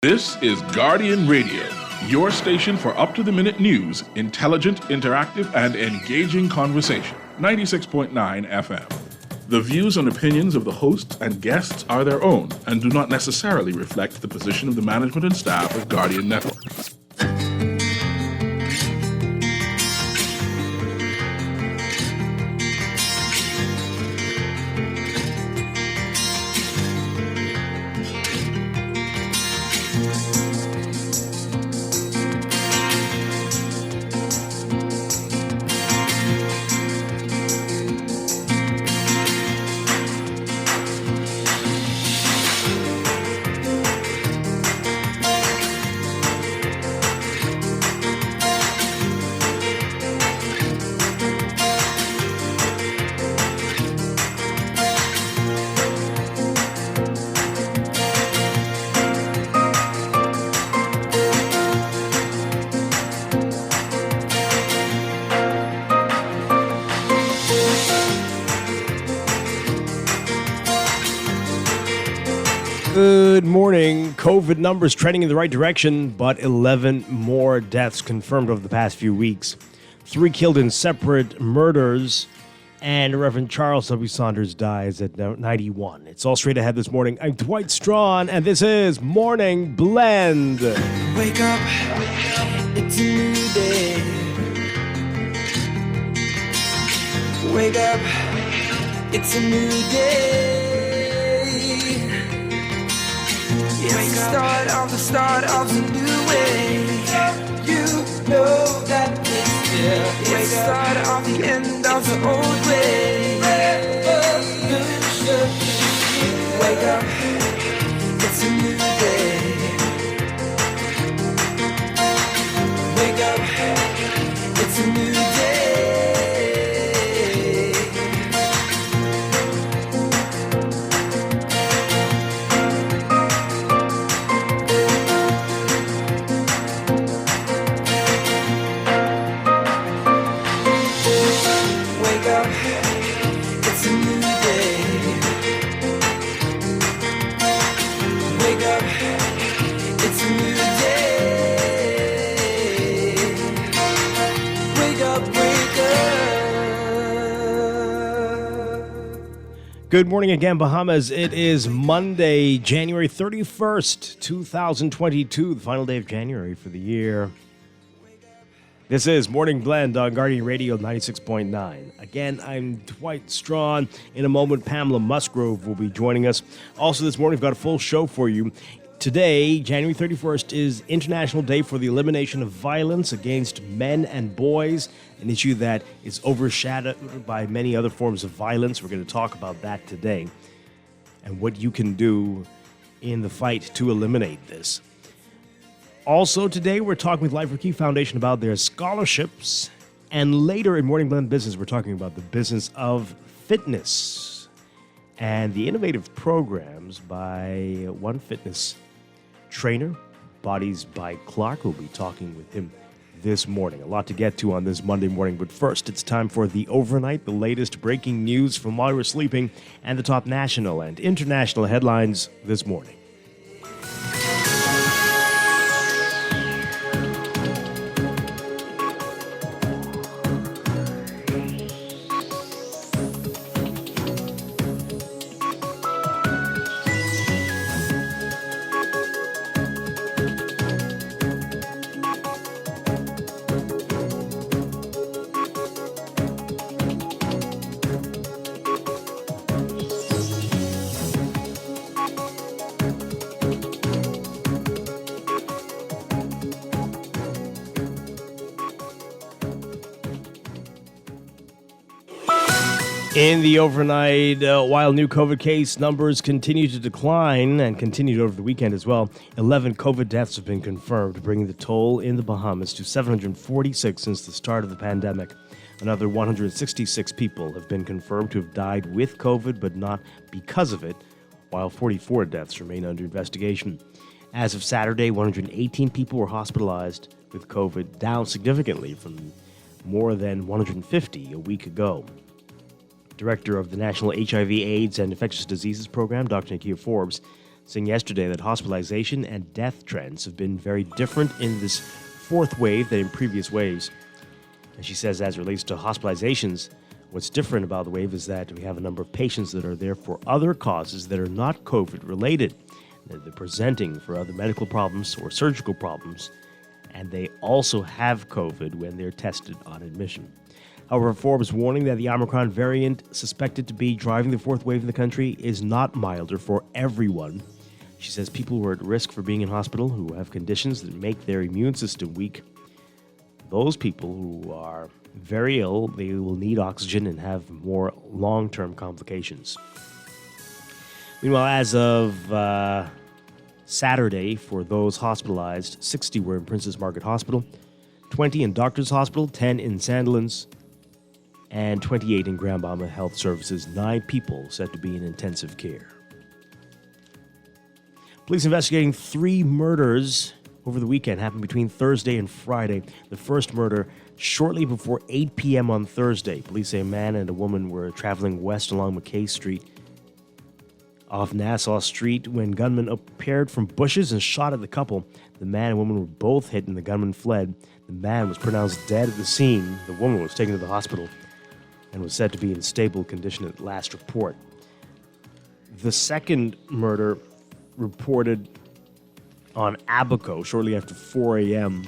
This is Guardian Radio, your station for up-to-the-minute news, intelligent, interactive, and engaging conversation. 96.9 FM. The views and opinions of the hosts and guests are their own and do not necessarily reflect the position of the management and staff of Guardian Network. Good morning. COVID numbers trending in the right direction, but 11 more deaths confirmed over the past few weeks. 3 killed in separate murders, and Reverend Charles W. Saunders dies at 91. It's all straight ahead this morning. I'm Dwight Strachan, and this is Morning Blend. Wake up, it's a new day. Wake up, it's a new day. It's the start of a new way. You know that it's here. It's the start of the end of the old way. Revolution. Wake up, it's a new day. Wake up, it's a new day. Good morning again, Bahamas. It is Monday, January 31st, 2022, the final day of January for the year. This is Morning Blend on Guardian Radio 96.9. Again, I'm Dwight Strachan. In a moment, Pamela Musgrove will be joining us. Also this morning, we've got a full show for you. Today, January 31st, is International Day for the Elimination of Violence Against Men and Boys, an issue that is overshadowed by many other forms of violence. We're going to talk about that today and what you can do in the fight to eliminate this. Also today, we're talking with Life for Key Foundation about their scholarships. And later in Morning Blend Business, we're talking about the business of fitness and the innovative programs by one fitness trainer, Bodies by Clark. We'll be talking with him this morning. A lot to get to on this Monday morning, but first it's time for the overnight, the latest breaking news from while we're sleeping, and the top national and international headlines this morning. In the overnight, while new COVID case numbers continue to decline and continued over the weekend as well, 11 COVID deaths have been confirmed, bringing the toll in the Bahamas to 746 since the start of the pandemic. Another 166 people have been confirmed to have died with COVID, but not because of it, while 44 deaths remain under investigation. As of Saturday, 118 people were hospitalized with COVID, down significantly from more than 150 a week ago. Director of the National HIV, AIDS, and Infectious Diseases Program, Dr. Nikia Forbes, saying yesterday that hospitalization and death trends have been very different in this fourth wave than in previous waves. And she says, as it relates to hospitalizations, what's different about the wave is that we have a number of patients that are there for other causes that are not COVID-related. They're presenting for other medical problems or surgical problems, and they also have COVID when they're tested on admission. However, Forbes warning that the Omicron variant suspected to be driving the fourth wave in the country is not milder for everyone. She says people who are at risk for being in hospital, who have conditions that make their immune system weak, those people who are very ill, they will need oxygen and have more long-term complications. Meanwhile, as of Saturday, for those hospitalized, 60 were in Princess Margaret Hospital, 20 in Doctors Hospital, 10 in Sandlands, and 28 in Grand Bahama Health Services. 9 people said to be in intensive care. Police investigating 3 murders over the weekend happened between Thursday and Friday. The first murder shortly before 8 p.m. on Thursday. Police say a man and a woman were traveling west along McKay Street off Nassau Street when gunmen appeared from bushes and shot at the couple. The man and woman were both hit and the gunman fled. The man was pronounced dead at the scene. The woman was taken to the hospital and was said to be in stable condition at last report. The second murder reported on Abaco shortly after 4 a.m.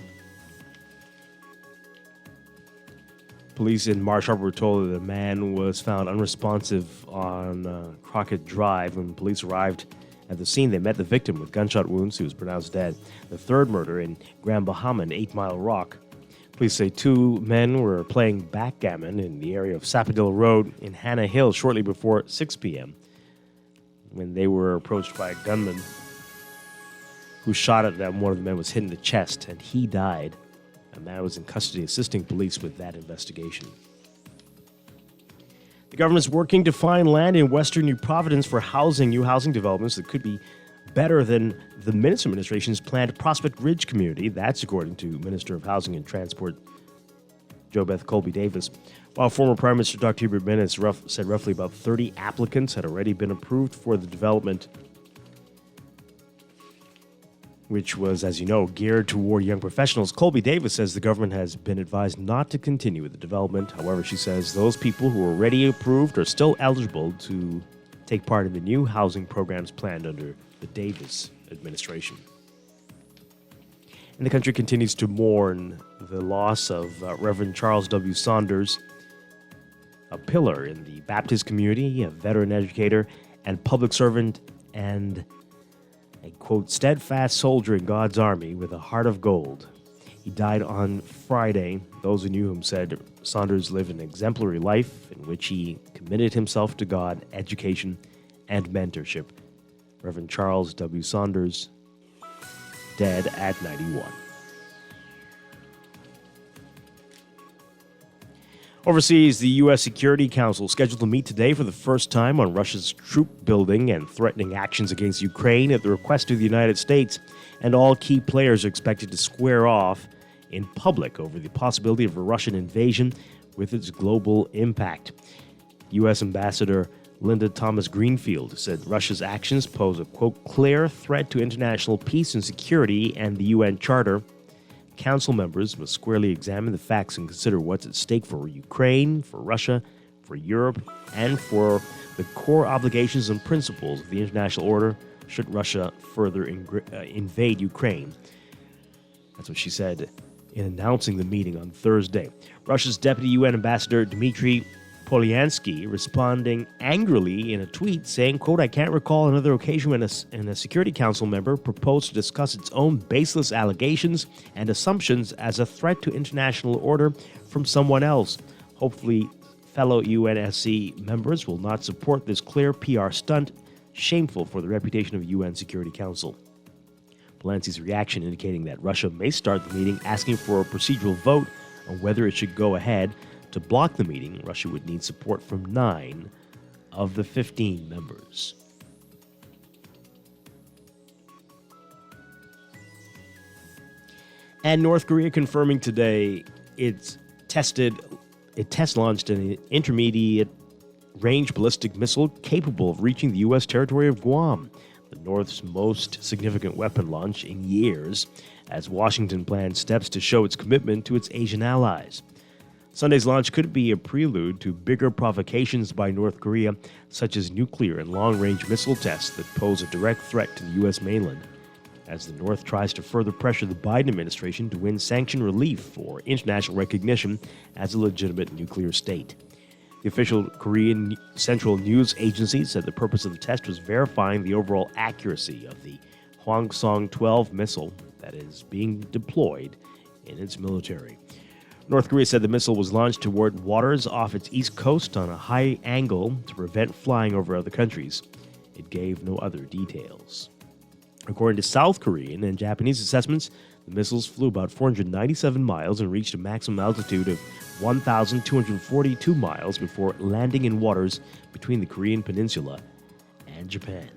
Police in Marsh Harbor were told that a man was found unresponsive on Crockett Drive. When police arrived at the scene, they met the victim with gunshot wounds. He was pronounced dead. The third murder in Grand Bahama, 8 Mile Rock. Police say 2 men were playing backgammon in the area of Sapodilla Road in Hannah Hill shortly before 6 p.m. when they were approached by a gunman who shot at them. One of the men was hit in the chest, and he died. A man was in custody assisting police with that investigation. The government's working to find land in western New Providence for new housing developments that could be better than the Minister administration's planned Prospect Ridge community. That's according to Minister of Housing and Transport JoBeth Colby Davis. While former Prime Minister Dr. Hubert Minnis said roughly about 30 applicants had already been approved for the development, which was, as you know, geared toward young professionals. Colby Davis says the government has been advised not to continue with the development. However, she says those people who are already approved are still eligible to take part in the new housing programs planned under the Davis administration. And the country continues to mourn the loss of Reverend Charles W. Saunders, a pillar in the Baptist community, a veteran educator and public servant, and a, quote, steadfast soldier in God's army with a heart of gold. He died on Friday. Those who knew him said Saunders lived an exemplary life in which he committed himself to God, education, and mentorship. Reverend Charles W. Saunders, dead at 91. Overseas, the U.S. Security Council scheduled to meet today for the first time on Russia's troop building and threatening actions against Ukraine at the request of the United States, and all key players are expected to square off in public over the possibility of a Russian invasion with its global impact. U.S. Ambassador Linda Thomas Greenfield said Russia's actions pose a, quote, clear threat to international peace and security and the UN Charter. Council members must squarely examine the facts and consider what's at stake for Ukraine, for Russia, for Europe, and for the core obligations and principles of the international order should Russia further invade Ukraine. That's what she said in announcing the meeting on Thursday. Russia's Deputy UN Ambassador Dmitry Polyansky responding angrily in a tweet saying, quote, I can't recall another occasion when a Security Council member proposed to discuss its own baseless allegations and assumptions as a threat to international order from someone else. Hopefully, fellow UNSC members will not support this clear PR stunt, shameful for the reputation of UN Security Council. Polanski's reaction indicating that Russia may start the meeting asking for a procedural vote on whether it should go ahead. To block the meeting, Russia would need support from 9 of the 15 members. And North Korea confirming today it test launched an intermediate range ballistic missile capable of reaching the U.S. territory of Guam. The North's most significant weapon launch in years, as Washington plans steps to show its commitment to its Asian allies. Sunday's launch could be a prelude to bigger provocations by North Korea, such as nuclear and long-range missile tests that pose a direct threat to the U.S. mainland, as the North tries to further pressure the Biden administration to win sanction relief or international recognition as a legitimate nuclear state. The official Korean Central News Agency said the purpose of the test was verifying the overall accuracy of the Hwasong-12 missile that is being deployed in its military. North Korea said the missile was launched toward waters off its east coast on a high angle to prevent flying over other countries. It gave no other details. According to South Korean and Japanese assessments, the missiles flew about 497 miles and reached a maximum altitude of 1,242 miles before landing in waters between the Korean peninsula and Japan.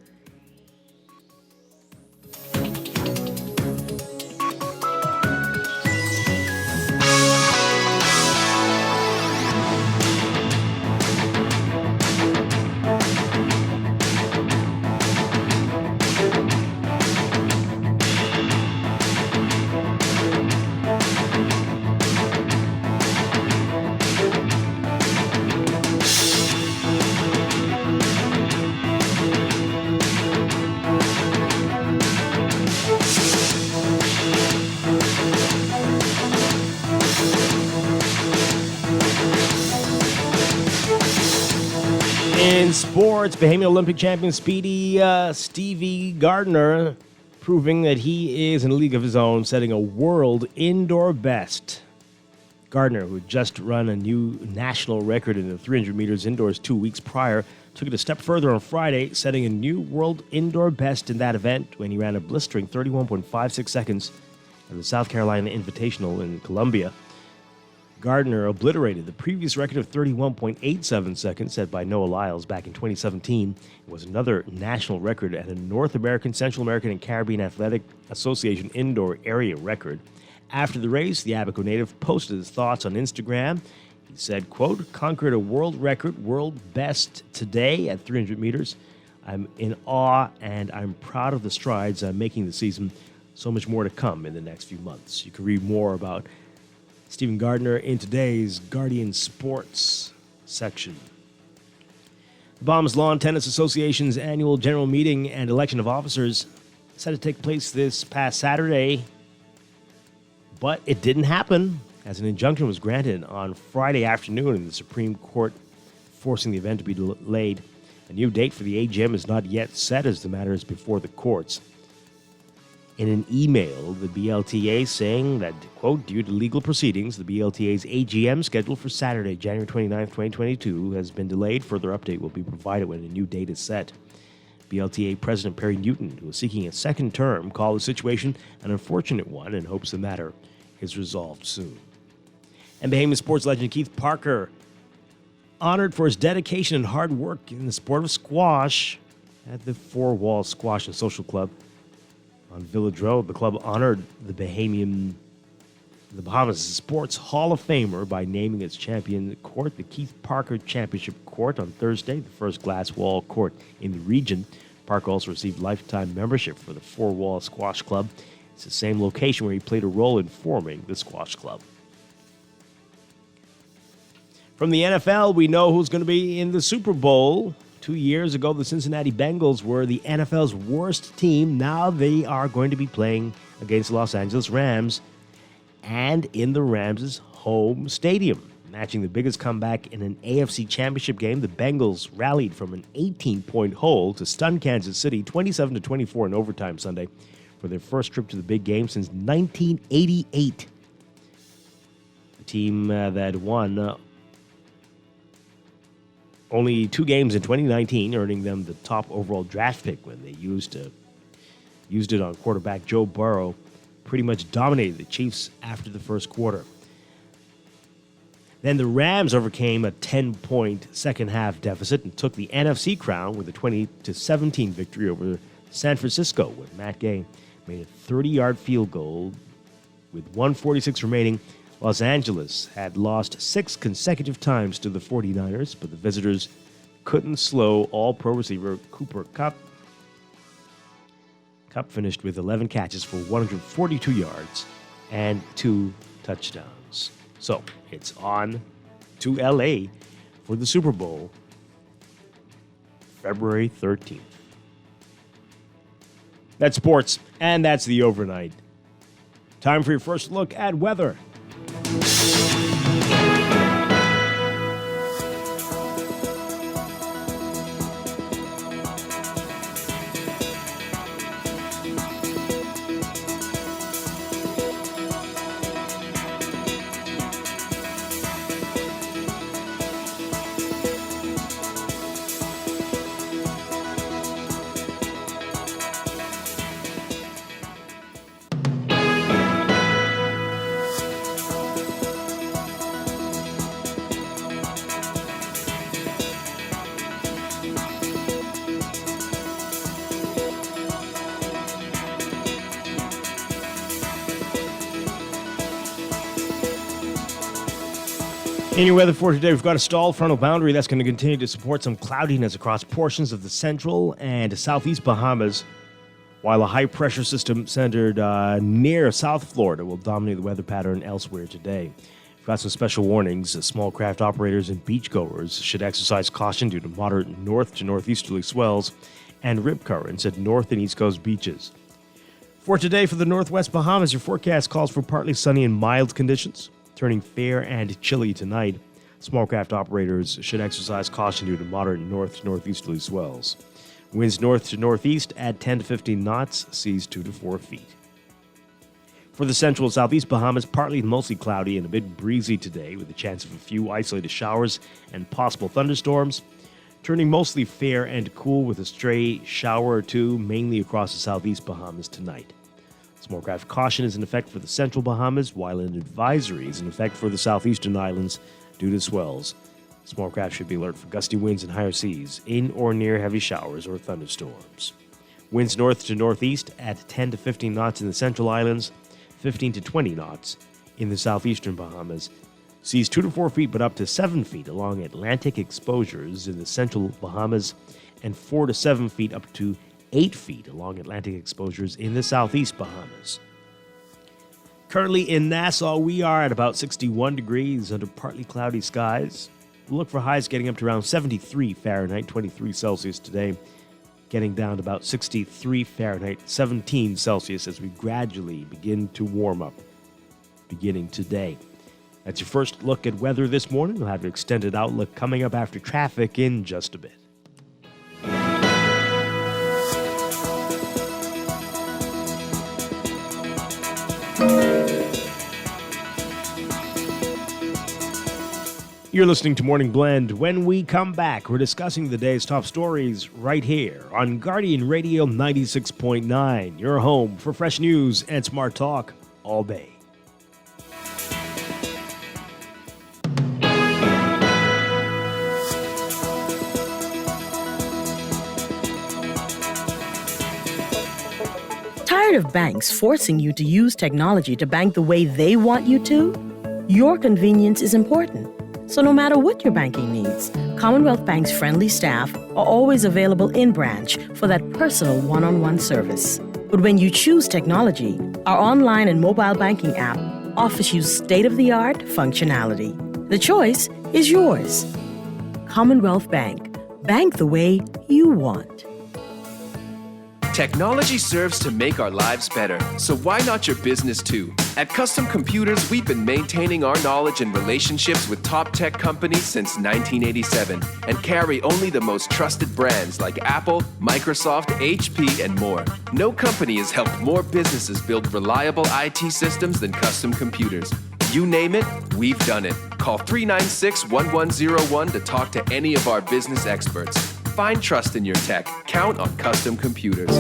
In sports, Bahamian Olympic champion Speedy Steven Gardiner proving that he is in a league of his own, setting a world indoor best. Gardiner, who had just run a new national record in the 300 meters indoors 2 weeks prior, took it a step further on Friday, setting a new world indoor best in that event when he ran a blistering 31.56 seconds at the South Carolina Invitational in Columbia. Gardiner obliterated the previous record of 31.87 seconds set by Noah Lyles back in 2017. It was another national record and a North American, Central American, and Caribbean Athletic Association indoor area record. After the race, the Abaco native posted his thoughts on Instagram. He said, quote, "Conquered a world record, world best today at 300 meters. I'm in awe and I'm proud of the strides I'm making this season. So much more to come in the next few months." You can read more about Steven Gardiner in today's Guardian Sports section. The Bahamas Lawn Tennis Association's annual general meeting and election of officers set to take place this past Saturday, but it didn't happen as an injunction was granted on Friday afternoon in the Supreme Court, forcing the event to be delayed. A new date for the AGM is not yet set as the matter is before the courts. In an email, the BLTA saying that, quote, "Due to legal proceedings, the BLTA's AGM scheduled for Saturday, January 29, 2022 has been delayed. Further update will be provided when a new date is set." BLTA President Perry Newton, who is seeking a second term, called the situation an unfortunate one and hopes the matter is resolved soon. And Bahamian sports legend Keith Parker, honored for his dedication and hard work in the sport of squash at the Four Walls Squash and Social Club on Village Road. The club honored the Bahamas Sports Hall of Famer by naming its champion court the Keith Parker Championship Court on Thursday, the first glass wall court in the region. Parker also received lifetime membership for the Four Wall Squash Club. It's the same location where he played a role in forming the squash club. From the NFL, we know who's going to be in the Super Bowl. 2 years ago, the Cincinnati Bengals were the NFL's worst team. Now they are going to be playing against the Los Angeles Rams and in the Rams' home stadium. Matching the biggest comeback in an AFC Championship game, the Bengals rallied from an 18-point hole to stun Kansas City 27-24 in overtime Sunday for their first trip to the big game since 1988. The team that won only 2 games in 2019, earning them the top overall draft pick when they used it on quarterback Joe Burrow, pretty much dominated the Chiefs after the first quarter. Then the Rams overcame a 10-point second-half deficit and took the NFC crown with a 20-17 victory over San Francisco, when Matt Gay made a 30-yard field goal with 1:46 remaining. Los Angeles had lost 6 consecutive times to the 49ers, but the visitors couldn't slow All-Pro receiver Cooper Kupp Kupp finished with 11 catches for 142 yards and 2 touchdowns. So it's on to LA for the Super Bowl, February 13th. That's sports, and that's the overnight. Time for your first look at weather. In your weather for today, we've got a stalled frontal boundary that's going to continue to support some cloudiness across portions of the central and southeast Bahamas, while a high-pressure system centered near South Florida will dominate the weather pattern elsewhere today. We've got some special warnings. Small craft operators and beachgoers should exercise caution due to moderate north to northeasterly swells and rip currents at north and east coast beaches. For today, for the northwest Bahamas, your forecast calls for partly sunny and mild conditions, turning fair and chilly tonight. Small craft operators should exercise caution due to moderate north to northeasterly swells. Winds north to northeast at 10 to 15 knots, seas 2 to 4 feet. For the central and southeast Bahamas, partly to mostly cloudy and a bit breezy today, with a chance of a few isolated showers and possible thunderstorms. Turning mostly fair and cool with a stray shower or two, mainly across the southeast Bahamas tonight. Small craft caution is in effect for the central Bahamas, while an advisory is in effect for the southeastern islands due to swells. Small craft should be alert for gusty winds and higher seas, in or near heavy showers or thunderstorms. Winds north to northeast at 10 to 15 knots in the central islands, 15 to 20 knots in the southeastern Bahamas. Seas 2 to 4 feet but up to 7 feet along Atlantic exposures in the central Bahamas, and 4 to 7 feet up to 8 feet along Atlantic exposures in the southeast Bahamas. Currently in Nassau, we are at about 61 degrees under partly cloudy skies. We'll look for highs getting up to around 73 Fahrenheit, 23 Celsius today, getting down to about 63 Fahrenheit, 17 Celsius as we gradually begin to warm up, beginning today. That's your first look at weather this morning. We'll have an extended outlook coming up after traffic in just a bit. You're listening to Morning Blend. When we come back, we're discussing the day's top stories right here on Guardian Radio 96.9, your home for fresh news and smart talk all day. Tired of banks forcing you to use technology to bank the way they want you to? Your convenience is important. So no matter what your banking needs, Commonwealth Bank's friendly staff are always available in branch for that personal one-on-one service. But when you choose technology, our online and mobile banking app offers you state-of-the-art functionality. The choice is yours. Commonwealth Bank. Bank the way you want. Technology serves to make our lives better, so why not your business too? At Custom Computers, we've been maintaining our knowledge and relationships with top tech companies since 1987 and carry only the most trusted brands like Apple, Microsoft, HP, and more. No company has helped more businesses build reliable IT systems than Custom Computers. You name it, we've done it. Call 396-1101 to talk to any of our business experts. Find trust in your tech. Count on Custom Computers.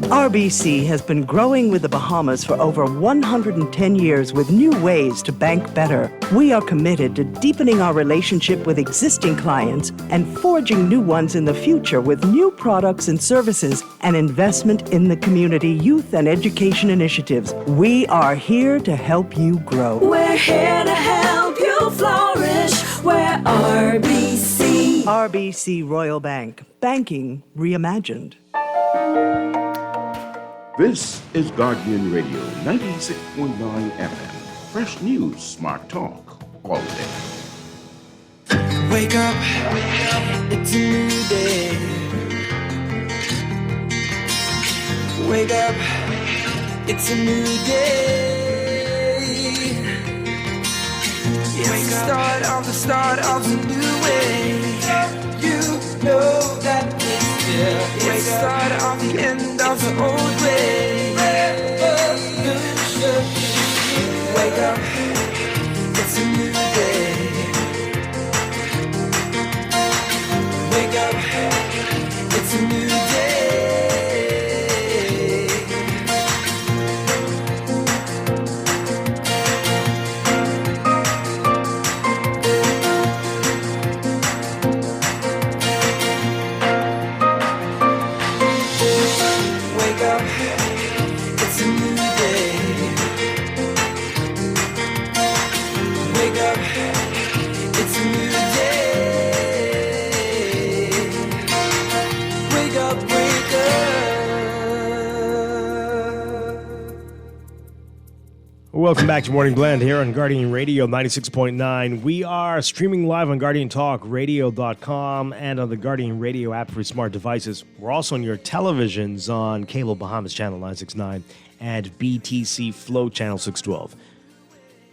RBC has been growing with the Bahamas for over 110 years with new ways to bank better. We are committed to deepening our relationship with existing clients and forging new ones in the future with new products and services and investment in the community, youth, and education initiatives. We are here to help you grow. We're here to help you flourish. We're RBC. RBC Royal Bank. Banking reimagined. This is Guardian Radio 96.9 FM. Fresh news, smart talk, all day. Wake up, it's a new day. Wake up, it's a new day. It's the start of a new way. You know that it's still. It's the start of the end of the old way. Wake up, it's a new day. Wake up, it's a new day. Wake up, it's a new day. Wake up, it's a new day. Wake up, wake up. Welcome back to Morning Blend here on Guardian Radio 96.9. We are streaming live on GuardianTalkRadio.com and on the Guardian Radio app for smart devices. We're also on your televisions on Cable Bahamas Channel 969 and BTC Flow Channel 612.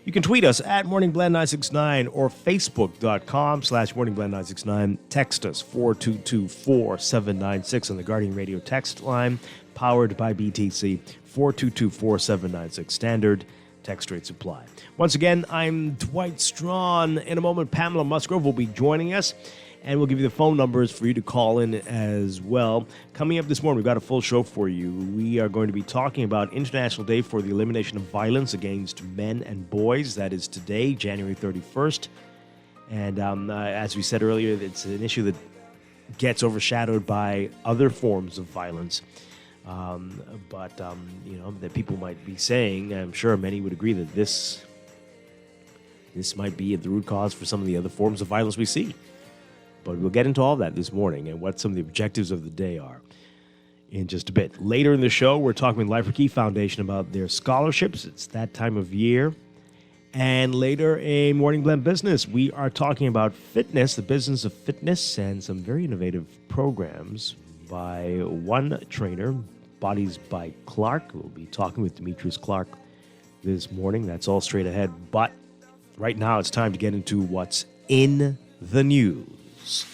You can tweet us at MorningBlend969 or Facebook.com/MorningBlend969. Text us 422-4796 on the Guardian Radio text line, powered by BTC, 422-4796. Standard text rate supply. Once again, I'm Dwight Strachan. In a moment, Pamela Musgrove will be joining us, and we'll give you the phone numbers for you to call in as well. Coming up this morning, we've got a full show for you. We are going to be talking about International Day for the Elimination of Violence Against Men and Boys. That is today, January 31st. And as we said earlier, it's an issue that gets overshadowed by other forms of violence. That people might be saying, I'm sure many would agree that this might be the root cause for some of the other forms of violence we see. But we'll get into all that this morning and what some of the objectives of the day are in just a bit. Later in the show, we're talking with Life for Key Foundation about their scholarships. It's that time of year. And later in Morning Blend Business, we are talking about fitness, the business of fitness, and some very innovative programs by one trainer, Bodies by Clark. We'll be talking with Demetrius Clark this morning. That's all straight ahead. But right now, it's time to get into what's in the news.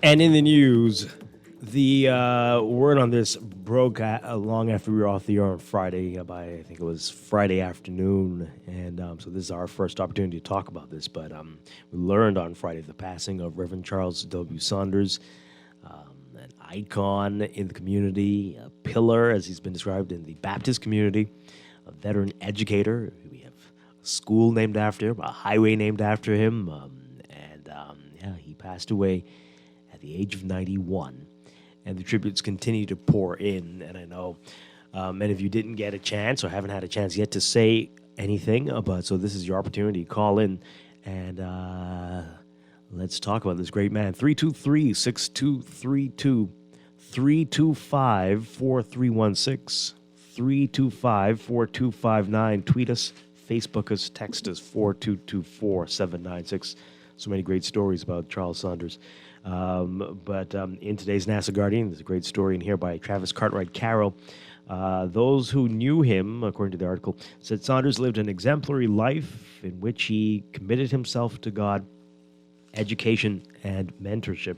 And in the news, the word on this broke long after we were off the air on Friday, by I think it was Friday afternoon. And so this is our first opportunity to talk about this. But we learned on Friday the passing of Reverend Charles W. Saunders, an icon in the community, a pillar, as he's been described in the Baptist community, a veteran educator. We have a school named after him, a highway named after him. He passed away at the age of 91, and the tributes continue to pour in. And I know many of you didn't get a chance or haven't had a chance yet to say anything, but so this is your opportunity to call in and let's talk about this great man. 323-6232, 325-4316, 325-4259. Tweet us, Facebook us, text us, 422-4796. So many great stories about Charles Saunders. But in today's NASA Guardian, there's a great story in here by Travis Cartwright Carroll. Those who knew him, according to the article, said Saunders lived an exemplary life in which he committed himself to God, education, and mentorship.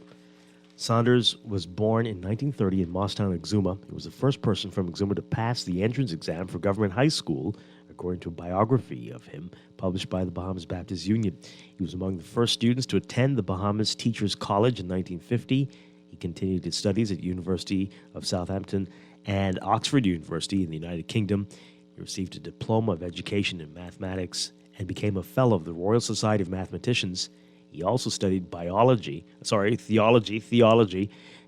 Saunders was born in 1930 in Moss Town, Exuma. He was the first person from Exuma to pass the entrance exam for government high school, a according to a biography of him published by the Bahamas Baptist Union. He was among the first students to attend the Bahamas Teachers College in 1950. He continued his studies at University of Southampton and Oxford University in the United Kingdom. He received a diploma of education in mathematics and became a fellow of the Royal Society of Mathematicians. He also studied theology.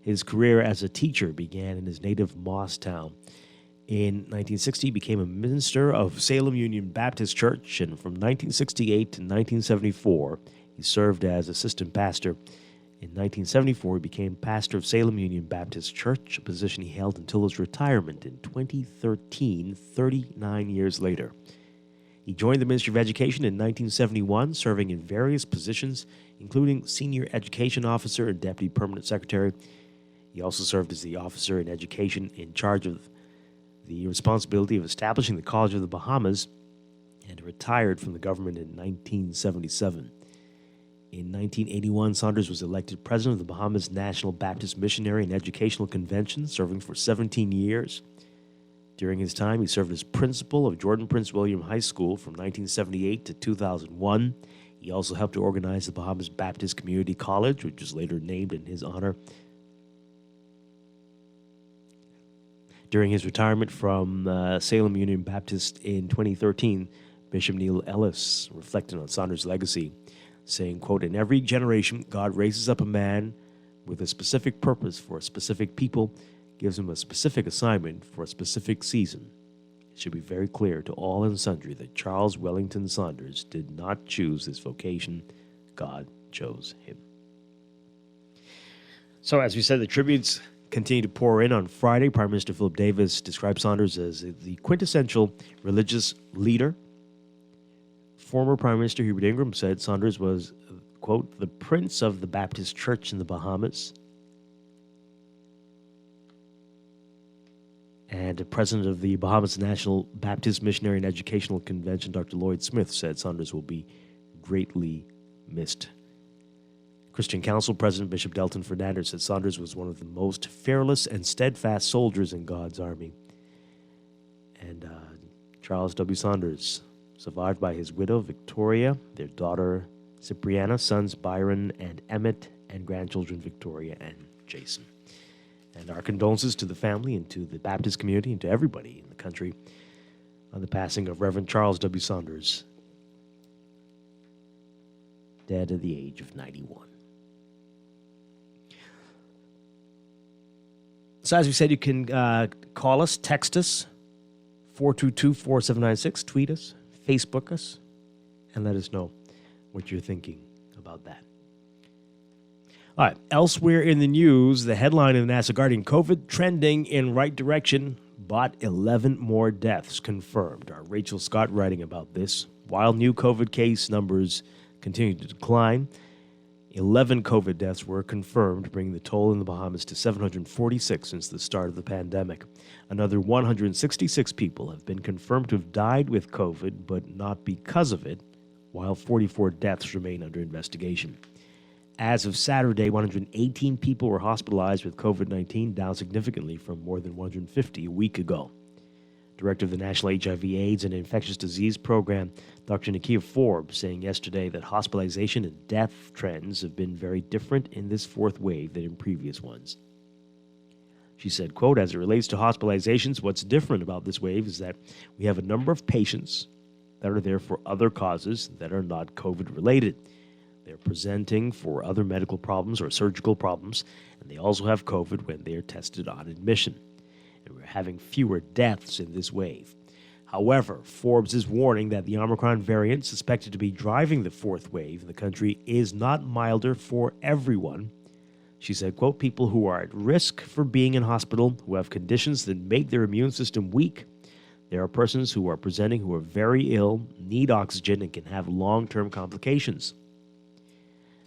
His career as a teacher began in his native Moss Town. In 1960, he became a minister of Salem Union Baptist Church, and from 1968 to 1974, he served as assistant pastor. In 1974, he became pastor of Salem Union Baptist Church, a position he held until his retirement in 2013, 39 years later. He joined the Ministry of Education in 1971, serving in various positions, including Senior Education Officer and Deputy Permanent Secretary. He also served as the officer in education in charge of the responsibility of establishing the College of the Bahamas, and retired from the government in 1977. In 1981, Saunders was elected president of the Bahamas National Baptist Missionary and Educational Convention, serving for 17 years. During his time, he served as principal of Jordan Prince William High School from 1978 to 2001. He also helped to organize the Bahamas Baptist Community College, which was later named in his honor. During his retirement from Salem Union Baptist in 2013, Bishop Neil Ellis reflected on Saunders' legacy, saying, quote, "In every generation, God raises up a man with a specific purpose for a specific people, gives him a specific assignment for a specific season. It should be very clear to all and sundry that Charles Wellington Saunders did not choose this vocation. God chose him." So, as we said, the tributes continue to pour in. On Friday, Prime Minister Philip Davis described Saunders as the quintessential religious leader. Former Prime Minister Hubert Ingram said Saunders was, quote, "the prince of the Baptist Church in the Bahamas." And the president of the Bahamas National Baptist Missionary and Educational Convention, Dr. Lloyd Smith, said Saunders will be greatly missed. Christian Council President Bishop Delton Fernandez said Saunders was one of the most fearless and steadfast soldiers in God's army. And Charles W. Saunders, survived by his widow, Victoria, their daughter, Cipriana, sons Byron and Emmett, and grandchildren, Victoria and Jason. And our condolences to the family and to the Baptist community and to everybody in the country on the passing of Reverend Charles W. Saunders, dead at the age of 91. So as we said, you can call us, text us, 422-4796, tweet us, Facebook us, and let us know what you're thinking about that. All right, elsewhere in the news, the headline in the National Guardian, COVID trending in right direction, but 11 more deaths confirmed. Our Rachel Scott writing about this. While new COVID case numbers continue to decline, 11 COVID deaths were confirmed, bringing the toll in the Bahamas to 746 since the start of the pandemic. Another 166 people have been confirmed to have died with COVID, but not because of it, while 44 deaths remain under investigation. As of Saturday, 118 people were hospitalized with COVID-19, down significantly from more than 150 a week ago. Director of the National HIV/AIDS and Infectious Disease Program, Dr. Nakia Forbes, saying yesterday that hospitalization and death trends have been very different in this fourth wave than in previous ones. She said, quote, "As it relates to hospitalizations, what's different about this wave is that we have a number of patients that are there for other causes that are not COVID-related. They're presenting for other medical problems or surgical problems, and they also have COVID when they are tested on admission. And we're having fewer deaths in this wave. However, Forbes is warning that the Omicron variant suspected to be driving the fourth wave in the country is not milder for everyone. She said, quote, "People who are at risk for being in hospital, who have conditions that make their immune system weak. There are persons who are presenting who are very ill, need oxygen, and can have long-term complications."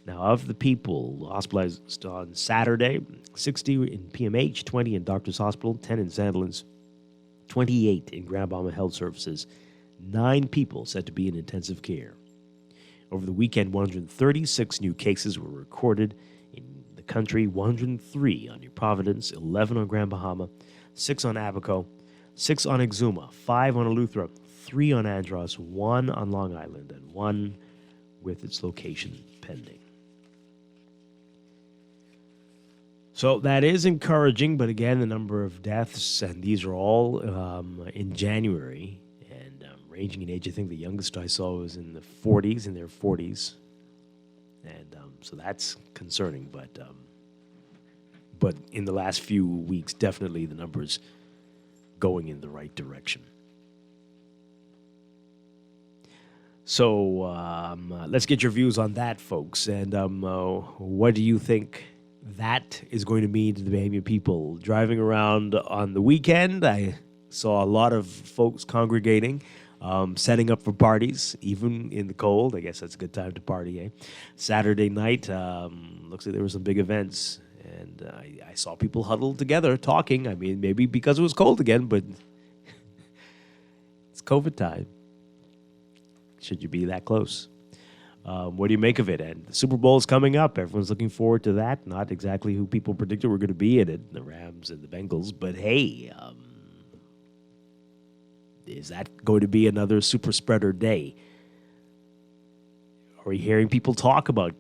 Now, of the people hospitalized on Saturday, 60 in PMH, 20 in Doctors Hospital, 10 in Sandlands, 28 in Grand Bahama Health Services, 9 people said to be in intensive care. Over the weekend, 136 new cases were recorded in the country, 103 on New Providence, 11 on Grand Bahama, 6 on Abaco, 6 on Exuma, 5 on Eleuthera, 3 on Andros, 1 on Long Island, and 1 with its location pending. So that is encouraging, but again, the number of deaths, and these are all in January, and ranging in age. I think the youngest I saw was in their 40s. And so that's concerning, but in the last few weeks, definitely the numbers going in the right direction. So let's get your views on that, folks. And what do you think that is going to mean to the Bahamian people? Driving around on the weekend, I saw a lot of folks congregating, setting up for parties, even in the cold. I guess that's a good time to party, eh? Saturday night, looks like there were some big events. And I saw people huddled together talking. I mean, maybe because it was cold again, but it's COVID time. Should you be that close? What do you make of it? And the Super Bowl is coming up. Everyone's looking forward to that. Not exactly who people predicted were going to be in it, the Rams and the Bengals. But hey, is that going to be another super spreader day? Are we hearing people talk about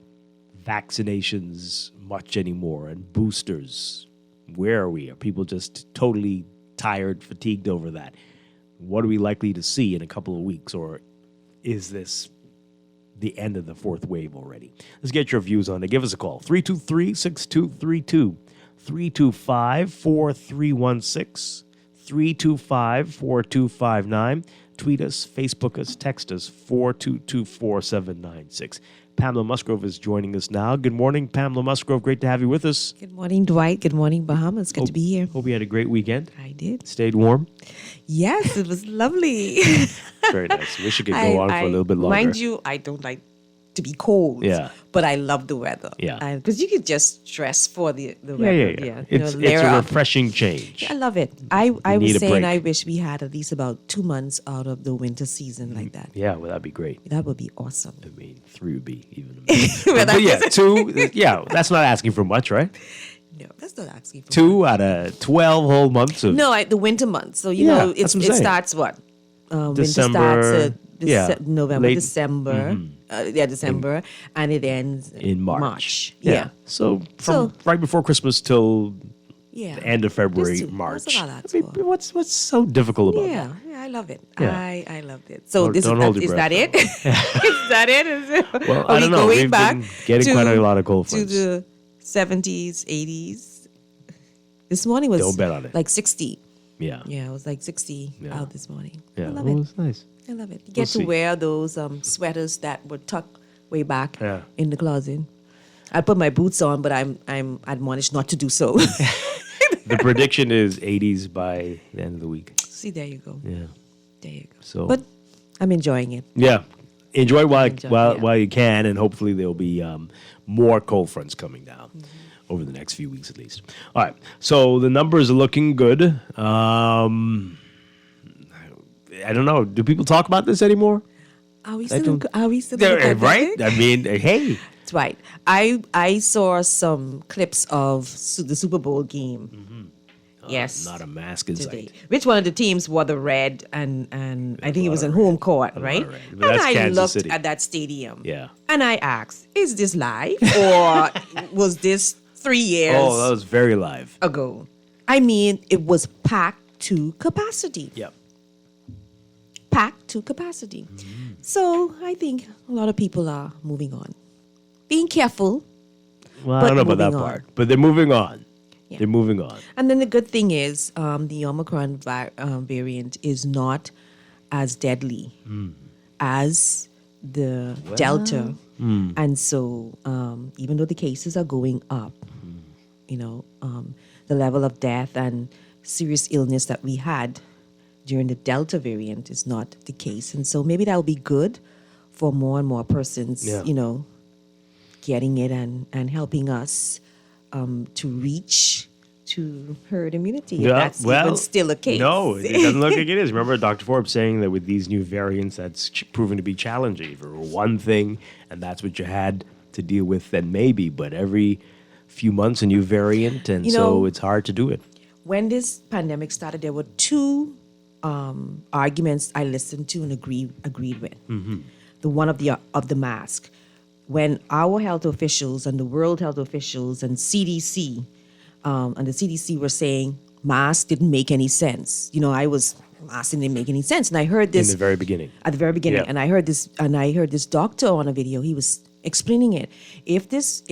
vaccinations much anymore and boosters? Where are we? Are people just totally tired, fatigued over that? What are we likely to see in a couple of weeks? Or is this the end of the fourth wave already? Let's get your views on it. Give us a call. 323-6232, 325-4316, 325-4259. Tweet us, Facebook us, text us, 422-4796. Pamela Musgrove is joining us now. Good morning, Pamela Musgrove. Great to have you with us. Good morning, Dwight. Good morning, Bahamas. Good to be here. Hope you had a great weekend. I did. Stayed warm. Yes, it was lovely. Very nice. Wish it could go on for a little bit longer. Mind you, I don't like to be cold. Yeah. But I love the weather. Yeah. Because you could just dress for the weather. Yeah. You know, It's layer a up. refreshing change. I love it. I need was a saying break. I wish we had at least about 2 months out of the winter season like that. Yeah, well, that'd be great. That would be awesome. I mean, 3 would be even amazing. Well, But yeah, 2, yeah, that's not asking for much, right? No, that's not asking for 2 out of 12 whole months of No, the winter months. So, you Yeah, know, that's what I'm it saying. starts what? December, Winter starts yeah, November, late- December. December. And it ends in March. Yeah. So from right before Christmas till Yeah. the end of February, Just March. that's all that's I mean, for. what's so difficult about Yeah, that? yeah, I love it. Yeah. I loved it. So Don't hold your is breath, that it? Is that it? Is it? Well, Are I we don't know. going We've back been getting quite a lot of cold to fronts. the 70s, 80s. This morning was Don't bet on it. like 60. Yeah. Yeah, it was like 60 Yeah. out this morning. Yeah. I love Well, it. it's nice. I love it. You We'll get see. to wear those sweaters that were tucked way back Yeah. in the closet. I put my boots on, but I'm admonished not to do so. The prediction is 80s by the end of the week. See, there you go. Yeah. There you go. So But I'm enjoying it. yeah, enjoy while yeah. while you can, and hopefully there'll be more cold fronts coming down over the next few weeks at least. All right, so the numbers are looking good. I don't know. Do people talk about this anymore? Are we don't- still in the Right? pandemic? I mean, hey. That's right. I saw some clips of the Super Bowl game. Yes. Not a mask in today. sight. Which one of the teams wore the red and I think it was in home court, right? red. But And that's I Kansas looked City. at that stadium. Yeah. And I asked, is this live or was this 3 years Oh, that was very live. ago? I mean, it was packed to capacity. Yep. Packed to capacity. So I think a lot of people are moving on. Being careful. Well, I But don't know about that moving on. part, but they're moving on. Yeah. They're moving on. And then the good thing is the Omicron variant is not as deadly as the Delta. And so even though the cases are going up, you know, the level of death and serious illness that we had during the Delta variant is not the case. And so maybe that'll be good for more and more persons, Yeah. you know, getting it and helping us to reach to herd immunity. if that's even still a case. No, it doesn't look like it is. Remember Dr. Forbes saying that with these new variants, that's proven to be challenging. For one thing, and that's what you had to deal with, then maybe, but every few months a new variant, and You so know, it's hard to do it. When this pandemic started, there were two arguments I listened to and agreed with. The one of the mask. When our health officials and the world health officials and CDC and the CDC were saying masks didn't make any sense. Masks didn't make any sense. And I heard this In the very beginning. At the very beginning. Yeah. And I heard this doctor on a video. He was explaining it. If this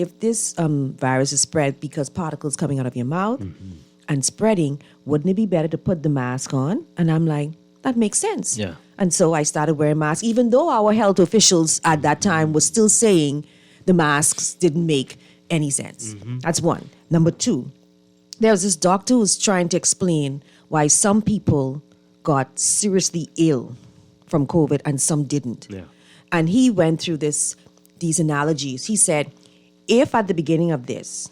virus is spread because particles coming out of your mouth and spreading, wouldn't it be better to put the mask on? And I'm like, that makes sense. Yeah. And so I started wearing masks, even though our health officials at that time were still saying the masks didn't make any sense. That's one. Number two, there's this doctor who's trying to explain why some people got seriously ill from COVID and some didn't. Yeah. And he went through these analogies. He said, if at the beginning of this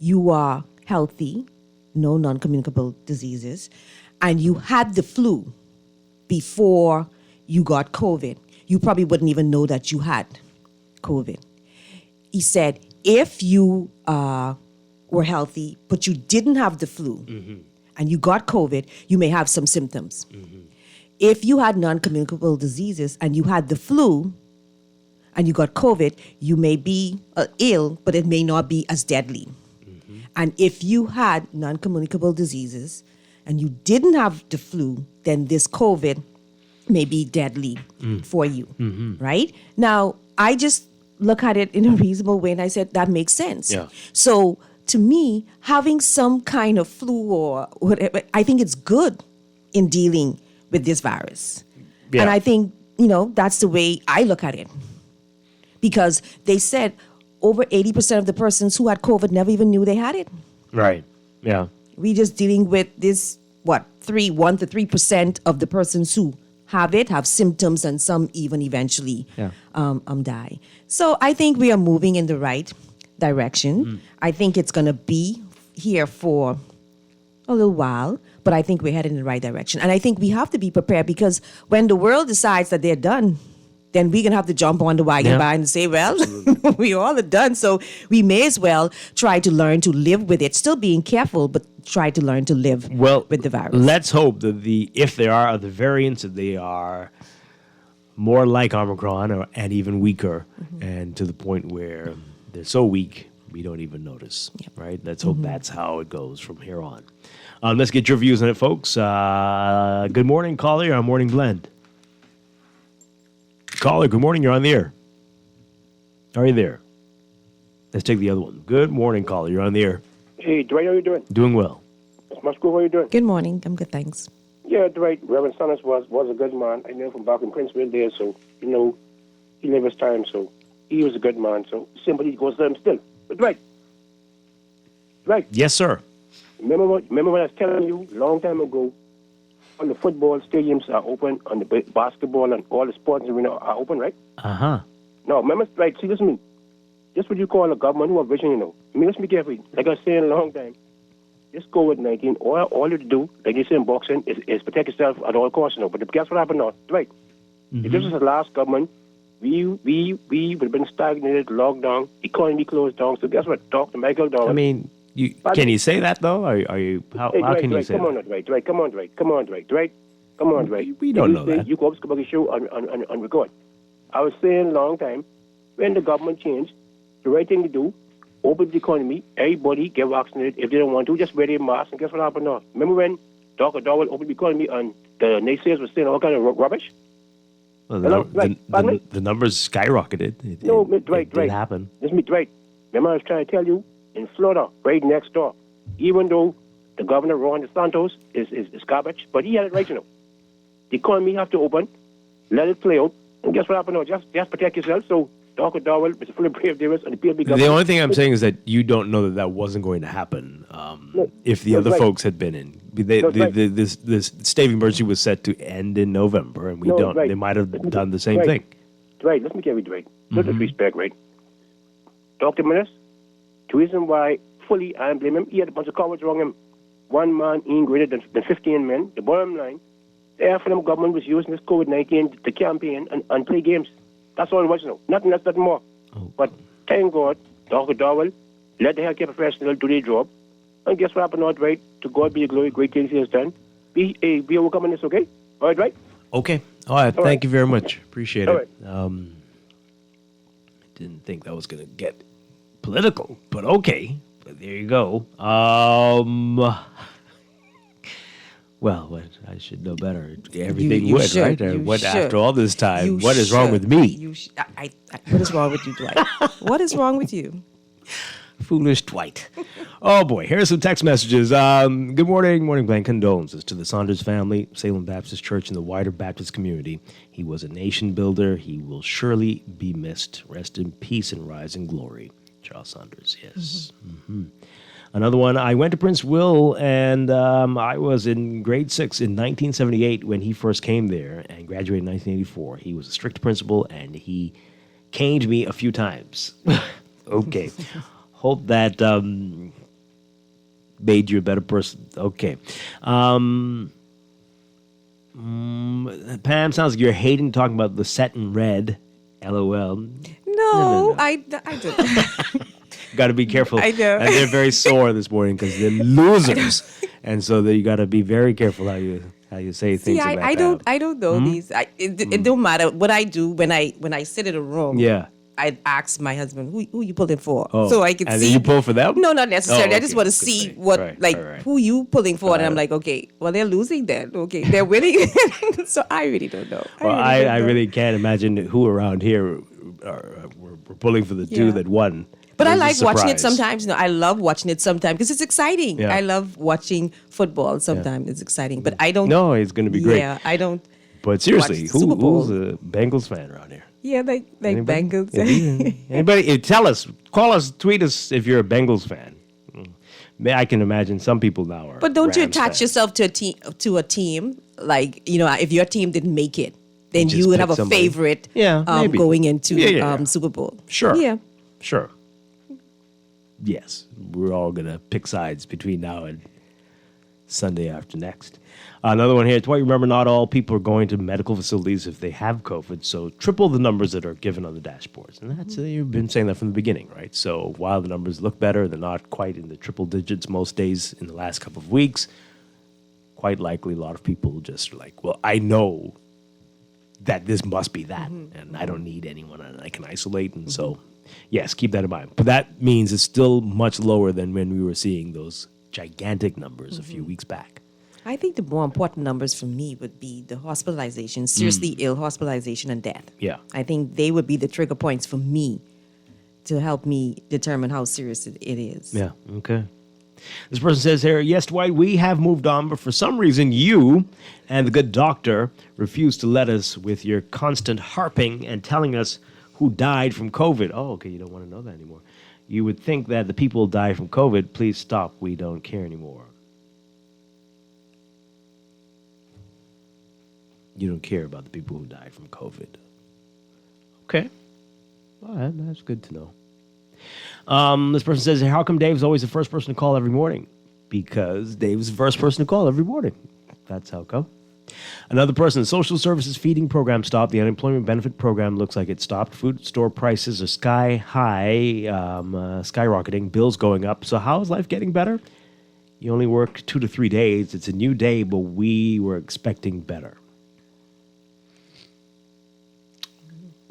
you are healthy, no non-communicable diseases, and you had the flu before you got COVID, you probably wouldn't even know that you had COVID. He said, if you were healthy, but you didn't have the flu and you got COVID, you may have some symptoms. If you had non-communicable diseases and you had the flu and you got COVID, you may be ill, but it may not be as deadly. And if you had non-communicable diseases and you didn't have the flu, then this COVID may be deadly for you, right? Now, I just look at it in a reasonable way and I said, that makes sense. Yeah. So to me, having some kind of flu or whatever, I think it's good in dealing with this virus. Yeah. And I think, that's the way I look at it. Because they said over 80% of the persons who had COVID never even knew they had it. Right. Yeah. We just dealing with this, 1 to 3% of the persons who have symptoms, and some even eventually die. So I think we are moving in the right direction. I think it's going to be here for a little while, but I think we're headed in the right direction. And I think we have to be prepared, because when the world decides that they're done, then we're going to have to jump on the wagon by and say, well, we all are done. So we may as well try to learn to live with it, still being careful, but try to learn to live with the virus. Let's hope that if there are other variants, that they are more like Omicron and even weaker, and to the point where they're so weak, we don't even notice, right? Let's hope that's how it goes from here on. Let's get your views on it, folks. Good morning, caller. You're on Morning Blend. Caller, good morning. You're on the air. Are you there? Let's take the other one. Good morning, caller. You're on the air. Hey, Dwight, how you doing? Doing well. How you doing? Good morning. I'm good, thanks. Yeah, Dwight, Reverend Saunders was a good man. I knew him from back in Princeville there, so, he lived his time, so he was a good man, so sympathy goes to him still. But Dwight. Yes, sir. Remember what I was telling you a long time ago? All the football stadiums are open, and the basketball and all the sports arena are open, right? Uh-huh. No, remember, right, see, listen to me. Just what you call a government who have vision, I mean, let's be careful. Like I was saying a long time, this COVID-19, all you do, like you say in boxing, is protect yourself at all costs, But guess what happened now? Right. If this was the last government, we would have been stagnated, locked down, economy closed down. So guess what? Talk to Michael Dowell. I mean, can you say that, though? Are you? How can you say that? Come on, Dwight. We don't know that. You go up to the show and record. I was saying a long time, when the government changed, the right thing to do, open the economy, everybody get vaccinated. If they don't want to, just wear their mask. And guess what happened now? Remember when Dr. Dowell opened the economy and the naysayers were saying all kind of rubbish? Well, the numbers skyrocketed. It happened. Listen to me, Dwight. Remember I was trying to tell you, in Florida, right next door, even though the governor, Ron DeSantos, is garbage, but he had it right, The economy have to open, let it play out, and guess what happened now? Just protect yourself. So Dr. Dowell, Mr. Philip Brave Davis, and the PLB government. The only thing I'm saying is that you don't know that wasn't going to happen if the other folks had been in. This state of emergency was set to end in November, and they might have done the same thing. Right, let me get you right. No disrespect, right? Dr. Minnis, the reason why fully I blame him, he had a bunch of cowards wrong him. One man ain't greater than 15 men. The bottom line, the AFLM government was using this COVID-19 to campaign and play games. That's all it was, Nothing less, nothing more. Oh. But thank God, Dr. Dowell let the healthcare professional do their job. And guess what happened, right? To God be the glory, great things he has done. be overcoming this, okay? All right, right? Okay. All right. All Thank right. you very much. Appreciate All it. Didn't think that was going to get political, but okay. But there you go. Well, I should know better. Everything You would, should. right? You What should. after all this time? You What is wrong should. with me? What is wrong with you, Dwight? What is wrong with you? Foolish Dwight. Oh boy, here's some text messages. Good morning, morning blank. Condolences to the Saunders family, Salem Baptist Church, and the wider Baptist community. He was a nation builder. He will surely be missed. Rest in peace and rise in glory. Charles Saunders, yes. Mm-hmm. Another one, I went to Prince Will, and I was in grade 6 in 1978 when he first came there and graduated in 1984. He was a strict principal, and he caned me a few times. Okay. Hope that made you a better person. Okay. Pam, sounds like you're hating talking about the set in red. LOL. No. I don't. Got to be careful. I know. And they're very sore this morning because they're losers, and so you got to be very careful how you say things. See, about I don't know these. It don't matter what I do when I sit in a room. Yeah. I ask my husband, who you pulling for? Oh, So I can and see. then you pull for them? No, not necessarily. Oh, I just okay. want to Good see thing. what, Right. who you pulling for. And I'm like, okay, well, they're losing then. Okay, they're winning. So I really don't know. Well, I really can't imagine who around here were pulling for the two Yeah. that won. But I It was a like watching it surprise. sometimes. I love watching it sometimes because it's exciting. Yeah. I love watching football sometimes. It's exciting. But I don't. No, it's going to be great. Yeah, I don't. But seriously, watch the Super Bowl. who's a Bengals fan around here? Yeah, like Anybody? Bengals. Anybody? Tell us, call us, tweet us if you're a Bengals fan. I can imagine some people now are. But don't you Rams attach fans. yourself to a team? Like, if your team didn't make it, then Just you would pick have a somebody. favorite Yeah, maybe. going into Yeah. Super Bowl. Sure. Yeah. Sure. Yes, we're all going to pick sides between now and Sunday after next. Another one here. Dwight, remember, not all people are going to medical facilities if they have COVID, so triple the numbers that are given on the dashboards. And that's you've been saying that from the beginning, right? So while the numbers look better, they're not quite in the triple digits most days in the last couple of weeks. Quite likely a lot of people just are like, well, I know that this must be that, and I don't need anyone, and I can isolate. And so, yes, keep that in mind. But that means it's still much lower than when we were seeing those gigantic numbers a few weeks back. I think the more important numbers for me would be the hospitalization, seriously ill hospitalization and death. Yeah. I think they would be the trigger points for me to help me determine how serious it is. Yeah, okay. This person says here, yes, Dwight, we have moved on, but for some reason you and the good doctor refuse to let us with your constant harping and telling us who died from COVID. Oh, okay, you don't want to know that anymore. You would think that the people who died from COVID, please stop, we don't care anymore. You don't care about the people who died from COVID. Okay. All right, that's good to know. This person says, how come Dave's always the first person to call every morning? Because Dave's the first person to call every morning. That's how come. Another person, social services feeding program stopped. The unemployment benefit program looks like it stopped. Food store prices are sky high, skyrocketing, bills going up. So how is life getting better? You only work 2 to 3 days. It's a new day, but we were expecting better.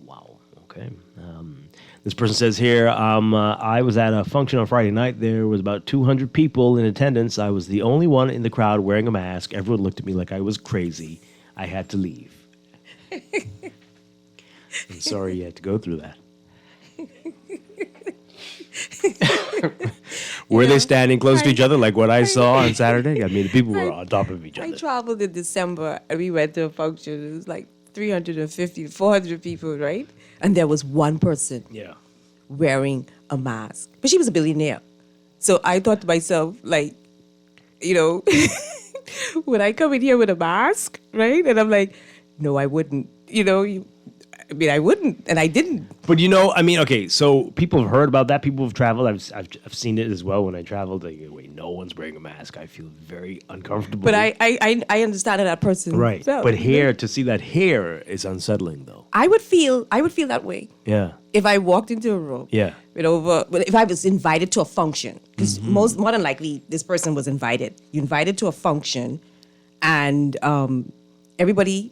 Wow. Okay. This person says here, I was at a function on Friday night. There was about 200 people in attendance. I was the only one in the crowd wearing a mask. Everyone looked at me like I was crazy. I had to leave. I'm sorry you had to go through that. Were they standing close to each other like what I saw on Saturday? I mean, the people were on top of each I other. traveled in December and we went to a function. It was like 350, 400 people, right? And there was one person Yeah. wearing a mask. But she was a billionaire. So I thought to myself, like, would I come in here with a mask, right? And I'm like, no, I wouldn't. I wouldn't, and I didn't. But okay, so people have heard about that. People have traveled. I've seen it as well when I traveled. Like, wait, no one's wearing a mask. I feel very uncomfortable. But I understand that person. right. felt, But to see that hair is unsettling, though. I would feel that way Yeah. if I walked into a room. Yeah. If I was invited to a function, because more than likely this person was invited. You invited to a function, and everybody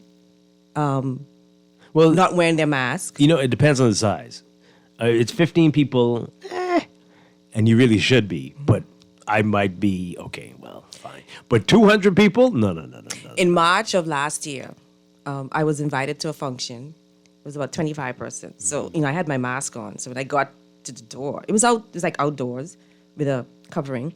Well, not wearing their mask. it depends on the size. It's 15 people, and you really should be, but I might be, okay, well, fine. But 200 people? No. In March of last year, I was invited to a function. It was about 25 persons. So, I had my mask on. So when I got to the door, it was like outdoors with a covering.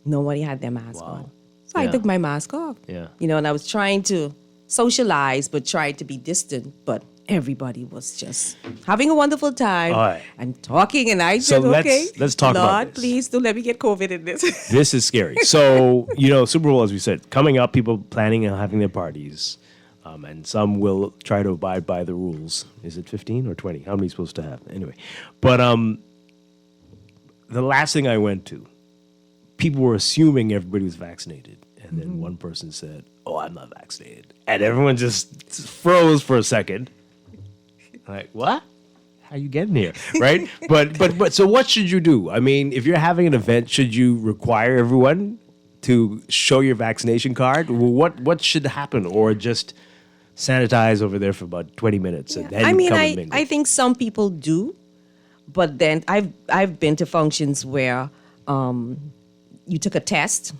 Nobody had their mask on. So I Yeah. took my mask off. Yeah. And I was trying to socialize, but trying to be distant. But everybody was just having a wonderful time All right. and talking. And I So said, okay, let's talk Lord, about this. please don't let me get COVID in this. This is scary. So, Super Bowl, as we said, coming up, people planning on having their parties, and some will try to abide by the rules. Is it 15 or 20? How many are you supposed to have? Anyway. But the last thing I went to, people were assuming everybody was vaccinated. And then one person said, oh, I'm not vaccinated. And everyone just froze for a second. Like, what? How you getting here? Right? But so what should you do? I mean, if you're having an event, should you require everyone to show your vaccination card? What should happen? Or just sanitize over there for about 20 minutes and then come and mingle? I think some people do, but then I've been to functions where you took a test,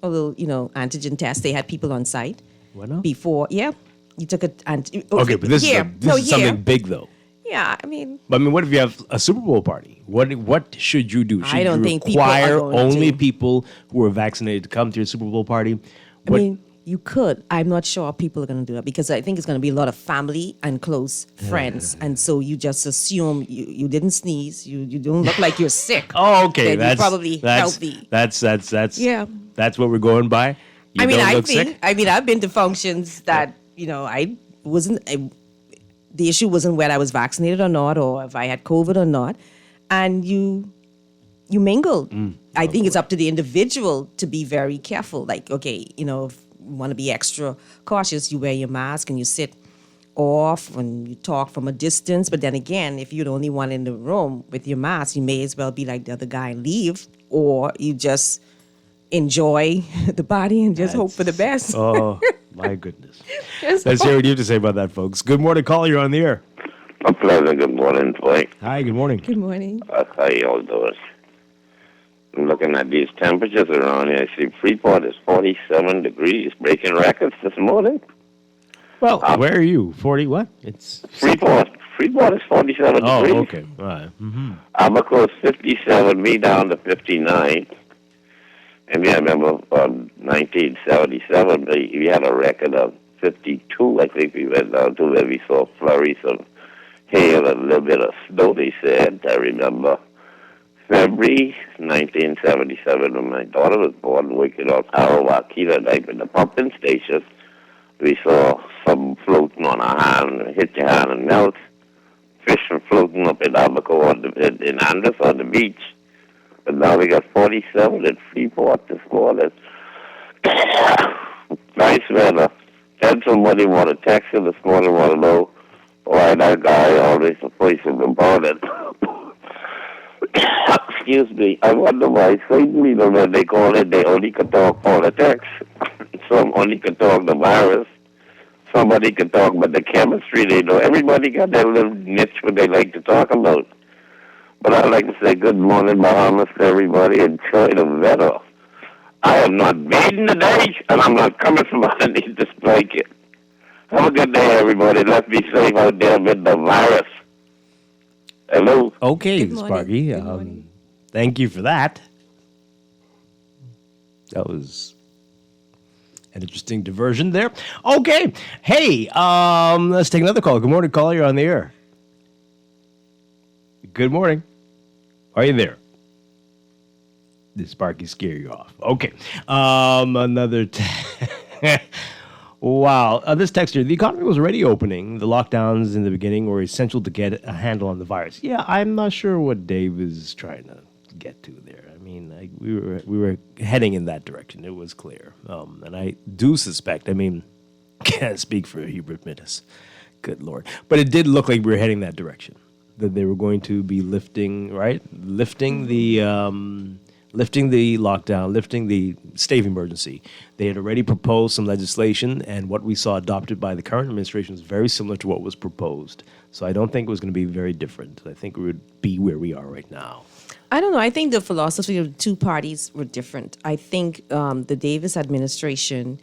a little antigen test. They had people on site before. Yeah, you took Okay, but this is something big though. Yeah, I mean, what if you have a Super Bowl party? What should you do? Should I don't you think people are require going only to. people who are vaccinated to come to your Super Bowl party? I mean, you could. I'm not sure people are going to do it because I think it's going to be a lot of family and close friends, and so you just assume you didn't sneeze, you don't look like you're sick. Oh, okay, then you're probably healthy. That's Yeah. That's what we're going by. You don't look sick? I've been to functions that I wasn't. The issue wasn't whether I was vaccinated or not, or if I had COVID or not, and you mingled. I think it's up to the individual to be very careful. Like, okay, if you want to be extra cautious, you wear your mask and you sit off and you talk from a distance. But then again, if you're the only one in the room with your mask, you may as well be like the other guy and leave, or you just enjoy the body and just hope for the best. Oh, my goodness. Let's hear what you have to say about that, folks. Good morning, caller. You're on the air. A pleasant good morning, Dwight. Hi, good morning. Good morning. How y'all doing? I'm looking at these temperatures around here. I see Freeport is 47 degrees, breaking records this morning. Well, where are you? 40 what? It's Freeport is 47 degrees. Oh, okay. All right. Mm-hmm. Abaco is 57, me down to 59. And I remember 1977, we had a record of 52, I think we went down to where we saw flurries of hail and a little bit of snow, they said. I remember February 1977, when my daughter was born, working on Arawakita night in the pumping station. We saw some floating on our hand, hit your hand and melt. Fish were floating up in Abaco in Anders on the beach. But now we got 47 at Freeport this morning. Nice weather. Had somebody want to text you this morning, want to know why that guy always a place in the morning. Excuse me. I wonder why Satan people, when they call it, they only can talk politics. Some only can talk the virus. Somebody can talk about the chemistry. They know everybody got their little niche what they like to talk about. But I'd like to say good morning, Bahamas, to everybody. Enjoy the weather. I am not bathing today, and I'm not coming from underneath this blanket. Have a good day, everybody. Let's be safe out there with the virus. Hello? Okay, Good morning. Sparky. Good morning. Thank you for that. That was an interesting diversion there. Okay. Hey, let's take another call. Good morning, caller. You're on the air. Good morning. Are you there? Did Sparky scare you off? Okay. Another. Wow. This texter, the economy was already opening. The lockdowns in the beginning were essential to get a handle on the virus. Yeah, I'm not sure what Dave is trying to get to there. I mean, we were heading in that direction. It was clear. And I do suspect, can't speak for Hubert Minnis. Good Lord. But it did look like we were heading that direction. That they were going to be lifting the lifting the lockdown, lifting the state of emergency. They had already proposed some legislation, and what we saw adopted by the current administration was very similar to what was proposed. So I don't think it was going to be very different. I think we would be where we are right now. I don't know. I think the philosophy of the two parties were different. I think the Davis administration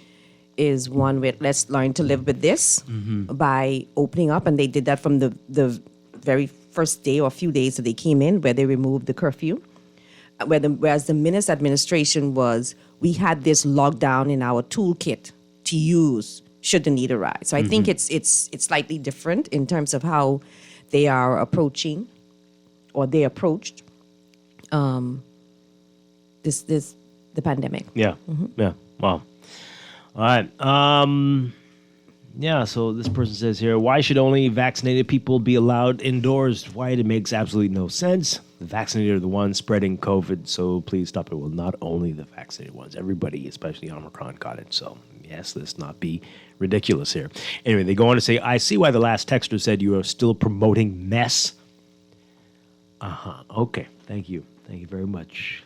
is one where let's learn to live with this by opening up, and they did that from the very first day or a few days that they came in, where they removed the curfew. Whereas the Minnis administration was, we had this lockdown in our toolkit to use should the need arise. So I think it's slightly different in terms of how they are approaching, or they approached the pandemic. Yeah, yeah, wow. All right. Yeah, so this person says here, why should only vaccinated people be allowed indoors? Dwight, it makes absolutely no sense. The vaccinated are the ones spreading COVID, so please stop it. Well, not only the vaccinated ones. Everybody, especially Omicron, got it. So, yes, let's not be ridiculous here. Anyway, they go on to say, I see why the last texter said you are still promoting mess. Okay, thank you. Thank you very much.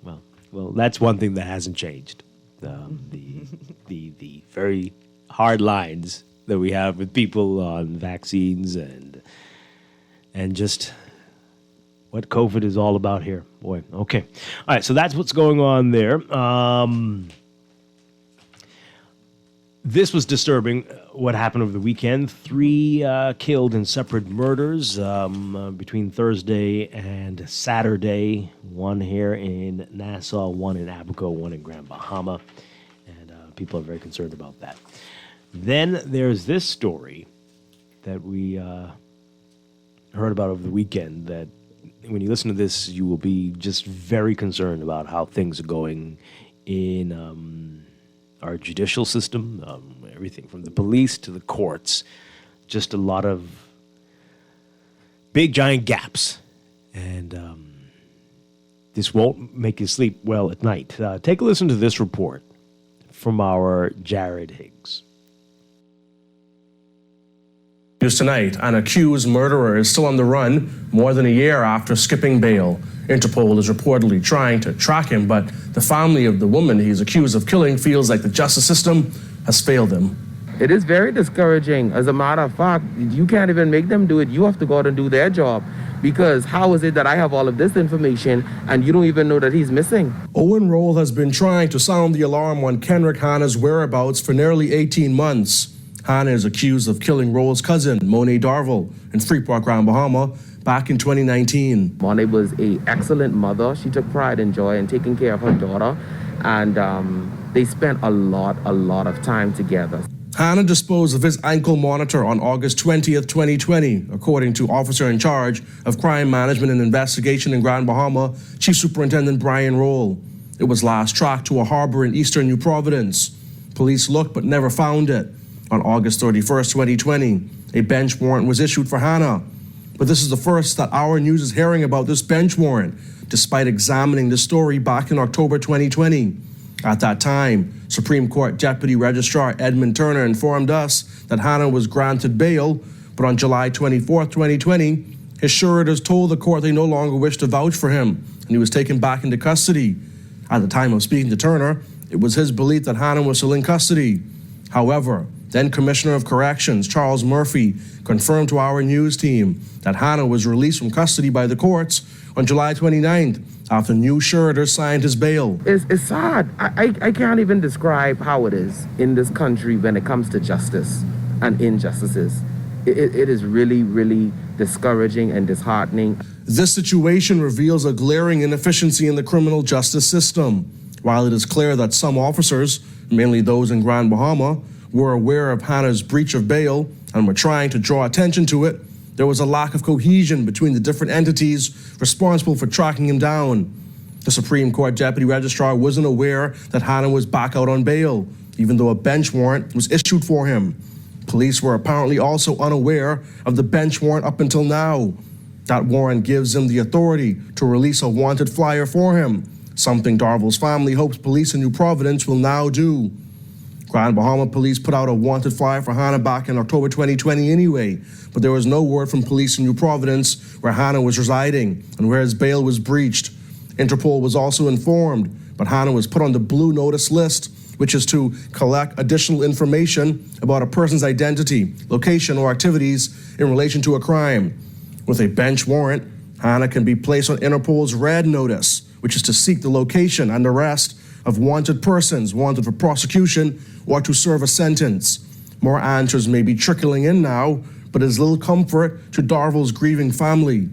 Well, that's one thing that hasn't changed. The very hard lines that we have with people on vaccines and just what COVID is all about here. Boy, okay. All right, so that's what's going on there. This was disturbing, what happened over the weekend. 3 killed in separate murders between Thursday and Saturday. One here in Nassau, one in Abaco, one in Grand Bahama. And people are very concerned about that. Then there's this story that we heard about over the weekend that when you listen to this, you will be just very concerned about how things are going in our judicial system, everything from the police to the courts, just a lot of big, giant gaps. And this won't make you sleep well at night. Take a listen to this report from our Jared Higgs. News tonight, an accused murderer is still on the run more than a year after skipping bail. Interpol is reportedly trying to track him, but the family of the woman he's accused of killing feels like the justice system has failed him. It is very discouraging. As a matter of fact, you can't even make them do it. You have to go out and do their job. Because how is it that I have all of this information and you don't even know that he's missing? Owen Roll has been trying to sound the alarm on Kenrick Hanna's whereabouts for nearly 18 months. Hanna is accused of killing Roll's cousin, Monet Darville, in Freeport, Grand Bahama, back in 2019. Monet was an excellent mother. She took pride and joy in taking care of her daughter, and they spent a lot of time together. Hanna disposed of his ankle monitor on August 20th, 2020, according to officer in charge of crime management and investigation in Grand Bahama, Chief Superintendent Brian Roll. It was last tracked to a harbor in eastern New Providence. Police looked but never found it. On August 31st, 2020, a bench warrant was issued for Hanna. But this is the first that our news is hearing about this bench warrant, despite examining the story back in October 2020. At that time, Supreme Court Deputy Registrar Edmund Turner informed us that Hanna was granted bail, but on July 24th, 2020, his suretors told the court they no longer wished to vouch for him, and he was taken back into custody. At the time of speaking to Turner, it was his belief that Hanna was still in custody. However, then Commissioner of Corrections Charles Murphy confirmed to our news team that Hanna was released from custody by the courts on July 29th after new suretors signed his bail. It's sad. I can't even describe how it is in this country when it comes to justice and injustices. It is really, really discouraging and disheartening. This situation reveals a glaring inefficiency in the criminal justice system. While it is clear that some officers, mainly those in Grand Bahama, were aware of Hanna's breach of bail and were trying to draw attention to it, there was a lack of cohesion between the different entities responsible for tracking him down. The Supreme Court Deputy Registrar wasn't aware that Hanna was back out on bail, even though a bench warrant was issued for him. Police were apparently also unaware of the bench warrant up until now. That warrant gives them the authority to release a wanted flyer for him, something Darville's family hopes police in New Providence will now do. Grand Bahama police put out a wanted flyer for Hanna back in October 2020 anyway, but there was no word from police in New Providence where Hanna was residing and where his bail was breached. Interpol was also informed, but Hannah was put on the blue notice list, which is to collect additional information about a person's identity, location, or activities in relation to a crime. With a bench warrant, Hannah can be placed on Interpol's red notice, which is to seek the location and arrest of wanted persons wanted for prosecution or to serve a sentence. More answers may be trickling in now, but there's little comfort to Darville's grieving family.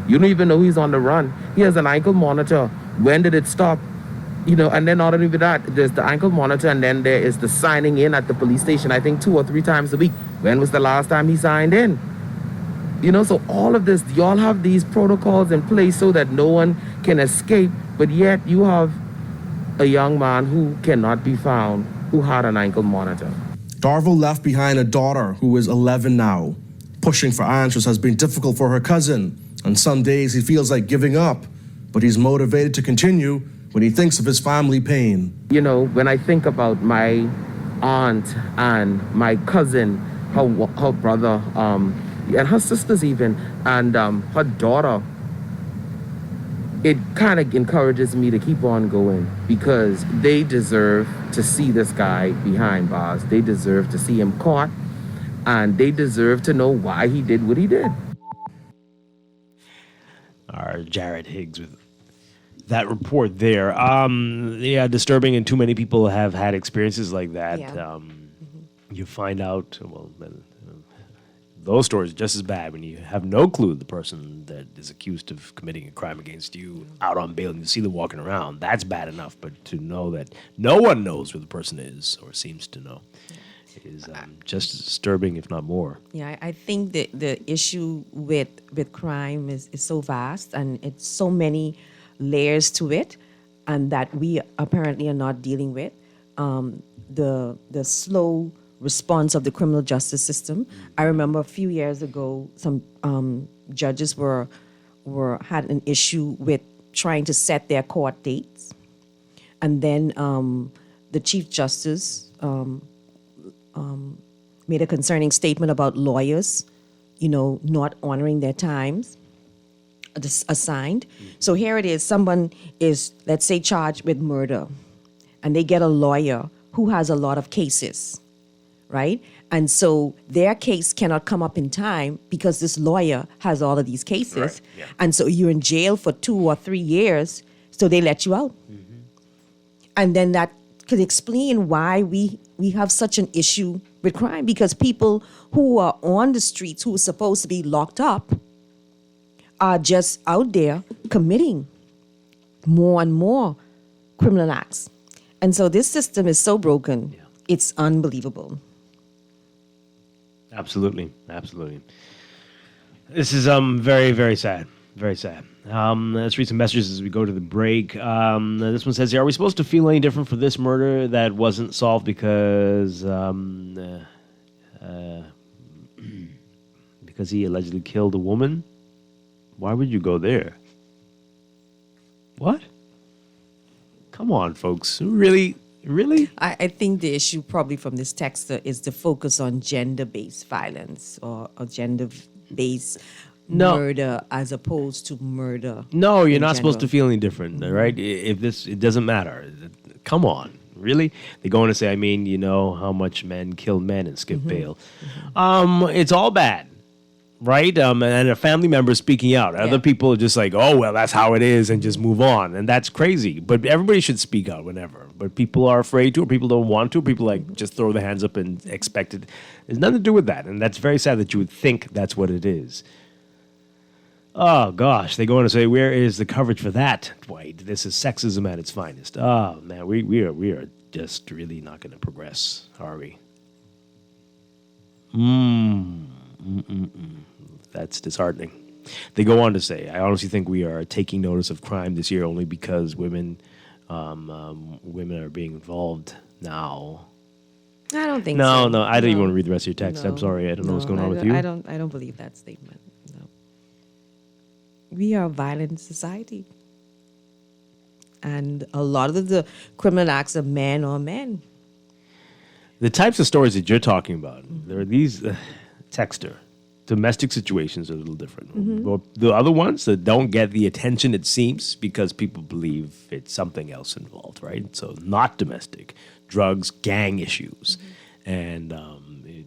You don't even know he's on the run. He has an ankle monitor. When did it stop? You know, and then not only that, there's the ankle monitor, and then there is the signing in at the police station, I think 2 or 3 times a week. When was the last time he signed in? You know, so all of this, y'all have these protocols in place so that no one can escape, but yet you have a young man who cannot be found who had an ankle monitor. Darville left behind a daughter who is 11 now. Pushing for answers has been difficult for her cousin, and some days he feels like giving up, but he's motivated to continue when he thinks of his family pain. You know, when I think about my aunt and my cousin, her brother, and her sisters even, and her daughter, it kind of encourages me to keep on going because they deserve to see this guy behind bars. They deserve to see him caught, and they deserve to know why he did what he did. Our Jared Higgs with that report there. Yeah, disturbing, and too many people have had experiences like that. Yeah. You find out, well, those stories are just as bad when you have no clue the person that is accused of committing a crime against you out on bail and you see them walking around. That's bad enough, but to know that no one knows where the person is or seems to know is just as disturbing, if not more. Yeah, I think that the issue with crime is so vast, and it's so many layers to it, and that we apparently are not dealing with. The slow response of the criminal justice system. I remember a few years ago, some judges had an issue with trying to set their court dates, and then the Chief Justice made a concerning statement about lawyers, not honoring their times assigned. So here it is, someone is, let's say, charged with murder, and they get a lawyer who has a lot of cases, right? And so their case cannot come up in time because this lawyer has all of these cases. Right, yeah. And so you're in jail for 2 or 3 years, so they let you out. Mm-hmm. And then that could explain why we have such an issue with crime, because people who are on the streets, who are supposed to be locked up, are just out there committing more and more criminal acts. And so this system is so broken, it's unbelievable. Absolutely. This is very, very sad. Very sad. Let's read some messages as we go to the break. This one says here, are we supposed to feel any different for this murder that wasn't solved because he allegedly killed a woman? Why would you go there? What? Come on, folks. Really? I think the issue probably from this texter is the focus on gender-based violence or gender-based murder as opposed to murder. No, you're not supposed to feel any different, right? It doesn't matter. Come on. Really? They go on to say, how much men kill men and skip bail. It's all bad. Right? And a family member speaking out. Other people are just like, oh, well, that's how it is, and just move on. And that's crazy. But everybody should speak out whenever. But people are afraid to, or people don't want to. People just throw their hands up and expect it. There's nothing to do with that. And that's very sad that you would think that's what it is. Oh, gosh. They go on to say, where is the coverage for that, Dwight? This is sexism at its finest. Oh, man, we are just really not going to progress, are we? That's disheartening. They go on to say, I honestly think we are taking notice of crime this year only because women are being involved now. I don't think so. No, I don't even want to read the rest of your text. No, I'm sorry. I don't know what's going on with you. I don't believe that statement. No. We are a violent society. And a lot of the criminal acts of men are men. The types of stories that you're talking about, there are these texter. Domestic situations are a little different. But the other ones that don't get the attention, it seems, because people believe it's something else involved, right? So not domestic, drugs, gang issues. And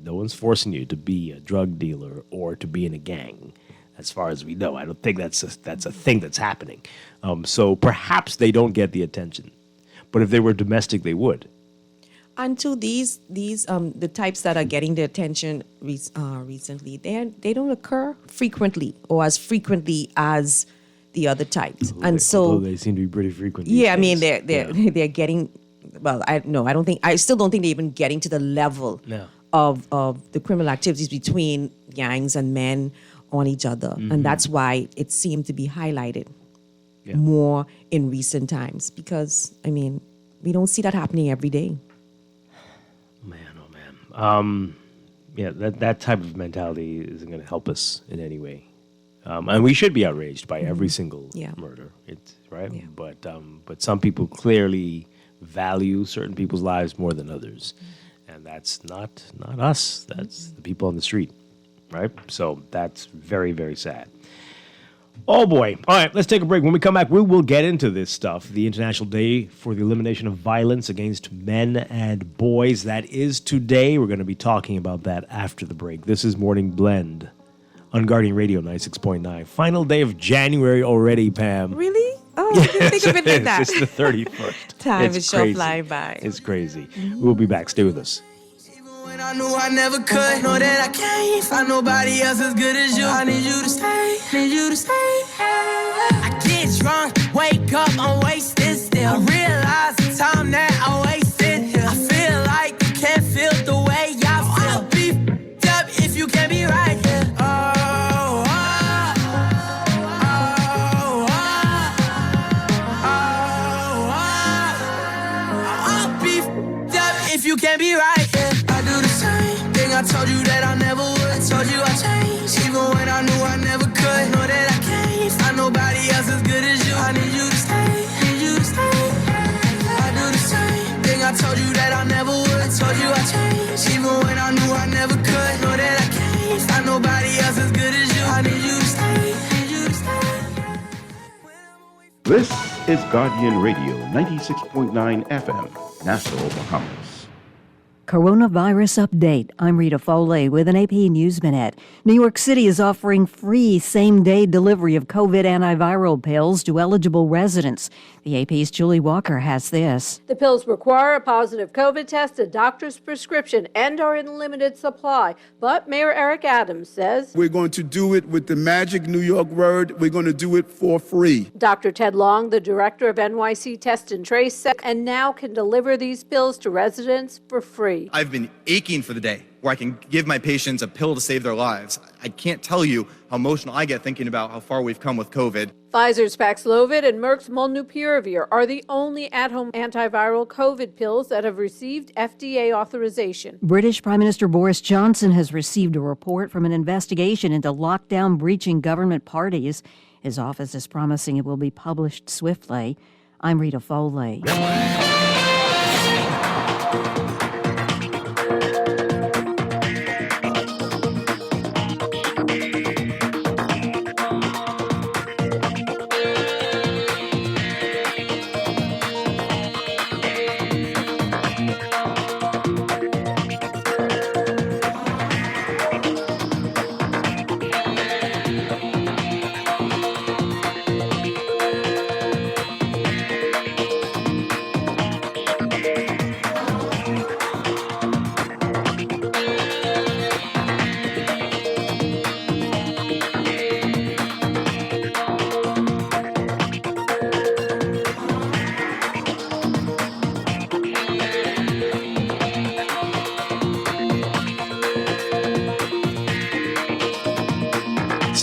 no one's forcing you to be a drug dealer or to be in a gang, as far as we know. I don't think that's a thing that's happening. So perhaps they don't get the attention. But if they were domestic, they would. And to these the types that are getting the attention recently, they don't occur frequently or as frequently as the other types. And so they seem to be pretty frequent. Yeah, I mean they're getting. Well, I still don't think they're even getting to the level of the criminal activities between gangs and men on each other, and that's why it seemed to be highlighted more in recent times. Because I mean, we don't see that happening every day. That type of mentality isn't going to help us in any way, and we should be outraged by every single murder. It's right, but some people clearly value certain people's lives more than others, and that's not us. That's the people on the street, right? So that's very, very sad. Oh, boy. All right, let's take a break. When we come back, we will get into this stuff. The International Day for the Elimination of Violence Against Men and Boys. That is today. We're going to be talking about that after the break. This is Morning Blend on Guardian Radio 96.9. Final day of January already, Pam. Really? Oh, I didn't think of it like that. It's the 31st. Time is sure flying by. It's crazy. We'll be back. Stay with us. When I knew I never could, know that I can't find nobody else as good as you. I need you to stay, need you to stay. I get drunk, wake up, I'm wasted still. I realize the time that I wasted here. I feel like you can't feel the way I feel. I'll be f***ed up if you can't be right here. I'll be f***ed up if you can't be right here. I told you that I never would. I told you I changed, even when I knew I never could. Know that I can't find nobody else as good as you. I need you to stay, need you to stay. I do the same thing. I told you that I never would. I told you I changed, even when I knew I never could. Know that I can't find nobody else as good as you. I need you to stay, need you to stay. This is Guardian Radio 96.9 FM, Nassau, Bahamas. Coronavirus update. I'm Rita Foley with an AP News Minute. New York City is offering free same-day delivery of COVID antiviral pills to eligible residents. The AP's Julie Walker has this. The pills require a positive COVID test, a doctor's prescription, and are in limited supply. But Mayor Eric Adams says we're going to do it with the magic New York word. We're going to do it for free. Dr. Ted Long, the director of NYC Test and Trace, said and now can deliver these pills to residents for free. I've been aching for the day where I can give my patients a pill to save their lives. I can't tell you how emotional I get thinking about how far we've come with COVID. Pfizer's Paxlovid and Merck's Molnupiravir are the only at-home antiviral COVID pills that have received FDA authorization. British Prime Minister Boris Johnson has received a report from an investigation into lockdown-breaching government parties. His office is promising it will be published swiftly. I'm Rita Foley.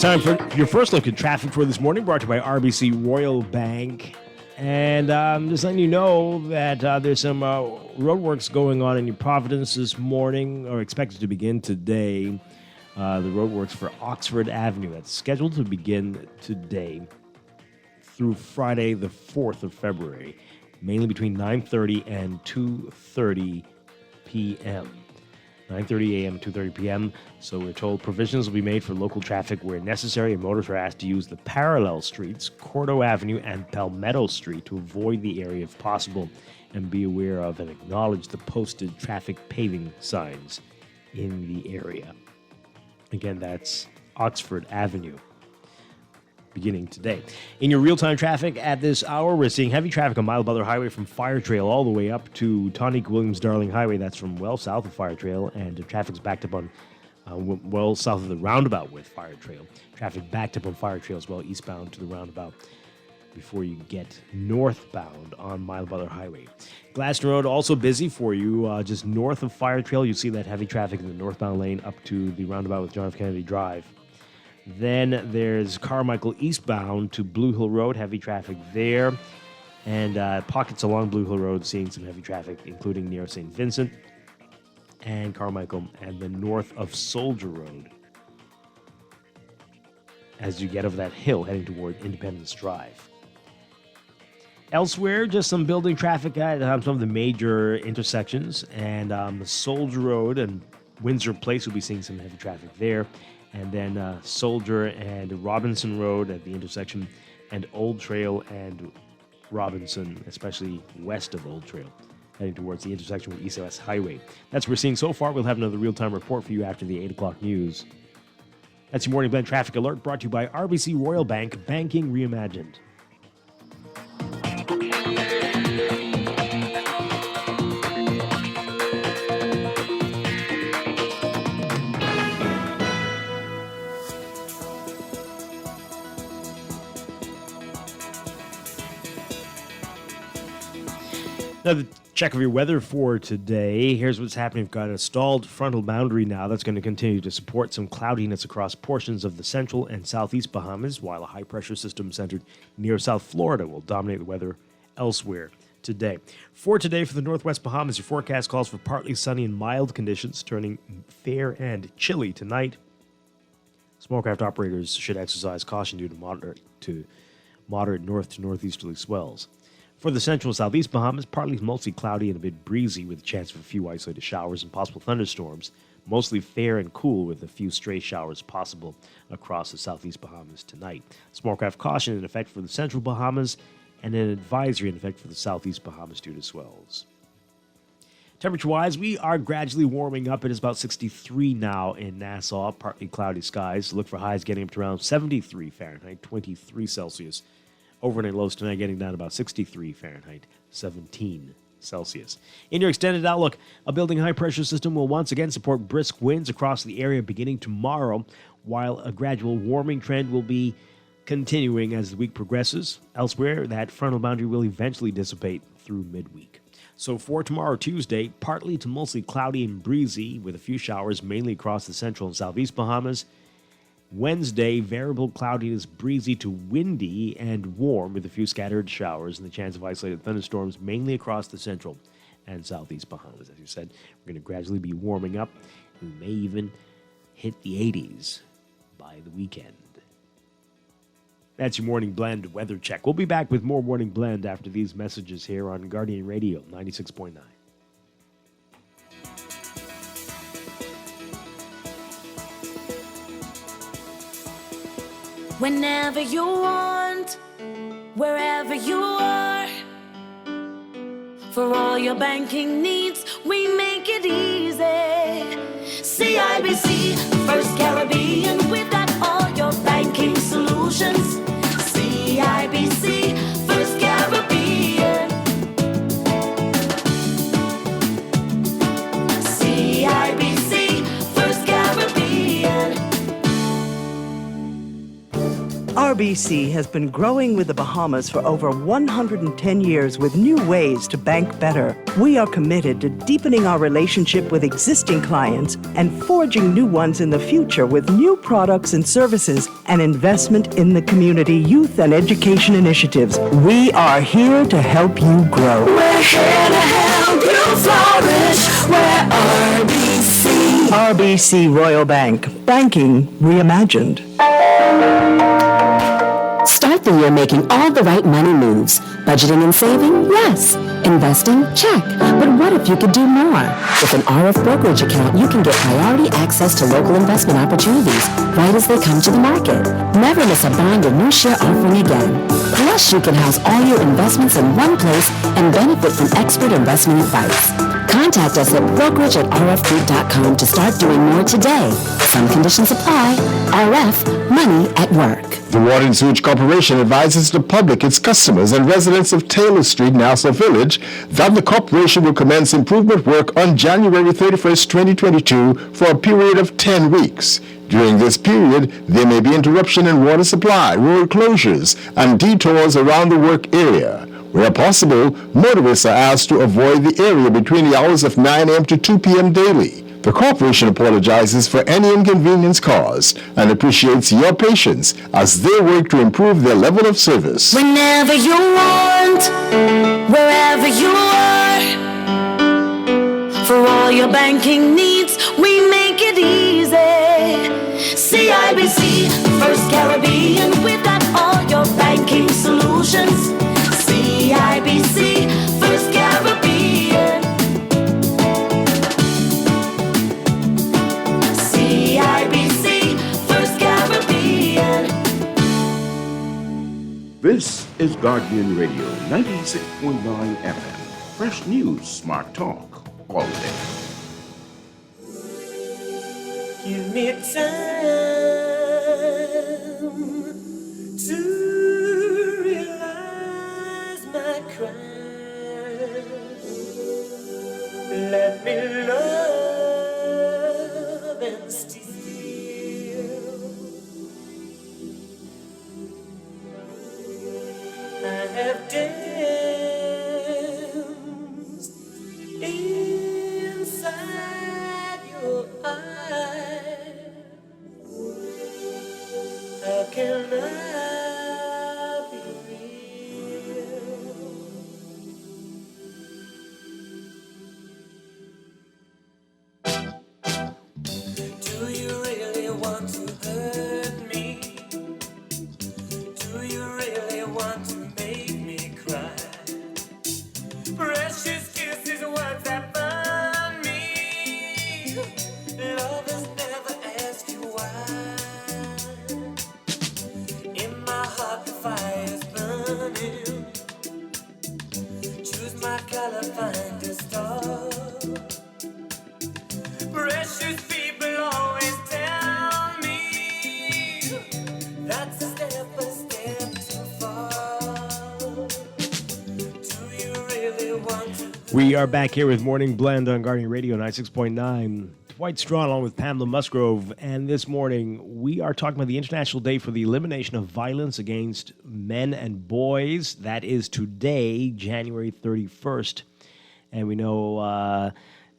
Time for your first look at traffic for this morning, brought to you by RBC Royal Bank. And just letting you know that there's some roadworks going on in New Providence this morning, or expected to begin today. The roadworks for Oxford Avenue. That's scheduled to begin today through Friday, the 4th of February, mainly between 9:30 and 2:30 p.m. 9:30 a.m. to 2:30 p.m. So we're told provisions will be made for local traffic where necessary, and motorists are asked to use the parallel streets, Cordo Avenue and Palmetto Street, to avoid the area if possible, and be aware of and acknowledge the posted traffic paving signs in the area. Again, that's Oxford Avenue, beginning today. In your real-time traffic at this hour, we're seeing heavy traffic on Mile Butler Highway from Fire Trail all the way up to Tonique-Williams-Darling Highway. That's from well south of Fire Trail, and the traffic's backed up on well south of the roundabout with Fire Trail. Traffic backed up on Fire Trail as well, eastbound to the roundabout before you get northbound on Mile Butler Highway. Glaston Road also busy for you. Just north of Fire Trail, you see that heavy traffic in the northbound lane up to the roundabout with John F. Kennedy Drive. Then there's Carmichael eastbound to Blue Hill Road, heavy traffic there. And pockets along Blue Hill Road seeing some heavy traffic, including near St. Vincent and Carmichael, and then north of Soldier Road as you get over that hill heading toward Independence Drive. Elsewhere, just some building traffic at some of the major intersections, and Soldier Road and Windsor Place will be seeing some heavy traffic there. And then Soldier and Robinson Road at the intersection, and Old Trail and Robinson, especially west of Old Trail, heading towards the intersection with East West Highway. That's what we're seeing so far. We'll have another real-time report for you after the 8 o'clock news. That's your Morning Blend Traffic Alert, brought to you by RBC Royal Bank, banking reimagined. Another check of your weather for today. Here's what's happening. We've got a stalled frontal boundary now that's going to continue to support some cloudiness across portions of the central and southeast Bahamas, while a high-pressure system centered near South Florida will dominate the weather elsewhere today. For today, for the northwest Bahamas, your forecast calls for partly sunny and mild conditions, turning fair and chilly tonight. Small craft operators should exercise caution due to moderate north to northeasterly swells. For the central and southeast Bahamas, partly mostly cloudy and a bit breezy with a chance of a few isolated showers and possible thunderstorms. Mostly fair and cool with a few stray showers possible across the southeast Bahamas tonight. Small craft caution in effect for the central Bahamas and an advisory in effect for the southeast Bahamas due to swells. Temperature-wise, we are gradually warming up. It is about 63 now in Nassau, partly cloudy skies. Look for highs getting up to around 73 Fahrenheit, 23 Celsius. Overnight lows tonight getting down to about 63 Fahrenheit, 17 Celsius. In your extended outlook, a building high-pressure system will once again support brisk winds across the area beginning tomorrow, while a gradual warming trend will be continuing as the week progresses. Elsewhere, that frontal boundary will eventually dissipate through midweek. So for tomorrow, Tuesday, partly to mostly cloudy and breezy with a few showers mainly across the central and southeast Bahamas. Wednesday, variable cloudiness, breezy to windy and warm with a few scattered showers and the chance of isolated thunderstorms mainly across the central and southeast Bahamas. As you said, we're going to gradually be warming up. We may even hit the 80s by the weekend. That's your Morning Blend weather check. We'll be back with more Morning Blend after these messages here on Guardian Radio 96.9. Whenever you want, wherever you are, for all your banking needs, we make it easy. CIBC, First Caribbean, we've got all your banking solutions. CIBC, First Caribbean. CIBC, First Caribbean. RBC has been growing with the Bahamas for over 110 years with new ways to bank better. We are committed to deepening our relationship with existing clients and forging new ones in the future with new products and services and investment in the community, youth, and education initiatives. We are here to help you grow. We're here to help you flourish. We're RBC. RBC Royal Bank. Banking reimagined. Start Start the year making all the right money moves. Budgeting and saving? Yes. Investing? Check. But what if you could do more? With an RF brokerage account, you can get priority access to local investment opportunities right as they come to the market. Never miss a bond or new share offering again. Plus, you can house all your investments in one place and benefit from expert investment advice. Contact us at brokerage@rfgroup.com to start doing more today. Some conditions apply. RF, money at work. The Water and Sewage Corporation advises the public, its customers, and residents of Taylor Street, Nassau Village, that the corporation will commence improvement work on January 31st, 2022 for a period of 10 weeks. During this period, there may be interruption in water supply, road closures, and detours around the work area. Where possible, motorists are asked to avoid the area between the hours of 9 a.m. to 2 p.m. daily. The corporation apologizes for any inconvenience caused and appreciates your patience as they work to improve their level of service. Whenever you want, wherever you are, for all your banking needs, we make it easy. CIBC, First Caribbean, we've got all your banking solutions. CIBC, First Caribbean. CIBC, First Caribbean. This is Guardian Radio, 96.9 FM. Fresh news, smart talk, all day. Give me time to realize my crime. Let me love and steal. I have danced inside your eyes. How can I be real? Do you really want to hurt me? Do you really want to make me cry? Precious kisses, words that burn me. Lovers never ask you why. In my heart the fire's burning. Choose my color, find a star. Precious people always tell me that's a step too far. Do you really want to? We are back here with Morning Blend on Guardian Radio 96.9. Dwight Strachan along with Pamela Musgrove. And this morning, we are talking about the International Day for the Elimination of Violence Against Men and Boys. That is today, January 31st. And we know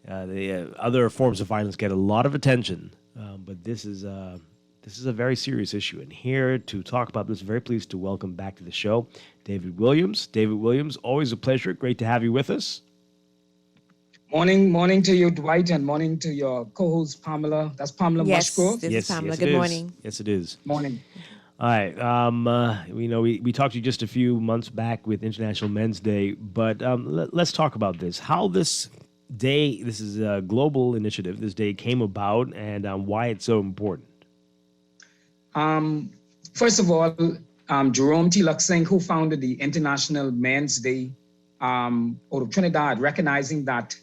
the other forms of violence get a lot of attention. But this is a very serious issue. And here to talk about this, very pleased to welcome back to the show David Williams. David Williams, always a pleasure. Great to have you with us. Morning to you, Dwight, and morning to your co-host, Pamela. That's Pamela Musgrove. This is Pamela. Good morning. Yes, it is. Morning. All right. We talked to you just a few months back with International Men's Day, but let's talk about this. How this day, this is a global initiative, this day came about and why it's so important. First of all, Jerome T. Luxing, who founded the International Men's Day out of Trinidad, recognizing that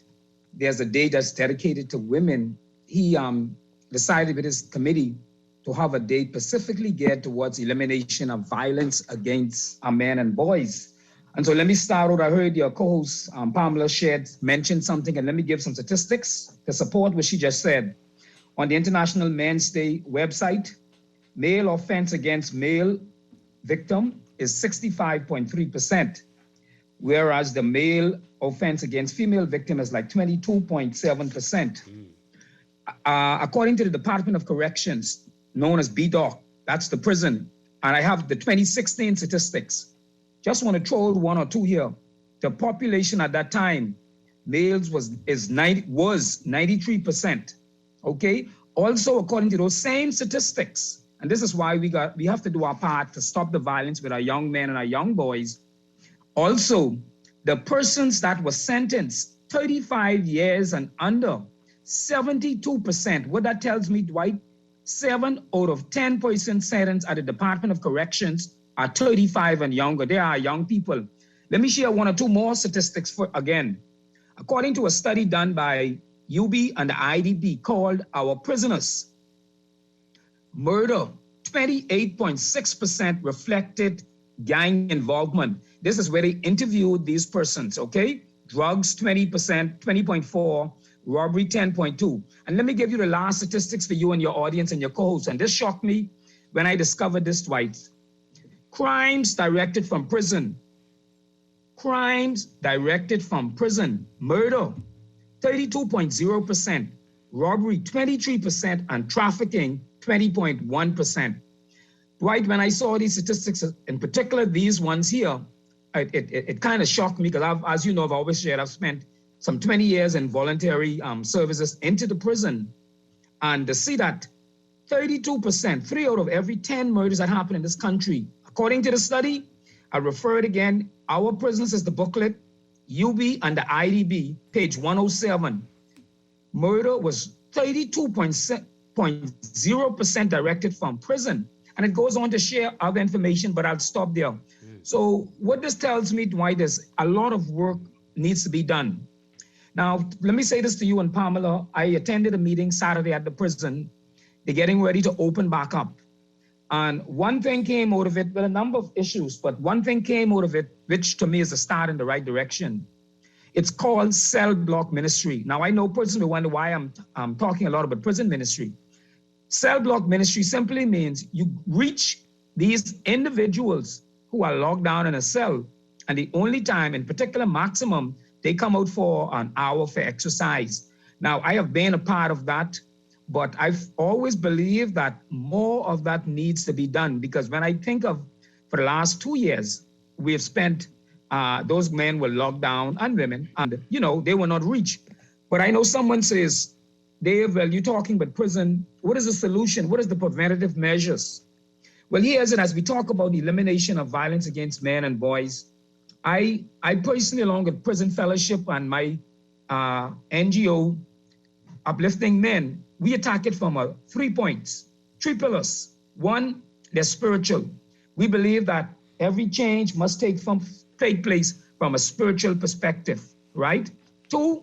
there's a day that's dedicated to women, he decided with his committee to have a day specifically geared towards elimination of violence against men and boys. And so let me start out. I heard your co-host, Pamela, mentioned something, and let me give some statistics to support what she just said. On the International Men's Day website, male offense against male victim is 65.3%, whereas the male offense against female victim is like 22.7%. According to the Department of Corrections, known as BDOC, that's the prison, and I have the 2016 statistics. Just want to throw out one or two here. The population at that time, males was 93%. Okay. Also, according to those same statistics, And this is why we have to do our part to stop the violence with our young men and our young boys. Also, the persons that were sentenced 35 years and under, 72%. What that tells me, Dwight, 7 out of 10 persons sentenced at the Department of Corrections are 35 and younger. They are young people. Let me share 1 or 2 more statistics again. According to a study done by UB and the IDB called Our Prisoners, murder, 28.6% reflected gang involvement. This is where they interviewed these persons, okay? Drugs, 20%, 20.4%, robbery, 10.2%. And let me give you the last statistics for you and your audience and your co-hosts. And this shocked me when I discovered this, Dwight. Crimes directed from prison. Crimes directed from prison. Murder, 32.0%. Robbery, 23%. And trafficking, 20.1%. Dwight, when I saw these statistics, in particular these ones here, it kind of shocked me because as you know, I've always shared, I've spent some 20 years in voluntary services into the prison. And to see that 32%, 3 out of every 10 murders that happen in this country, according to the study, I refer it again, Our Prisons is the booklet, UB and the IDB, page 107. Murder was 32.0% directed from prison. And it goes on to share other information, but I'll stop there. So what this tells me, Dwight, is a lot of work needs to be done. Now, let me say this to you and Pamela. I attended a meeting Saturday at the prison. They're getting ready to open back up. And one thing came out of it, well, a number of issues, but one thing came out of it, which to me is a start in the right direction. It's called cell block ministry. Now, I know persons will wonder why I'm talking a lot about prison ministry. Cell block ministry simply means you reach these individuals who are locked down in a cell, and the only time, in particular maximum, they come out for an hour for exercise. Now, I have been a part of that, but I've always believed that more of that needs to be done, because when I think of, for the last 2 years, we have spent, those men were locked down and women, and, you know, they were not reached. But I know someone says, Dave, well, you're talking about prison. What is the solution? What is the preventative measures? Well, here's it. As we talk about the elimination of violence against men and boys, I personally, along with Prison Fellowship and my NGO, Uplifting Men, we attack it from 3 points, 3 pillars. 1, they're spiritual. We believe that every change must take place from a spiritual perspective, right? 2,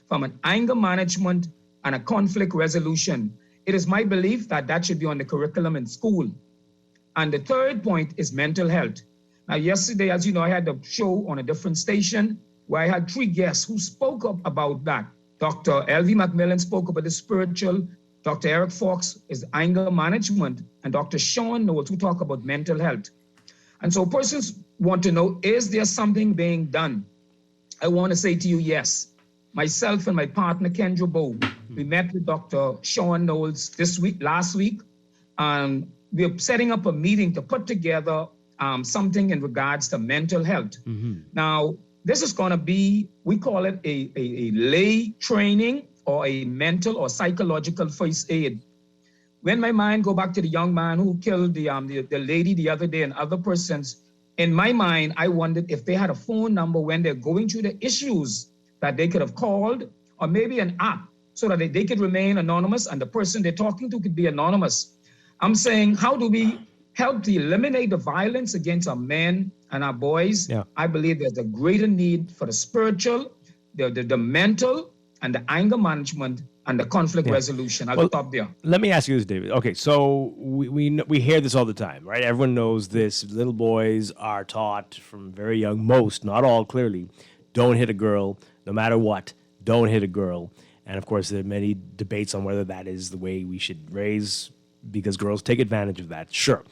from an anger management and a conflict resolution. It is my belief that that should be on the curriculum in school. And the 3rd point is mental health. Now, yesterday, as you know, I had a show on a different station where I had 3 guests who spoke up about that. Dr. L.V. McMillan spoke about the spiritual, Dr. Eric Fox is anger management, and Dr. Sean Knowles who talk about mental health. And so persons want to know, is there something being done? I want to say to you, yes. Myself and my partner, Kendra Bow, we met with Dr. Sean Knowles last week. We're setting up a meeting to put together something in regards to mental health. Now, this is going to be, we call it a lay training or a mental or psychological first aid. When my mind go back to the young man who killed the lady the other day and other persons, in my mind, I wondered if they had a phone number when they're going through the issues that they could have called, or maybe an app so that they could remain anonymous and the person they're talking to could be anonymous. I'm saying, how do we help to eliminate the violence against our men and our boys? Yeah. I believe there's a greater need for the spiritual, the mental, and the anger management and the conflict resolution. I'll stop there. Let me ask you this, David. Okay, so we hear this all the time, right? Everyone knows this. Little boys are taught from very young, most, not all clearly, don't hit a girl, no matter what, don't hit a girl. And of course, there are many debates on whether that is the way we should raise, because girls take advantage of that, sure.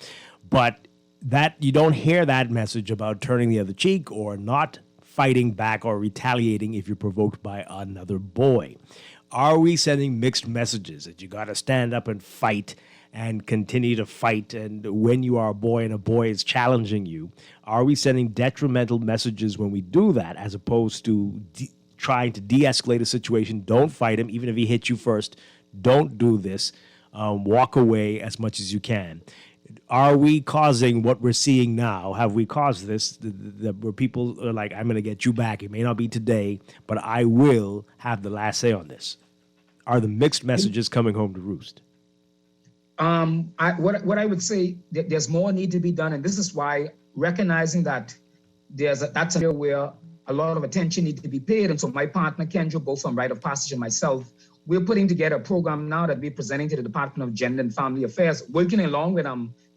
But that you don't hear that message about turning the other cheek or not fighting back or retaliating if you're provoked by another boy. Are we sending mixed messages that you got to stand up and fight and continue to fight, and when you are a boy and a boy is challenging you, are we sending detrimental messages when we do that, as opposed to trying to de-escalate a situation? Don't fight him, even if he hits you first. Don't do this. walk away as much as you can. Are we causing what we're seeing now? Have we caused this, where people are like, I'm going to get you back. It may not be today, but I will have the last say on this? Are the mixed messages coming home to roost? What I would say, there's more need to be done. And this is why recognizing that that's an area where a lot of attention needs to be paid. And so my partner, Kendra, both from Rite of Passage and myself, we're putting together a program now that we're presenting to the Department of Gender and Family Affairs, working along with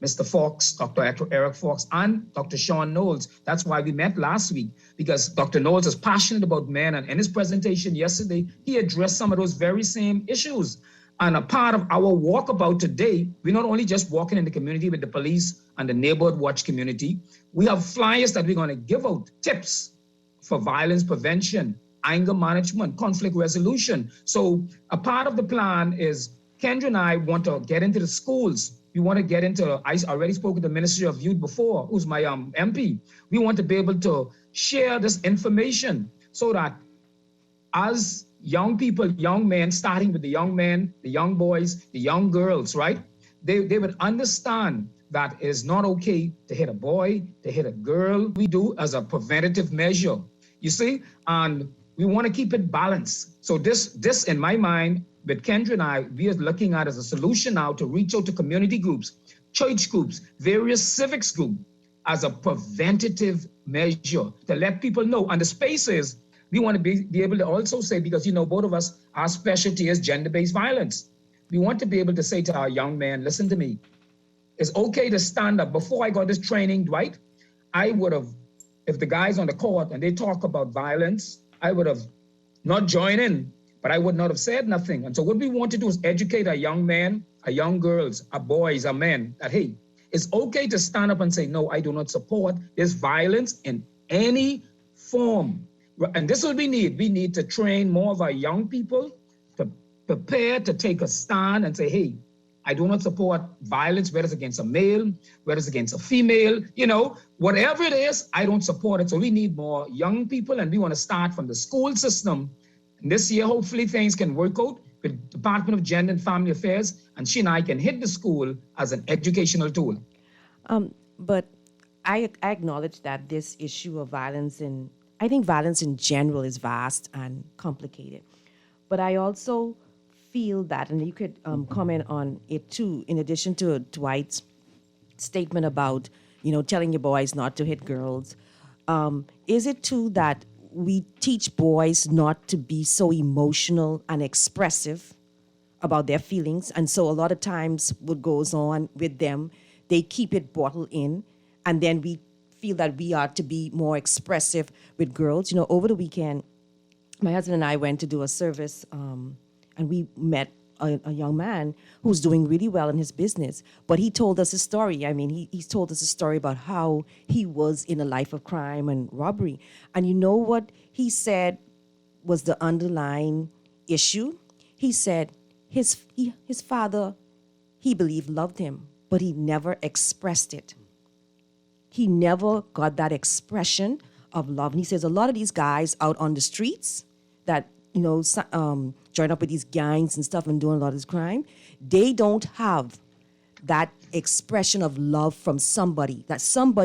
Mr. Fox, Dr. Eric Fox, and Dr. Sean Knowles. That's why we met last week, because Dr. Knowles is passionate about men. And in his presentation yesterday, he addressed some of those very same issues. And a part of our walkabout today, we're not only just walking in the community with the police and the neighborhood watch community, we have flyers that we're going to give out, tips for violence prevention, anger management, conflict resolution. So a part of the plan is Kendra and I want to get into the schools. We want to get into, I already spoke with the Ministry of Youth before, who's my MP. We want to be able to share this information so that as young people, young men, starting with the young men, the young boys, the young girls, right? They would understand that it is not okay to hit a boy, to hit a girl. We do as a preventative measure, you see? And we want to keep it balanced. So this in my mind, with Kendra and I, we are looking at as a solution now to reach out to community groups, church groups, various civics groups as a preventative measure to let people know. And the space is, we want to be able to also say, because, you know, both of us, our specialty is gender-based violence. We want to be able to say to our young man, listen to me, it's okay to stand up. Before I got this training, Dwight, I would have, if the guys on the court and they talk about violence, I would have not joined in, but I would not have said nothing. And so what we want to do is educate our young men, our young girls, our boys, our men, that, hey, it's okay to stand up and say, no, I do not support this violence in any form. And this is what we need. We need to train more of our young people to prepare to take a stand and say, hey, I do not support violence, whether it's against a male, whether it's against a female, you know, whatever it is, I don't support it. So we need more young people, and we want to start from the school system. And this year, hopefully things can work out with Department of Gender and Family Affairs, and she and I can hit the school as an educational tool. But I acknowledge that this issue of violence I think violence in general is vast and complicated. But I also feel that, and you could comment on it too, in addition to Dwight's statement about, you know, telling your boys not to hit girls, is it too that we teach boys not to be so emotional and expressive about their feelings? And so a lot of times what goes on with them, they keep it bottled in, and then we feel that we are to be more expressive with girls. You know, over the weekend, my husband and I went to do a service, and we met a young man who's doing really well in his business. But he told us a story. I mean, he's told us a story about how he was in a life of crime and robbery. And you know what he said was the underlying issue? He said his father, he believed, loved him, but he never expressed it. He never got that expression of love. And he says a lot of these guys out on the streets that, you know, join up with these gangs and stuff and doing a lot of this crime, they don't have that expression of love from somebody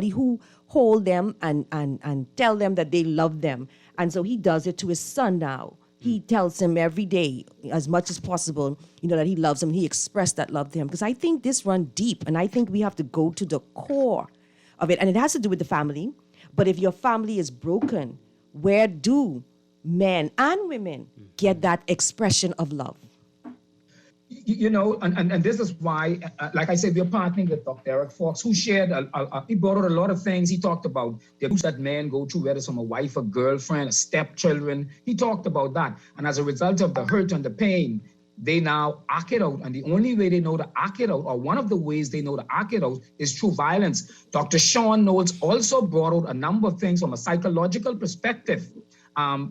who hold them and tell them that they love them. And so he does it to his son now. He tells him every day, as much as possible, you know, that he loves him. He expressed that love to him. Because I think this runs deep, and I think we have to go to the core of it. And it has to do with the family. But if your family is broken, where do men and women get that expression of love? You know, and this is why, like I said, we're partnering with Dr. Eric Fox, who shared, he brought out a lot of things. He talked about the abuse that men go through, whether it's from a wife, a girlfriend, a stepchildren. He talked about that. And as a result of the hurt and the pain, they now act it out. And the only way they know to act it out, or one of the ways they know to act it out, is through violence. Dr. Sean Knowles also brought out a number of things from a psychological perspective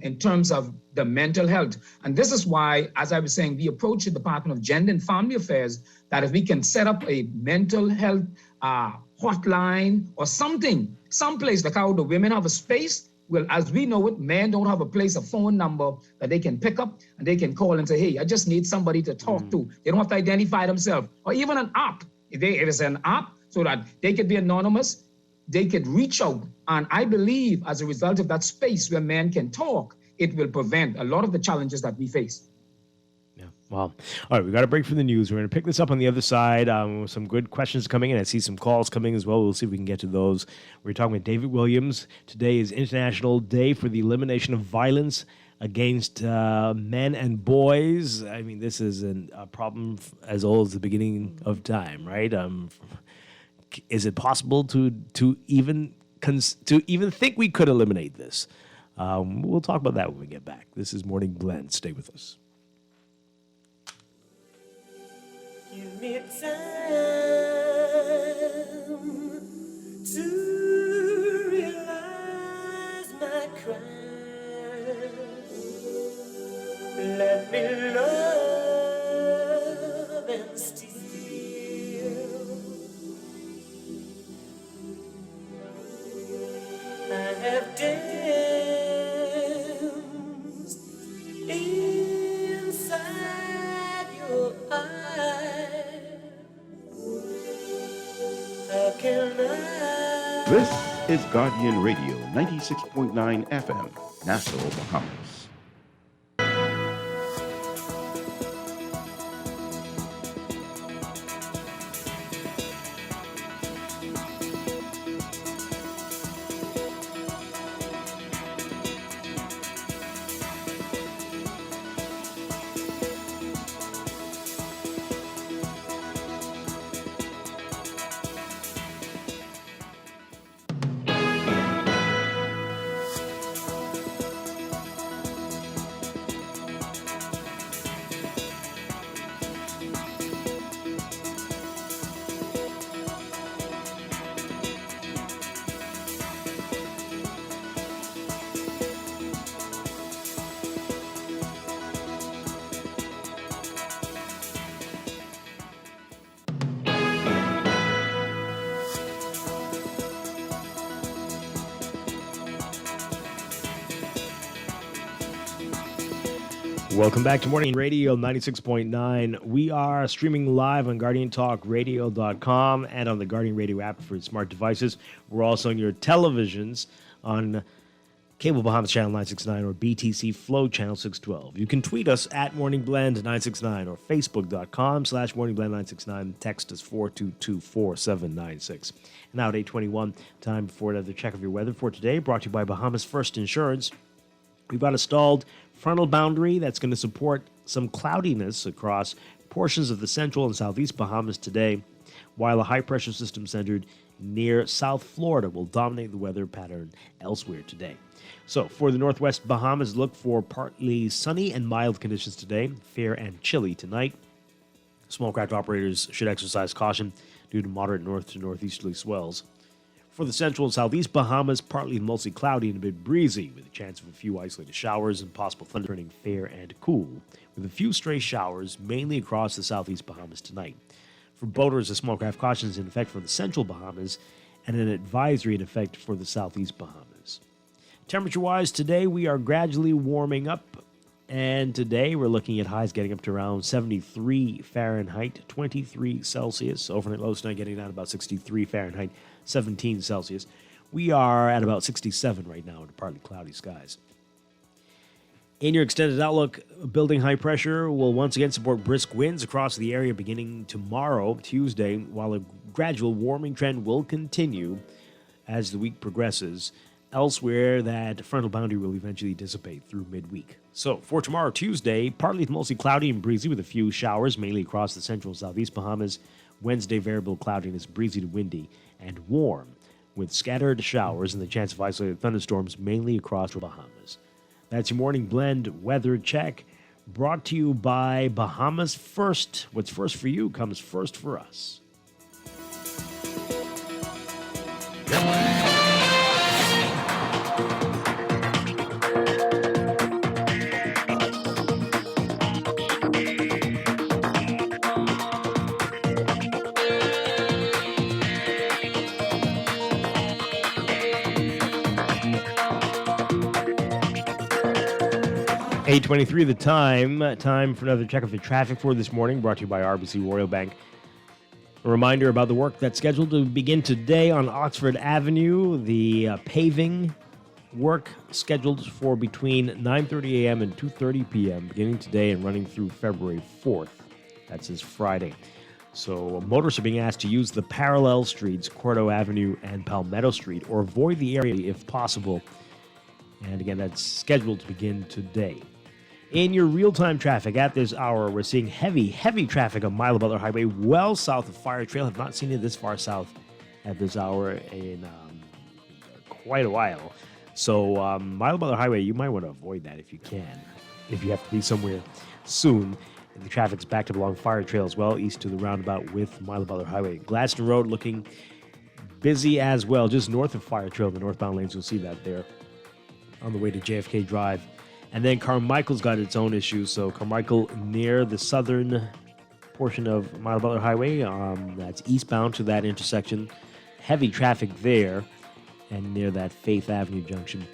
in terms of the mental health. And this is why, as I was saying, we approach the Department of Gender and Family Affairs, that if we can set up a mental health hotline or something, someplace like how the women have a space, Well, as we know it, men don't have a phone number that they can pick up and they can call and say, hey, I just need somebody to talk to. They don't have to identify themselves. Or even an app. If it's an app, so that they could be anonymous, they could reach out. And I believe as a result of that space where men can talk, it will prevent a lot of the challenges that we face. Wow. All right, we got a break from the news. We're going to pick this up on the other side. Some good questions coming in. I see some calls coming as well. We'll see if we can get to those. We're talking with David Williams. Today is International Day for the Elimination of Violence Against Men and Boys. I mean, this is a problem as old as the beginning of time, right? Is it possible to even think we could eliminate this? We'll talk about that when we get back. This is Morning Blend. Stay with us. Give me time to realize my crime. Let me love and steal. I have danced inside your eyes. How can I? This is Guardian Radio 96.9 FM, Nassau, Bahamas. Welcome back to Morning Radio 96.9. We are streaming live on GuardianTalkRadio.com and on the Guardian Radio app for smart devices. We're also on your televisions on Cable Bahamas Channel 969 or BTC Flow Channel 612. You can tweet us at MorningBlend969 or Facebook.com/MorningBlend969. Text us 422-4796. And now at 8:21, time for another check of your weather for today, brought to you by Bahamas First Insurance. We've got a stalled frontal boundary that's going to support some cloudiness across portions of the central and southeast Bahamas today, while a high-pressure system centered near South Florida will dominate the weather pattern elsewhere today. So for the northwest Bahamas, look for partly sunny and mild conditions today, fair and chilly tonight. Small craft operators should exercise caution due to moderate north to northeasterly swells. For the central and southeast Bahamas, partly mostly cloudy and a bit breezy, with a chance of a few isolated showers and possible thunder, turning fair and cool, with a few stray showers mainly across the southeast Bahamas tonight. For boaters, a small craft caution is in effect for the central Bahamas and an advisory in effect for the southeast Bahamas. Temperature-wise, today we are gradually warming up, and today we're looking at highs getting up to around 73 Fahrenheit, 23 Celsius. Overnight lows tonight getting down to about 63 Fahrenheit, 17 Celsius. We are at about 67 right now under partly cloudy skies. In your extended outlook, building high pressure will once again support brisk winds across the area beginning tomorrow, Tuesday, while a gradual warming trend will continue as the week progresses. Elsewhere, that frontal boundary will eventually dissipate through midweek. So, for tomorrow, Tuesday, partly to mostly cloudy and breezy with a few showers, mainly across the central and southeast Bahamas. Wednesday, variable cloudiness, breezy to windy, and warm, with scattered showers and the chance of isolated thunderstorms, mainly across the Bahamas. That's your Morning Blend weather check, brought to you by Bahamas First. What's first for you comes first for us. 8:23 the time. Time for another check of the traffic for this morning, brought to you by RBC Royal Bank. A reminder about the work that's scheduled to begin today on Oxford Avenue. The paving work scheduled for between 9:30 a.m. and 2:30 p.m. beginning today and running through February 4th. That's this Friday. So motorists are being asked to use the parallel streets, Cordo Avenue and Palmetto Street, or avoid the area if possible. And again, that's scheduled to begin today. In your real-time traffic at this hour, we're seeing heavy traffic on Milo Butler Highway, well south of Fire Trail. Have not seen it this far south at this hour in quite a while. So Milo Butler Highway, you might want to avoid that if you can, if you have to be somewhere soon. And the traffic's backed up along Fire Trail as well, east to the roundabout with Milo Butler Highway. Gladstone Road looking busy as well, just north of Fire Trail, the northbound lanes. You'll see that there on the way to JFK Drive. And then Carmichael's got its own issues. So Carmichael near the southern portion of Milo Butler Highway, that's eastbound to that intersection. Heavy traffic there and near that Faith Avenue junction.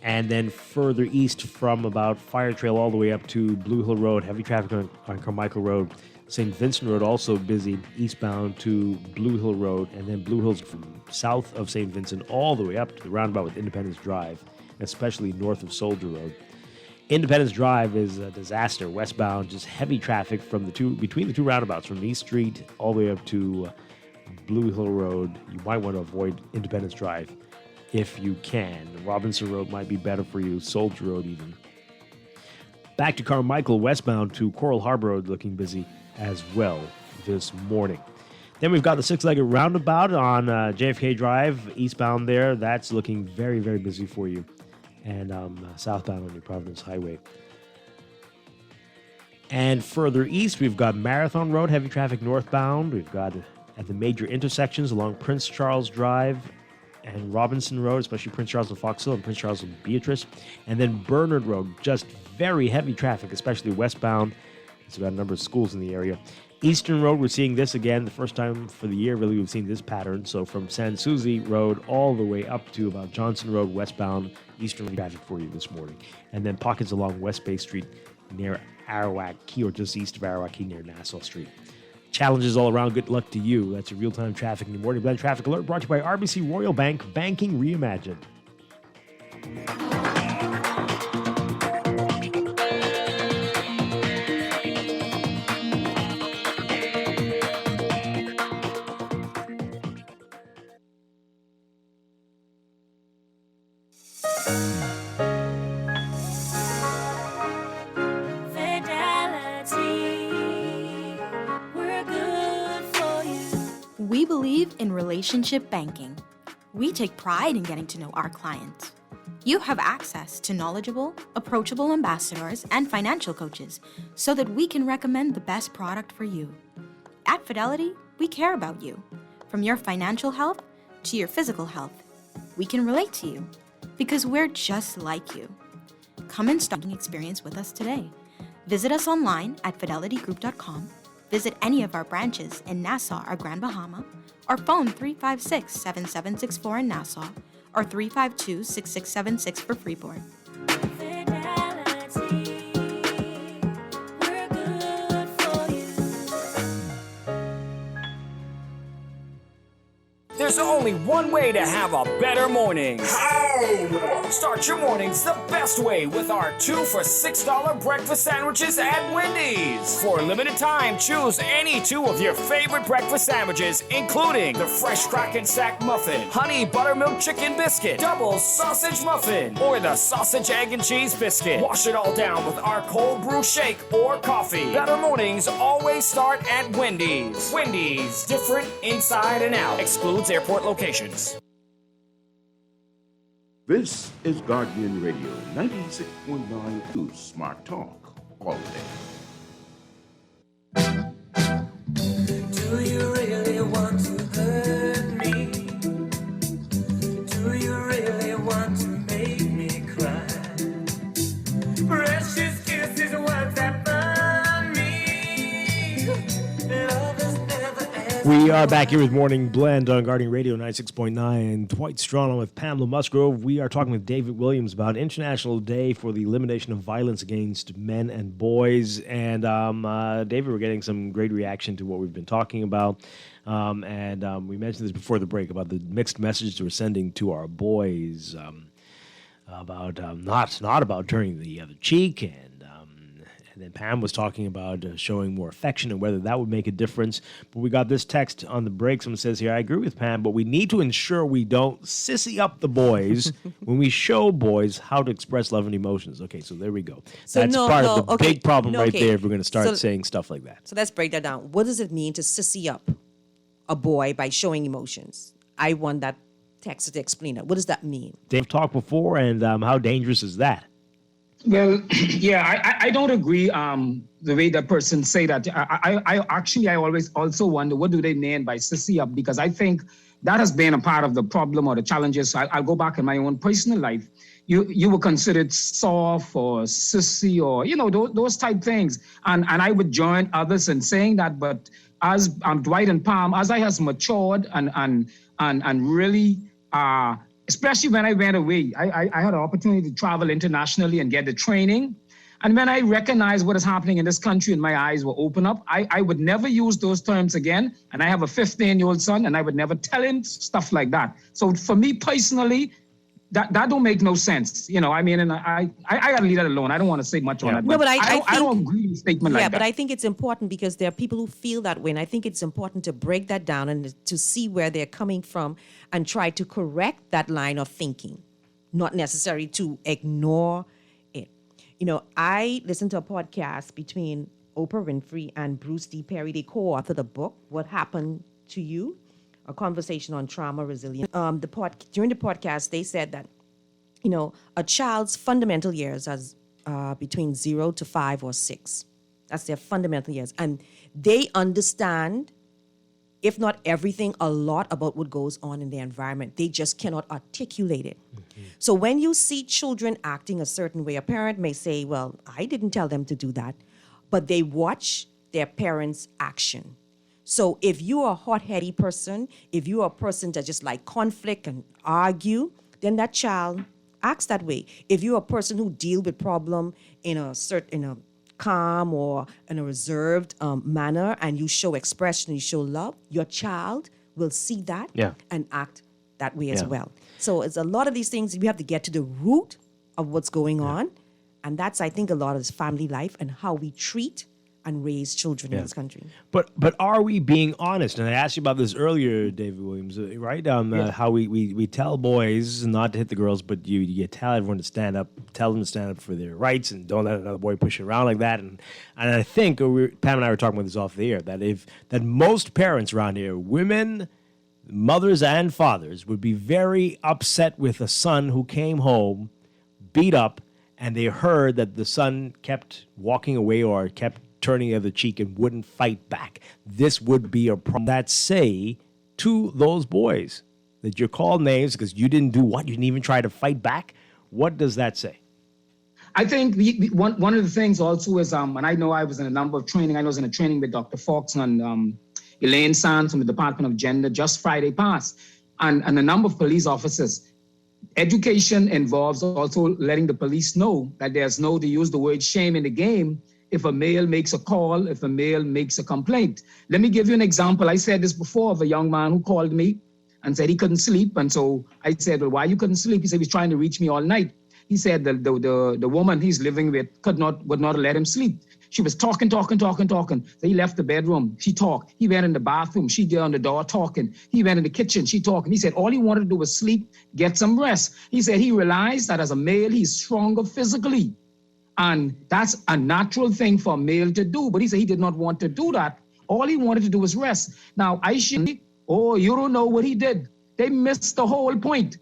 And then further east from about Fire Trail all the way up to Blue Hill Road, heavy traffic on Carmichael Road. St. Vincent Road also busy eastbound to Blue Hill Road, and then Blue Hill's from south of St. Vincent all the way up to the roundabout with Independence Drive, especially north of Soldier Road. Independence Drive is a disaster westbound, just heavy traffic from between the two roundabouts from East Street all the way up to Blue Hill Road. You might want to avoid Independence Drive if you can. Robinson Road might be better for you, Soldier Road even. Back to Carmichael, westbound to Coral Harbor Road, looking busy as well this morning. Then we've got the six-legged roundabout on JFK Drive, eastbound there. That's looking very busy for you. And southbound on New Providence Highway. And further east, we've got Marathon Road, heavy traffic northbound. We've got at the major intersections along Prince Charles Drive and Robinson Road, especially Prince Charles and Fox Hill and Prince Charles and Beatrice. And then Bernard Road, just very heavy traffic, especially westbound. It's got a number of schools in the area. Eastern Road, we're seeing this again, the first time for the year, really, we've seen this pattern. So from San Souci Road all the way up to about Johnson Road, westbound, Eastern traffic for you this morning. And then pockets along West Bay Street near Arawak Key, or just east of Arawak Key near Nassau Street. Challenges all around. Good luck to you. That's your real-time traffic in the morning. Blend Traffic Alert brought to you by RBC Royal Bank, banking reimagined. We believe in relationship banking. We take pride in getting to know our clients. You have access to knowledgeable, approachable ambassadors and financial coaches so that we can recommend the best product for you. At Fidelity, we care about you. From your financial health to your physical health, we can relate to you because we're just like you. Come and start an experience with us today. Visit us online at fidelitygroup.com. Visit any of our branches in Nassau or Grand Bahama, or phone 356-7764 in Nassau, or 352-6676 for Freeport. There's only one way to have a better morning. How? Start your mornings the best way with our 2 for $6 breakfast sandwiches at Wendy's. For a limited time, choose any 2 of your favorite breakfast sandwiches, including the fresh Strachan sack muffin, honey buttermilk chicken biscuit, double sausage muffin, or the sausage, egg, and cheese biscuit. Wash it all down with our cold brew shake or coffee. Better mornings always start at Wendy's. Wendy's, different inside and out. Excludes airport locations. This is Guardian Radio 96.9 News Smart Talk all day. Do you really want to hurt me? Do you really want to make me cry? Precious kisses, what that burn me. Love is never ever. We are back here with Morning Blend on Guardian Radio 96.9. Dwight Strachan with Pamela Musgrove. We are talking with David Williams about International Day for the Elimination of Violence Against Men and Boys. And David, we're getting some great reaction to what we've been talking about. And we mentioned this before the break about the mixed messages we're sending to our boys about not about turning the other cheek, and then Pam was talking about showing more affection and whether that would make a difference. But we got this text on the break. Someone says here, I agree with Pam, but we need to ensure we don't sissy up the boys when we show boys how to express love and emotions. Okay, so there we go. So That's part of the big problem right okay. there if we're going to start saying stuff like that. So let's break that down. What does it mean to sissy up a boy by showing emotions? I want that text to explain that. What does that mean? They've talked before, and how dangerous is that? Well, yeah, I don't agree the way that person say that. I always also wonder, what do they mean by sissy up? Because I think that has been a part of the problem or the challenges. So I'll go back in my own personal life. You were considered soft or sissy or, those type things. And I would join others in saying that. But as Dwight and Pam, as I has matured and really, especially when I went away, I had an opportunity to travel internationally and get the training. And when I recognized what is happening in this country and my eyes were open up, I would never use those terms again. And I have a 15-year-old son, and I would never tell him stuff like that. So for me personally, that don't make no sense. And I got to leave that alone. I don't want to say much on that. No, but I don't agree with a statement like that. Yeah, but I think it's important because there are people who feel that way. And I think it's important to break that down and to see where they're coming from and try to correct that line of thinking, not necessarily to ignore it. I listened to a podcast between Oprah Winfrey and Bruce D. Perry. They co-authored a book, What Happened to You? A conversation on trauma resilience. During the podcast, they said that, a child's fundamental years are between 0 to 5 or 6. That's their fundamental years. And they understand, if not everything, a lot about what goes on in their environment. They just cannot articulate it. Mm-hmm. So when you see children acting a certain way, a parent may say, well, I didn't tell them to do that. But they watch their parents' action. So if you're a hot-headed person, if you're a person that just like conflict and argue, then that child acts that way. If you're a person who deal with problem in a calm or in a reserved manner, and you show expression, you show love, your child will see that and act that way as well. So it's a lot of these things, we have to get to the root of what's going on. And that's, I think, a lot of this family life and how we treat and raise children in this country. But are we being honest? And I asked you about this earlier, David Williams, right? How we tell boys not to hit the girls, but you tell everyone to stand up, tell them to stand up for their rights, and don't let another boy push you around like that. And I think Pam and I were talking about this off the air, that most parents around here, women, mothers and fathers, would be very upset with a son who came home beat up, and they heard that the son kept walking away or kept turning the other cheek and wouldn't fight back. This would be a problem. That say to those boys that you're called names because you didn't do what? You didn't even try to fight back? What does that say? I think one of the things also is, and I know I was in a number of training. I was in a training with Dr. Fox and Elaine Sands from the Department of Gender just Friday past, and a number of police officers. Education involves also letting the police know that there's no, to use the word shame in the game, if a male makes a call, if a male makes a complaint. Let me give you an example. I said this before of a young man who called me and said he couldn't sleep. And so I said, well, why you couldn't sleep? He said he was trying to reach me all night. He said the woman he's living with would not let him sleep. She was talking. So he left the bedroom. She talked. He went in the bathroom. She there on the door talking. He went in the kitchen. She talking. He said all he wanted to do was sleep, get some rest. He said he realized that as a male, he's stronger physically. And that's a natural thing for a male to do. But he said he did not want to do that. All he wanted to do was rest. Now, you don't know what he did. They missed the whole point.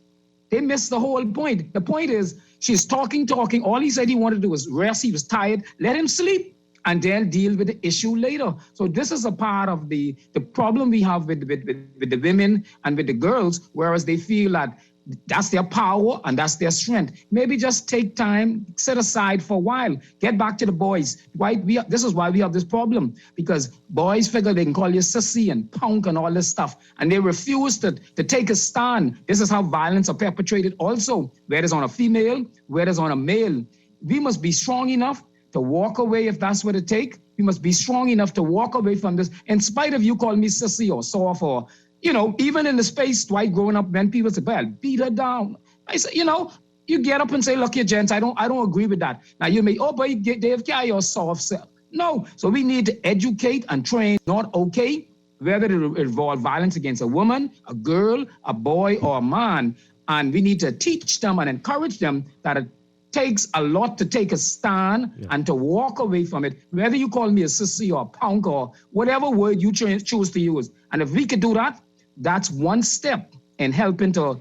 The point is, she's talking. All he said he wanted to do was rest. He was tired. Let him sleep and then deal with the issue later. So this is a part of the problem we have with the women and with the girls, whereas they feel that That's their power and that's their strength. Maybe just take time, set aside for a while, get back to the boys. This is why we have this problem, because boys figure they can call you sissy and punk and all this stuff, and they refuse to take a stand. This is how violence are perpetrated also, whether it's on a female, whether it's on a male. We must be strong enough to walk away if that's what it takes. We must be strong enough to walk away from this, in spite of you call me sissy or soft or, even in the space, Dwight, growing up, when people say, well, beat her down. I say, you get up and say, look here, gents, I don't agree with that. Now you may, but Dave, carry your soft self. No. So we need to educate and train, not okay, whether it involve violence against a woman, a girl, a boy, or a man. And we need to teach them and encourage them that it takes a lot to take a stand and to walk away from it, whether you call me a sissy or a punk or whatever word you choose to use. And if we could do that, that's one step in helping to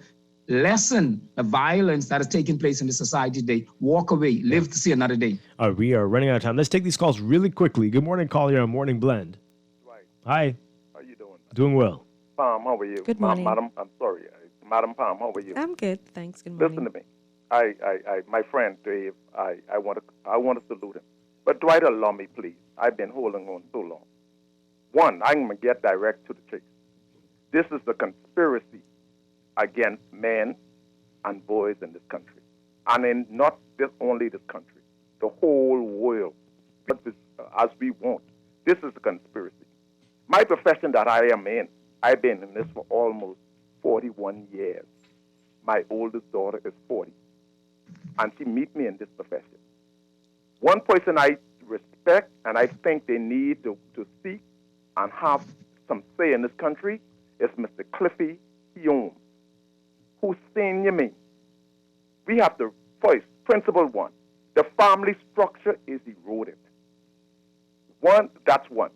lessen the violence that is taking place in the society today. Walk away, live to see another day. All right, we are running out of time. Let's take these calls really quickly. Good morning, caller on Morning Blend. Dwight. Hi. How you doing? Doing well. Palm, how are you? Good morning. Madam, I'm sorry. Madam Palm, how are you? I'm good, thanks. Good morning. Listen to me. My friend Dave, I want to salute him. But Dwight, allow me, please. I've been holding on so long. One, I'm going to get direct to the chase. This is a conspiracy against men and boys in this country. And in not only this country, the whole world. As we want. This is a conspiracy. My profession that I am in, I've been in this for almost 41 years. My oldest daughter is 40. And she meet me in this profession. One person I respect and I think they need to speak and have some say in this country is Mr. Cliffy Hume, who's senior me. We have to, first, principle one, the family structure is eroded. That's one.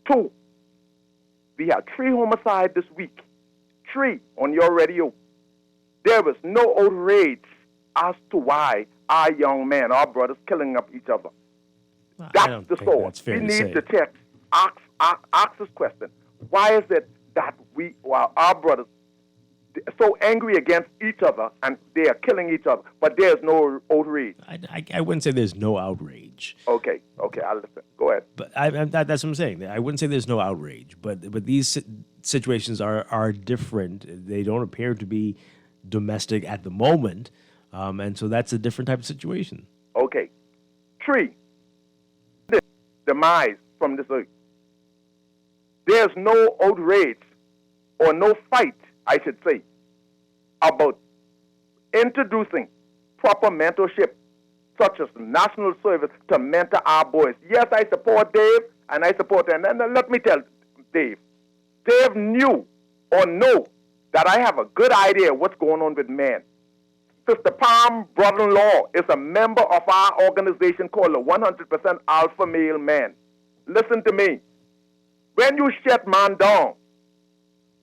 Two, we had 3 homicides this week. 3 on your radio. There was no outrage as to why our young men, our brothers, killing up each other. Well, that's the source. We need to check. Ask this question. Why is it that our brothers, so angry against each other and they are killing each other, but there's no outrage? I wouldn't say there's no outrage. Okay, I'll listen. Go ahead. But that's what I'm saying. I wouldn't say there's no outrage, but these situations are different. They don't appear to be domestic at the moment, and so that's a different type of situation. Okay. 3, the demise from this earth. There's no outrage or no fight, I should say, about introducing proper mentorship, such as national service, to mentor our boys. Yes, I support Dave, and I support him. And let me tell Dave, Dave knew or know that I have a good idea what's going on with men. Sister Palm, brother-in-law, is a member of our organization called the 100% Alpha Male Man. Listen to me. When you shut man down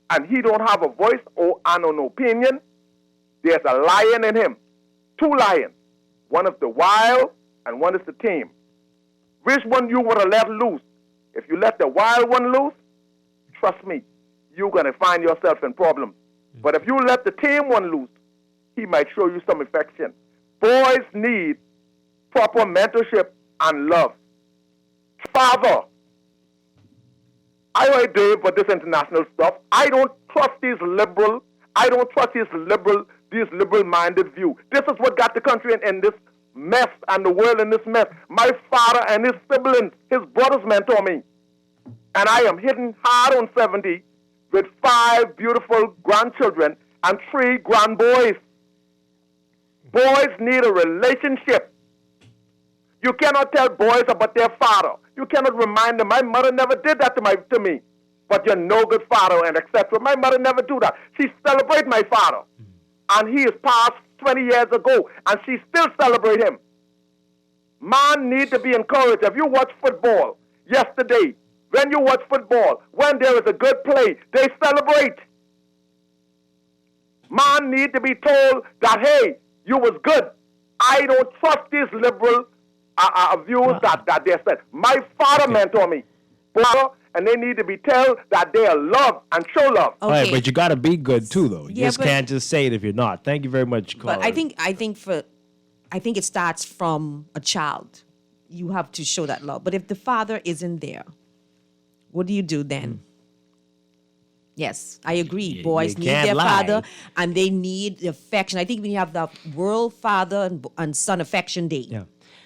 and he don't have a voice or an opinion, there's a lion in him. 2 lions. One is the wild and one is the tame. Which one you want to let loose? If you let the wild one loose, trust me, you're going to find yourself in problems. But if you let the tame one loose, he might show you some affection. Boys need proper mentorship and love. Father, I heard Dave for this international stuff. I don't trust these liberal liberal-minded view. This is what got the country in this mess and the world in this mess. My father and his siblings, his brothers mentor me. And I am hitting hard on 70 with 5 beautiful grandchildren and 3 grandboys. Boys need a relationship. You cannot tell boys about their father. You cannot remind them, my mother never did that to me. But you're no good father and etc. My mother never do that. She celebrate my father. And he is passed 20 years ago. And she still celebrate him. Man need to be encouraged. If you watch football yesterday, when you watch football, when there is a good play, they celebrate. Man need to be told that, hey, you was good. I don't trust these liberal views that they said. My father mentored me. and they need to be told that they are loved and show love. All right, but you got to be good too, though. You Yeah, just but- can't just say it if you're not. Thank you very much, caller. But I think it starts from a child. You have to show that love. But if the father isn't there, what do you do then? Yes, I agree. Boys you need can't their lie. father, and they need the affection. I think we have the World Father and Son Affection Day. Yeah.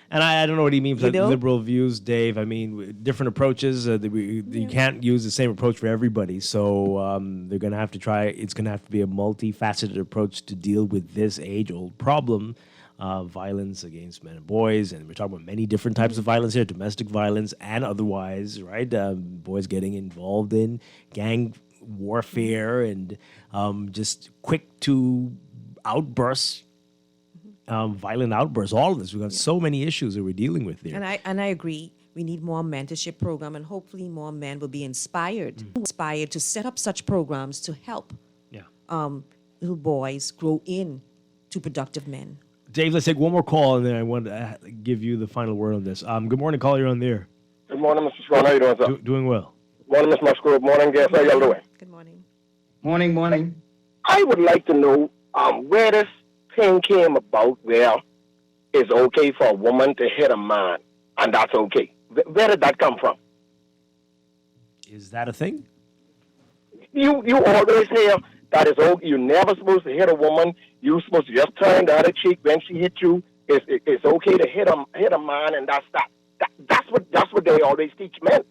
And I don't know what he means by You know? liberal views, Dave. I mean, different approaches. You can't use the same approach for everybody. So they're going to have to try. It's going to have to be a multifaceted approach to deal with this age-old problem of violence against men and boys. And we're talking about many different types of violence here, domestic violence and otherwise, right? Boys getting involved in gang warfare and just quick to outbursts. Violent outbursts, all of this. We've got so many issues that we're dealing with there. And I agree. We need more mentorship program, and hopefully more men will be inspired to set up such programs to help little boys grow in to productive men. Dave, let's take one more call, and then I want to give you the final word on this. Good morning, caller. You're on the air. Good morning, Mr. Strachan. How you doing, sir? Doing well. Morning, Mr. Musgrove. Morning, guys. How y'all doing? Good morning. Morning. I would like to know where this thing came about where it's okay for a woman to hit a man, and that's okay. Where did that come from? Is that a thing? You always hear that it's okay. You're never supposed to hit a woman. You're supposed to just turn the other cheek when she hit you. It's okay to hit a man, and that's that. That's what they always teach men.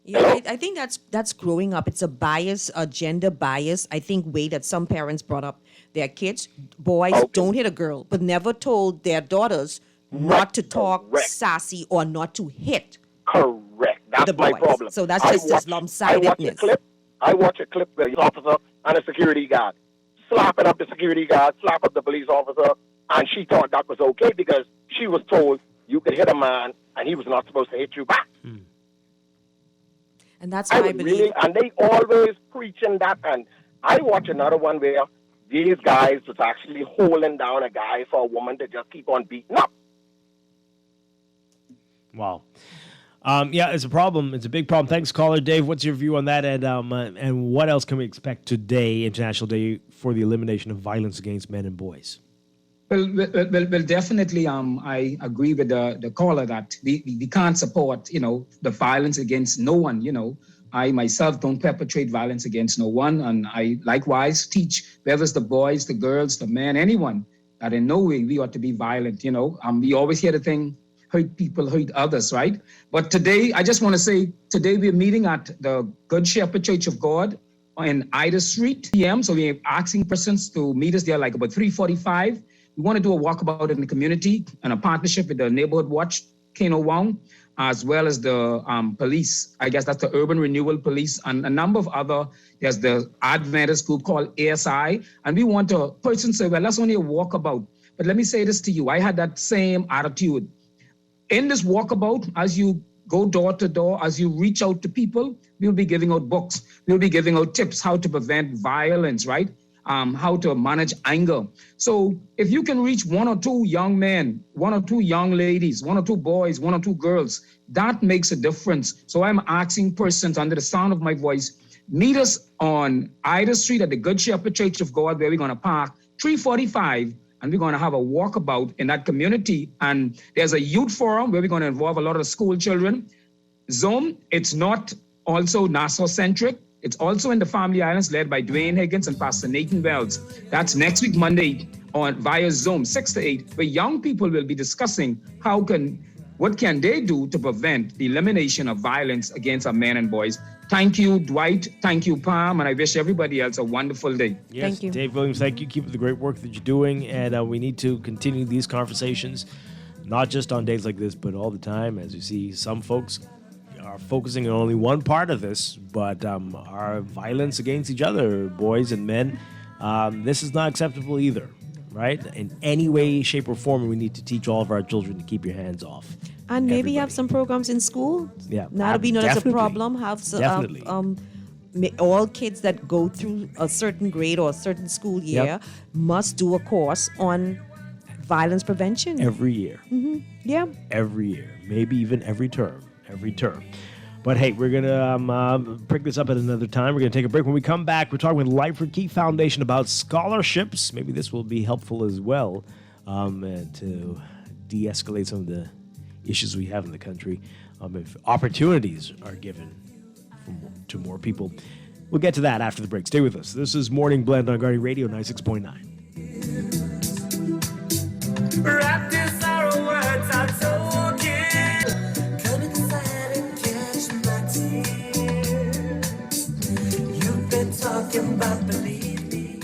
Yeah, I think that's growing up. It's a bias, a gender bias, I think, way that some parents brought up their kids. Boys don't hit a girl, but never told their daughters not to talk sassy or not to hit. Correct. That's the my boys. problem. So that's just this lopsidedness. I watch a clip where the officer and a security guard slapping up the security guard, slap up the police officer, and she thought that was okay because she was told you could hit a man and he was not supposed to hit you back. And that's why I believe. And they always preaching that. And I watch another one where these guys was actually holding down a guy for a woman to just keep on beating up. Wow. Yeah, it's a problem. It's a big problem. Thanks, caller. Dave, what's your view on that? And what else can we expect today, International Day for the Elimination of Violence Against Men and Boys? Well, definitely. I agree with the caller that we can't support, the violence against no one. I myself don't perpetrate violence against no one, and I likewise teach whether it's the boys, the girls, the men, anyone, that in no way we ought to be violent. We always hear the thing, hurt people, hurt others, right? But today, I just want to say, today we're meeting at the Good Shepherd Church of God in Ida Street, PM. So we're asking persons to meet us there like about 3:45. We want to do a walkabout in the community and a partnership with the Neighborhood Watch, Kano Wong, as well as the police. I guess that's the Urban Renewal Police and a number of other. There's the Adventist group called ASI. And we want a person say, well, that's only a walkabout. But let me say this to you. I had that same attitude. In this walkabout, as you go door to door, as you reach out to people, we'll be giving out books. We'll be giving out tips how to prevent violence, right? How to manage anger. So if you can reach one or two young men, one or two young ladies, one or two boys, one or two girls, that makes a difference. So I'm asking persons under the sound of my voice, meet us on Ida Street at the Good Shepherd Church of God, where we're going to park 3:45, and we're going to have a walkabout in that community. And there's a youth forum where we're going to involve a lot of the school children. Zoom, it's not also Nassau-centric. It's also in the Family Islands, led by Dwayne Higgins and Pastor Nathan Wells. That's next week, Monday, via Zoom, 6 to 8, where young people will be discussing what can they do to prevent the elimination of violence against our men and boys. Thank you, Dwight. Thank you, Pam. And I wish everybody else a wonderful day. Yes, Thank you. Dave Williams, thank you. Keep up the great work that you're doing. And we need to continue these conversations, not just on days like this, but all the time. As you see, some folks are focusing on only one part of this, but our violence against each other, boys and men, this is not acceptable either, right? In any way, shape, or form, we need to teach all of our children to keep your hands off. And maybe have some programs in school. Yeah, Not to be known as a definitely. problem. Have some, Definitely. all kids that go through a certain grade or a certain school year must do a course on violence prevention. Every year. Yeah. Every year. Maybe even every term. every term. But hey, we're going to pick this up at another time. We're going to take a break. When we come back, we're talking with Life for Key Foundation about scholarships. Maybe this will be helpful as well to de-escalate some of the issues we have in the country. If opportunities are given to more people. We'll get to that after the break. Stay with us. This is Morning Blend on Guardian Radio 96.9. Wrap this our words are talking. Come inside and catch my tears. You've been talking about believe me.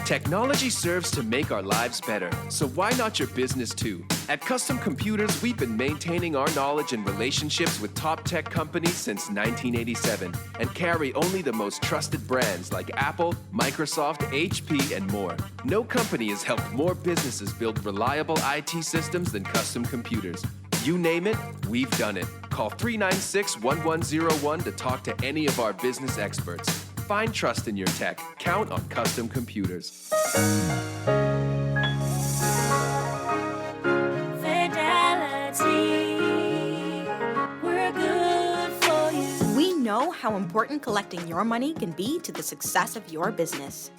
Technology serves to make our lives better, so why not your business too? At Custom Computers, we've been maintaining our knowledge and relationships with top tech companies since 1987 and carry only the most trusted brands like Apple, Microsoft, HP, and more. No company has helped more businesses build reliable IT systems than Custom Computers. You name it, we've done it. Call 396-1101 to talk to any of our business experts. Find trust in your tech. Count on Custom Computers. We know how important collecting your money can be to the success of your business.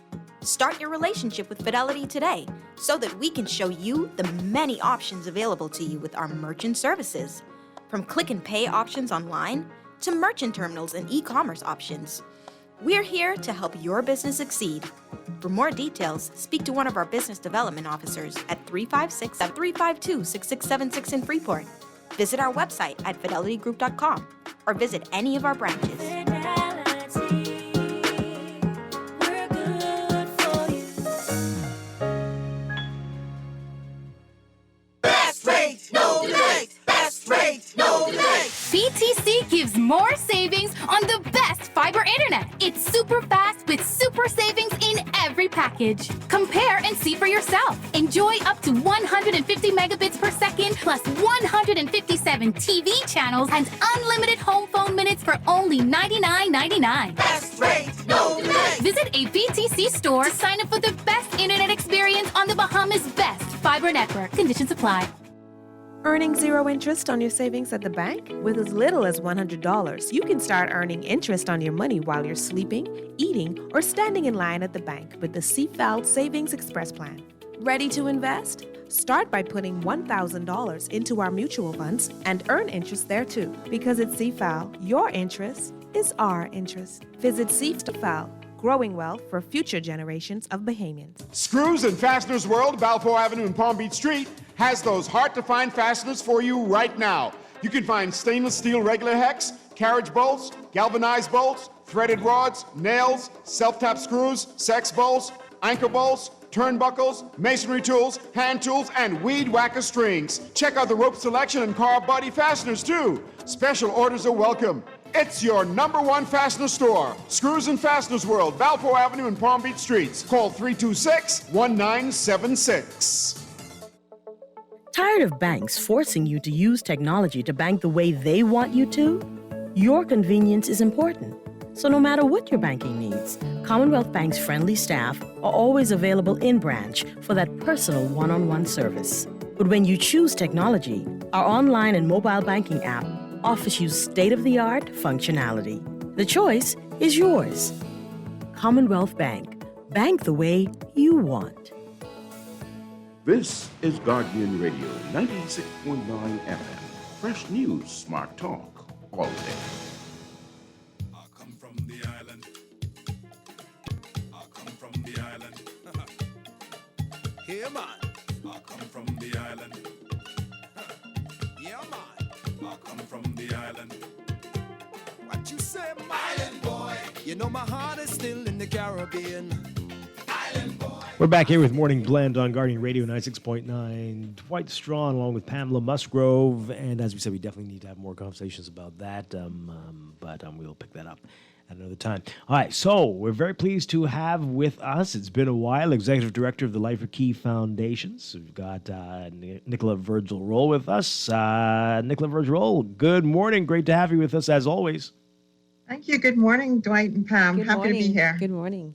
Start your relationship with Fidelity today so that we can show you the many options available to you with our merchant services. From click and pay options online to merchant terminals and e-commerce options. We're here to help your business succeed. For more details, speak to one of our business development officers at 356-352-6676 in Freeport. Visit our website at fidelitygroup.com or visit any of our branches. Best rate, no delay. Best rate, no delay. BTC gives more savings on the best fiber internet. It's super fast with super savings in every package. Compare and see for yourself. Enjoy up to 150 megabits per second plus 157 TV channels and unlimited home phone minutes for only $99.99. Best rate, no delay. Visit a BTC store to sign up for the best internet experience on the Bahamas' best fiber network. Conditions apply. Earning zero interest on your savings at the bank? With as little as $100, you can start earning interest on your money while you're sleeping, eating, or standing in line at the bank with the CFAL Savings Express Plan. Ready to invest? Start by putting $1,000 into our mutual funds and earn interest there too. Because at CFAL, your interest is our interest. Visit CFAL, growing wealth for future generations of Bahamians. Screws and Fasteners World, Balfour Avenue and Palm Beach Street, has those hard-to-find fasteners for you right now. You can find stainless steel regular hex, carriage bolts, galvanized bolts, threaded rods, nails, self-tap screws, sex bolts, anchor bolts, turnbuckles, masonry tools, hand tools, and weed whacker strings. Check out the rope selection and car body fasteners, too. Special orders are welcome. It's your #1 fastener store. Screws and Fasteners World, Balfour Avenue and Palm Beach Streets. Call 326-1976. Tired of banks forcing you to use technology to bank the way they want you to? Your convenience is important. So no matter what your banking needs, Commonwealth Bank's friendly staff are always available in branch for that personal one-on-one service. But when you choose technology, our online and mobile banking app offers you state-of-the-art functionality. The choice is yours. Commonwealth Bank. Bank the way you want. This is Guardian Radio 96.9 FM. Fresh news, smart talk, all day. I come from the island. I come from the island. Here, man. I come from the island. Yeah, man. I come from the island. What you say, my island boy? You know my heart is still in the Caribbean. Island boy. We're back here with Morning Blend on Guardian Radio 96.9. Dwight Strachan along with Pamela Musgrove. And as we said, we definitely need to have more conversations about that. But we'll pick that up at another time. All right, so we're very pleased to have with us, it's been a while, Executive Director of the Life for Key Foundations. We've got Nicola Virgil Roll with us. Nicola Virgil Roll, good morning. Great to have you with us as always. Thank you. Good morning, Dwight and Pam. Happy to be here. Good morning.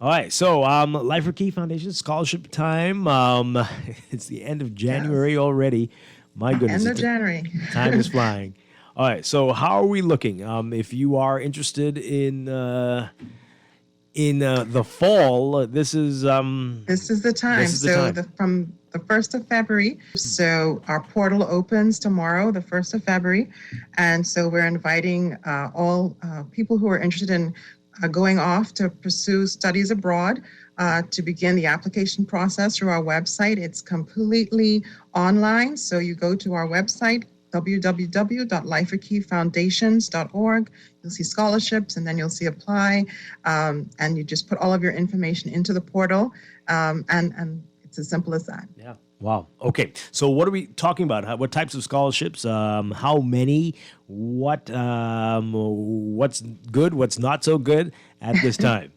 All right, so Life for Key Foundation, scholarship time. It's the end of January already, My goodness. End of January. Time is flying. All right. So how are we looking? If you are interested in the fall, this is the time. This is the time. From the 1st of February, so our portal opens tomorrow, the 1st of February. And so we're inviting all people who are interested in going off to pursue studies abroad to begin the application process through our website. It's completely online. So you go to our website, www.lifeforkeyfoundations.org. You'll see scholarships, and then you'll see apply, and you just put all of your information into the portal, and it's as simple as that. Yeah. Wow. Okay. So what are we talking about? What types of scholarships? How many? What's good? What's not so good at this time?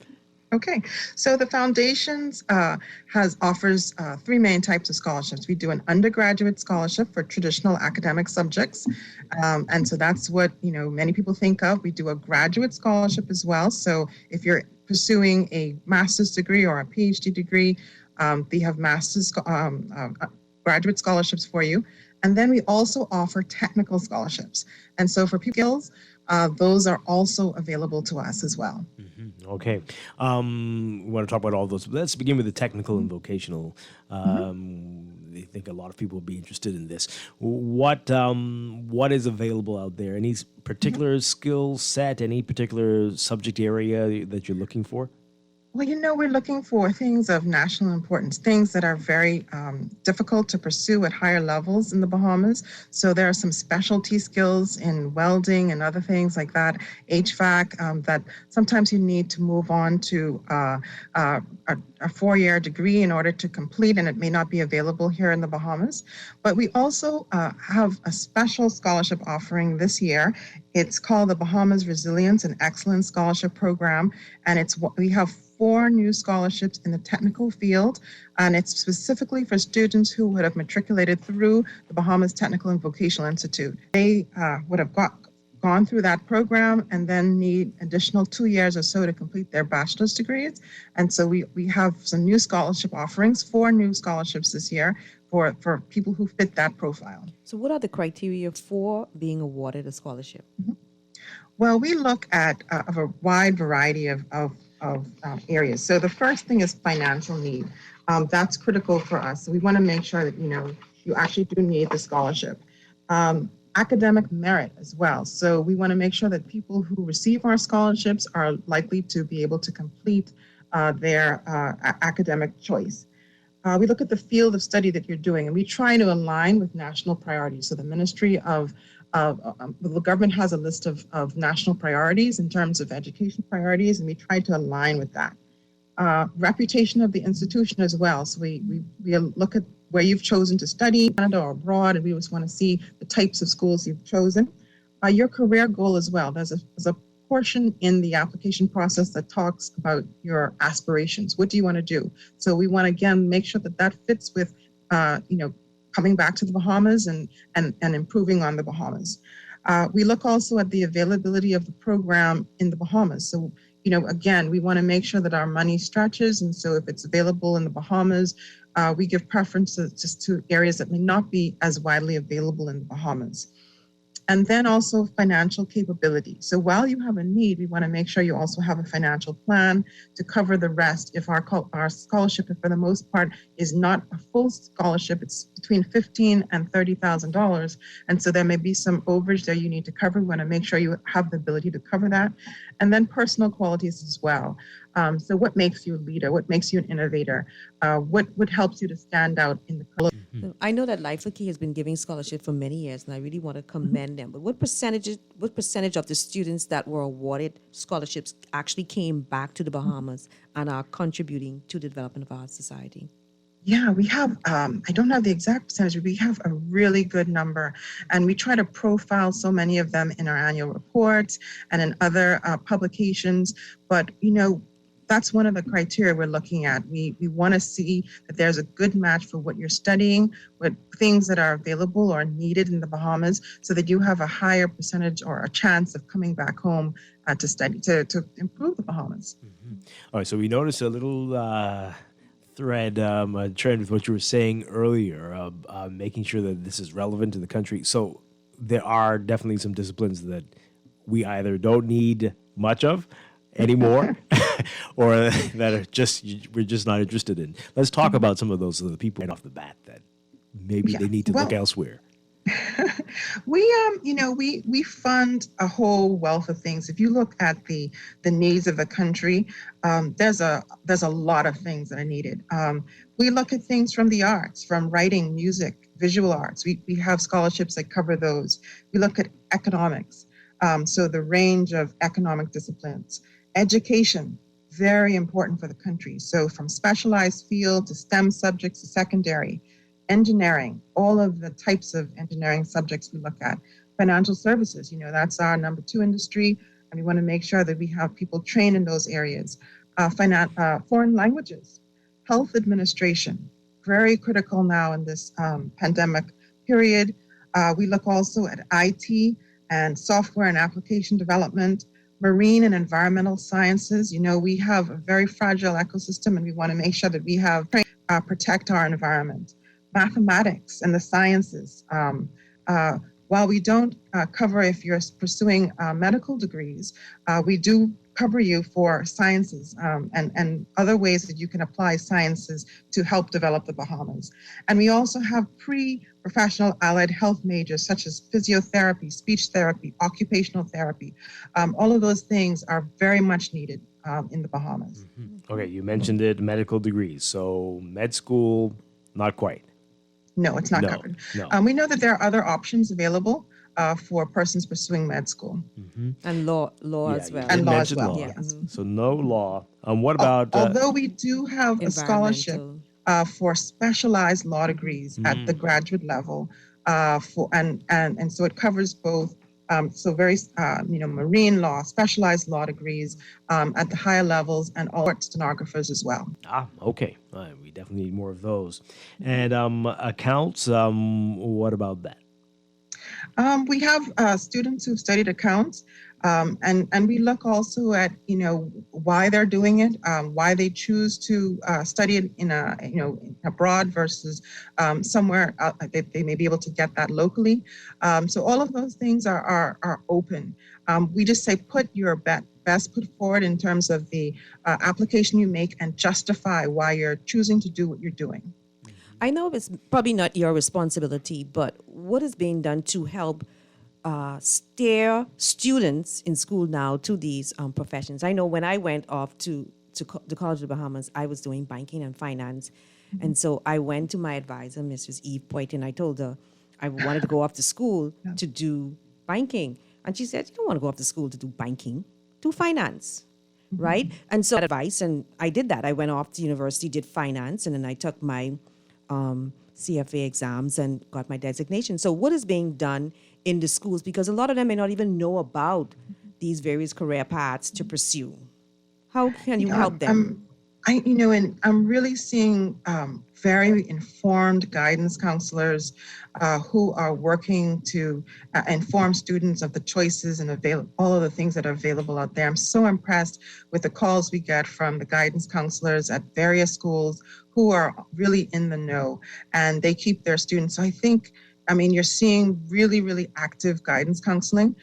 Okay, so the foundations offers three main types of scholarships. We do an undergraduate scholarship for traditional academic subjects, and so that's what many people think of. We do a graduate scholarship as well. So if you're pursuing a master's degree or a PhD degree, we have master's graduate scholarships for you. And then we also offer technical scholarships. And so for skills, those are also available to us as well. Okay. We want to talk about all those. Let's begin with the technical and vocational. I think a lot of people will be interested in this. What is available out there? Any particular skill set, any particular subject area that you're looking for? Well, we're looking for things of national importance, things that are very difficult to pursue at higher levels in the Bahamas. So there are some specialty skills in welding and other things like that, HVAC, that sometimes you need to move on to a 4-year degree in order to complete, and it may not be available here in the Bahamas. But we also have a special scholarship offering this year. It's called the Bahamas Resilience and Excellence Scholarship Program, and we have 4 new scholarships in the technical field, and it's specifically for students who would have matriculated through the Bahamas Technical and Vocational Institute. They would have gone through that program and then need additional 2 years or so to complete their bachelor's degrees. And so we have some new scholarship offerings, 4 new scholarships this year for people who fit that profile. So what are the criteria for being awarded a scholarship? Well, we look at a wide variety of areas. So the first thing is financial need. That's critical for us. So we want to make sure that, you actually do need the scholarship. Academic merit as well. So we want to make sure that people who receive our scholarships are likely to be able to complete their academic choice. We look at the field of study that you're doing, and we try to align with national priorities. So the Ministry of the government has a list of national priorities in terms of education priorities, and we try to align with that. Reputation of the institution as well. So we look at where you've chosen to study, Canada or abroad, and we just want to see the types of schools you've chosen. Your career goal as well. There's a portion in the application process that talks about your aspirations. What do you want to do? So we want to, again, make sure that fits with, coming back to the Bahamas and improving on the Bahamas. We look also at the availability of the program in the Bahamas. So, again, we want to make sure that our money stretches. And so if it's available in the Bahamas, we give preferences just to areas that may not be as widely available in the Bahamas. And then also financial capability. So while you have a need, we want to make sure you also have a financial plan to cover the rest. If our scholarship, for the most part, is not a full scholarship, it's between $15,000 and $30,000. And so there may be some overage there you need to cover. We want to make sure you have the ability to cover that. And then personal qualities as well. So what makes you a leader? What makes you an innovator? What helps you to stand out in the crowd? I know that Life for Key has been giving scholarship for many years, and I really want to commend them. But what percentage of the students that were awarded scholarships actually came back to the Bahamas and are contributing to the development of our society? Yeah, we have, I don't have the exact percentage, but we have a really good number. And we try to profile so many of them in our annual reports and in other publications. But, that's one of the criteria we're looking at. We want to see that there's a good match for what you're studying, what things that are available or needed in the Bahamas, so that you have a higher percentage or a chance of coming back home to study, to improve the Bahamas. All right, so we noticed a little thread, a trend with what you were saying earlier, making sure that this is relevant to the country. So there are definitely some disciplines that we either don't need much of anymore or that are we're just not interested in. Let's talk about some of those the people right off the bat that maybe they need to look elsewhere. We fund a whole wealth of things. If you look at the needs of the country, there's a lot of things that are needed. We look at things from the arts, from writing, music, visual arts. We have scholarships that cover those. We look at economics, so the range of economic disciplines. Education, very important for the country. So from specialized field to STEM subjects to secondary. Engineering, all of the types of engineering subjects we look at. Financial services, that's our number 2 industry, and we want to make sure that we have people trained in those areas. Foreign languages, health administration, very critical now in this pandemic period. We look also at IT and software and application development, marine and environmental sciences. We have a very fragile ecosystem, and we want to make sure that we have protect our environment. Mathematics and the sciences. While we don't cover if you're pursuing medical degrees, we do cover you for sciences and other ways that you can apply sciences to help develop the Bahamas. And we also have pre-professional allied health majors such as physiotherapy, speech therapy, occupational therapy. All of those things are very much needed in the Bahamas. Mm-hmm. Okay, you mentioned it, medical degrees. So med school, not quite. No, it's not covered. No. We know that there are other options available for persons pursuing med school. Mm-hmm. And law as well. And law as well, law. yes. So no law. What about... although we do have a scholarship for specialized law degrees at the graduate level, and so it covers both marine law, specialized law degrees at the higher levels, and all stenographers as well. Okay. We definitely need more of those. And accounts, what about that? We have students who've studied accounts, and we look also at why they're doing it, why they choose to study it in abroad versus somewhere that they may be able to get that locally. So all of those things are open. We just say put your best foot forward in terms of the application you make and justify why you're choosing to do what you're doing. I know it's probably not your responsibility, but what is being done to help steer students in school now to these professions? I know when I went off to the College of the Bahamas, I was doing banking and finance. Mm-hmm. And so I went to my advisor, Mrs. Eve Poit, and I told her I wanted to go off to school to do banking. And she said, you don't want to go off to school to do banking, do finance. Mm-hmm. Right? And so advice, and I did that. I went off to university, did finance, and then I took my CFA exams and got my designation. So what is being done in the schools? Because a lot of them may not even know about these various career paths to pursue. How can you help them? And I'm really seeing very informed guidance counselors who are working to inform students of the choices and all of the things that are available out there. I'm so impressed with the calls we get from the guidance counselors at various schools who are really in the know, and they keep their students. So you're seeing really, really active guidance counseling.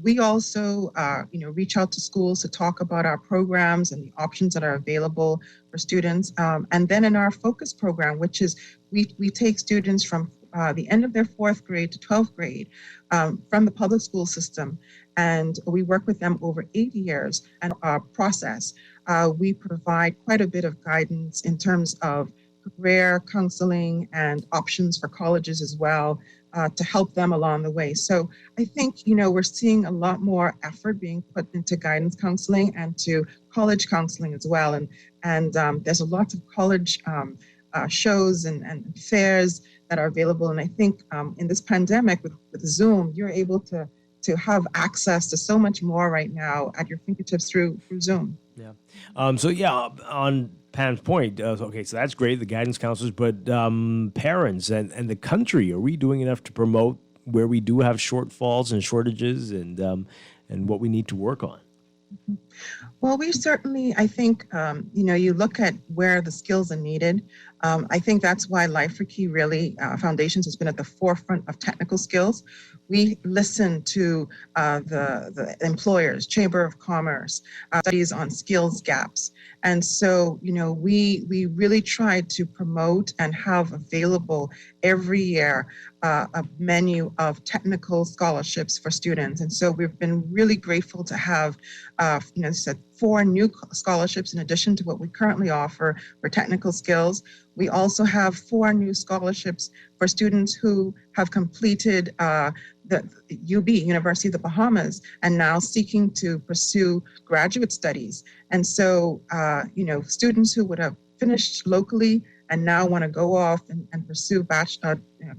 We also, reach out to schools to talk about our programs and the options that are available for students. And then in our focus program, which is we take students from the end of their 4th grade to 12th grade from the public school system, and we work with them over 8 years. And our process, we provide quite a bit of guidance in terms of career counseling and options for colleges as well, to help them along the way. So I think, we're seeing a lot more effort being put into guidance counseling and to college counseling as well. And there's a lot of college shows and fairs that are available. And I think in this pandemic with Zoom, you're able to have access to so much more right now at your fingertips through Zoom. Yeah. On Pam's point, okay, so that's great, the guidance counselors, but parents and the country, are we doing enough to promote where we do have shortfalls and shortages and what we need to work on? Well, we certainly, I think, you look at where the skills are needed. I think that's why Life for Key really Foundations has been at the forefront of technical skills. We listen to the employers, Chamber of Commerce, studies on skills gaps. And so, we really try to promote and have available every year a menu of technical scholarships for students. And so we've been really grateful to have, said 4 new scholarships in addition to what we currently offer for technical skills. We also have 4 new scholarships for students who have completed the UB, University of the Bahamas, and now seeking to pursue graduate studies. And so, students who would have finished locally and now want to go off and pursue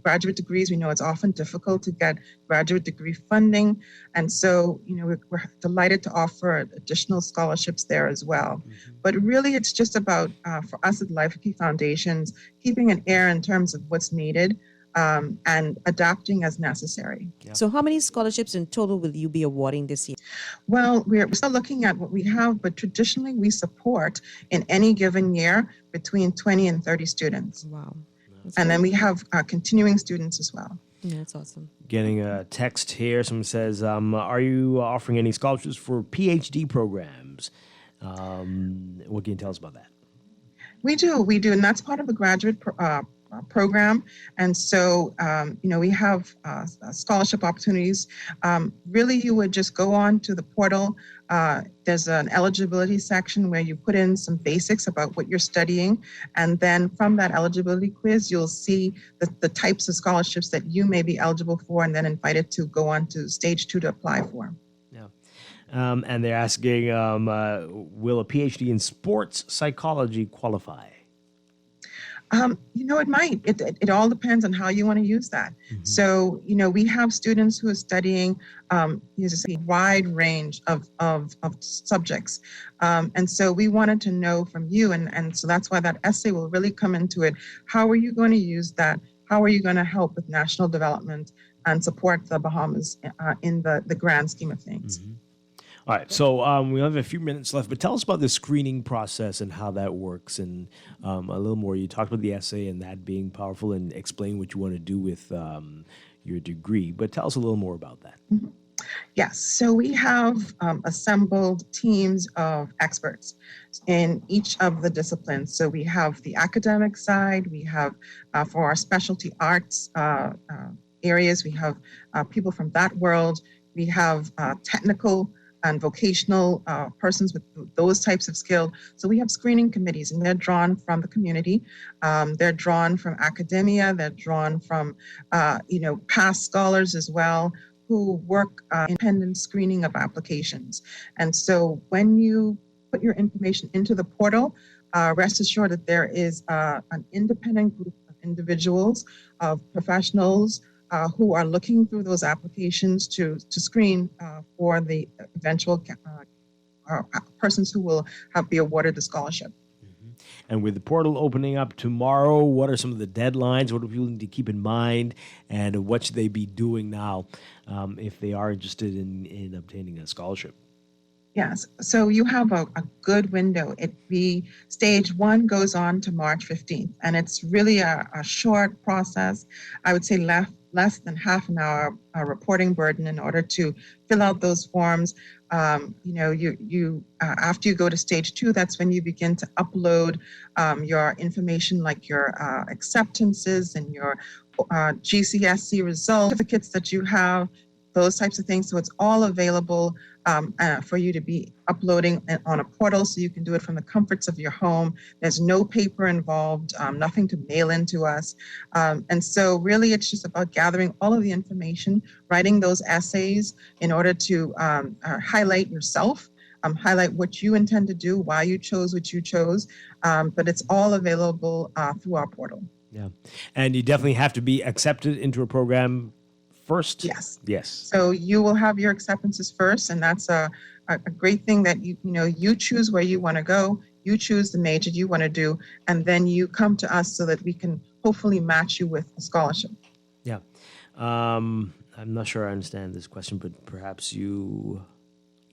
graduate degrees. We know it's often difficult to get graduate degree funding. And so, we're delighted to offer additional scholarships there as well. But really, it's just about, for us at Life for Key Foundations, keeping an ear in terms of what's needed and adapting as necessary. So how many scholarships in total will you be awarding this year? Well, we're still looking at what we have, but traditionally we support in any given year between 20 and 30 students. Wow. And then we have continuing students as well. Yeah, that's awesome. Getting a text here. Someone says, are you offering any scholarships for PhD programs? What can you tell us about that? We do. And that's part of the graduate program. And so, we have scholarship opportunities. Really, you would just go on to the portal. There's an eligibility section where you put in some basics about what you're studying. And then from that eligibility quiz, you'll see the types of scholarships that you may be eligible for and then invited to go on to stage 2 to apply for. And they're asking, will a PhD in sports psychology qualify? It might. It all depends on how you want to use that. So, we have students who are studying a wide range of subjects. And so we wanted to know from you, and so that's why that essay will really come into it. How are you going to use that? How are you going to help with national development and support the Bahamas in the grand scheme of things? All right, so we have a few minutes left, but tell us about the screening process and how that works, and a little more. You talked about the essay and that being powerful, and explain what you want to do with your degree, but tell us a little more about that. Yes, so we have assembled teams of experts in each of the disciplines. So we have the academic side, we have for our specialty arts areas, we have people from that world, we have technical and vocational persons with those types of skills. So we have screening committees, and they're drawn from the community. They're drawn from academia. They're drawn from, past scholars as well, who work independent screening of applications. And so when you put your information into the portal, rest assured that there is an independent group of individuals, of professionals, who are looking through those applications to screen for the eventual persons who will be awarded the scholarship. And with the portal opening up tomorrow, what are some of the deadlines? What do people need to keep in mind? And what should they be doing now if they are interested in obtaining a scholarship? Yes, so you have a good window. Stage 1 goes on to March 15th, and it's really a short process. I would say less than half an hour reporting burden in order to fill out those forms. You after you go to stage 2, that's when you begin to upload your information, like your acceptances and your GCSE results, certificates that you have, those types of things. So it's all available for you to be uploading on a portal, so you can do it from the comforts of your home. There's no paper involved, nothing to mail into us. And so really it's just about gathering all of the information, writing those essays in order to highlight yourself, highlight what you intend to do, why you chose what you chose. But it's all available through our portal. Yeah. And you definitely have to be accepted into a program first? Yes. Yes. So you will have your acceptances first, and that's a great thing that you choose where you want to go, you choose the major you want to do, and then you come to us so that we can hopefully match you with a scholarship. Yeah. I'm not sure I understand this question, but perhaps you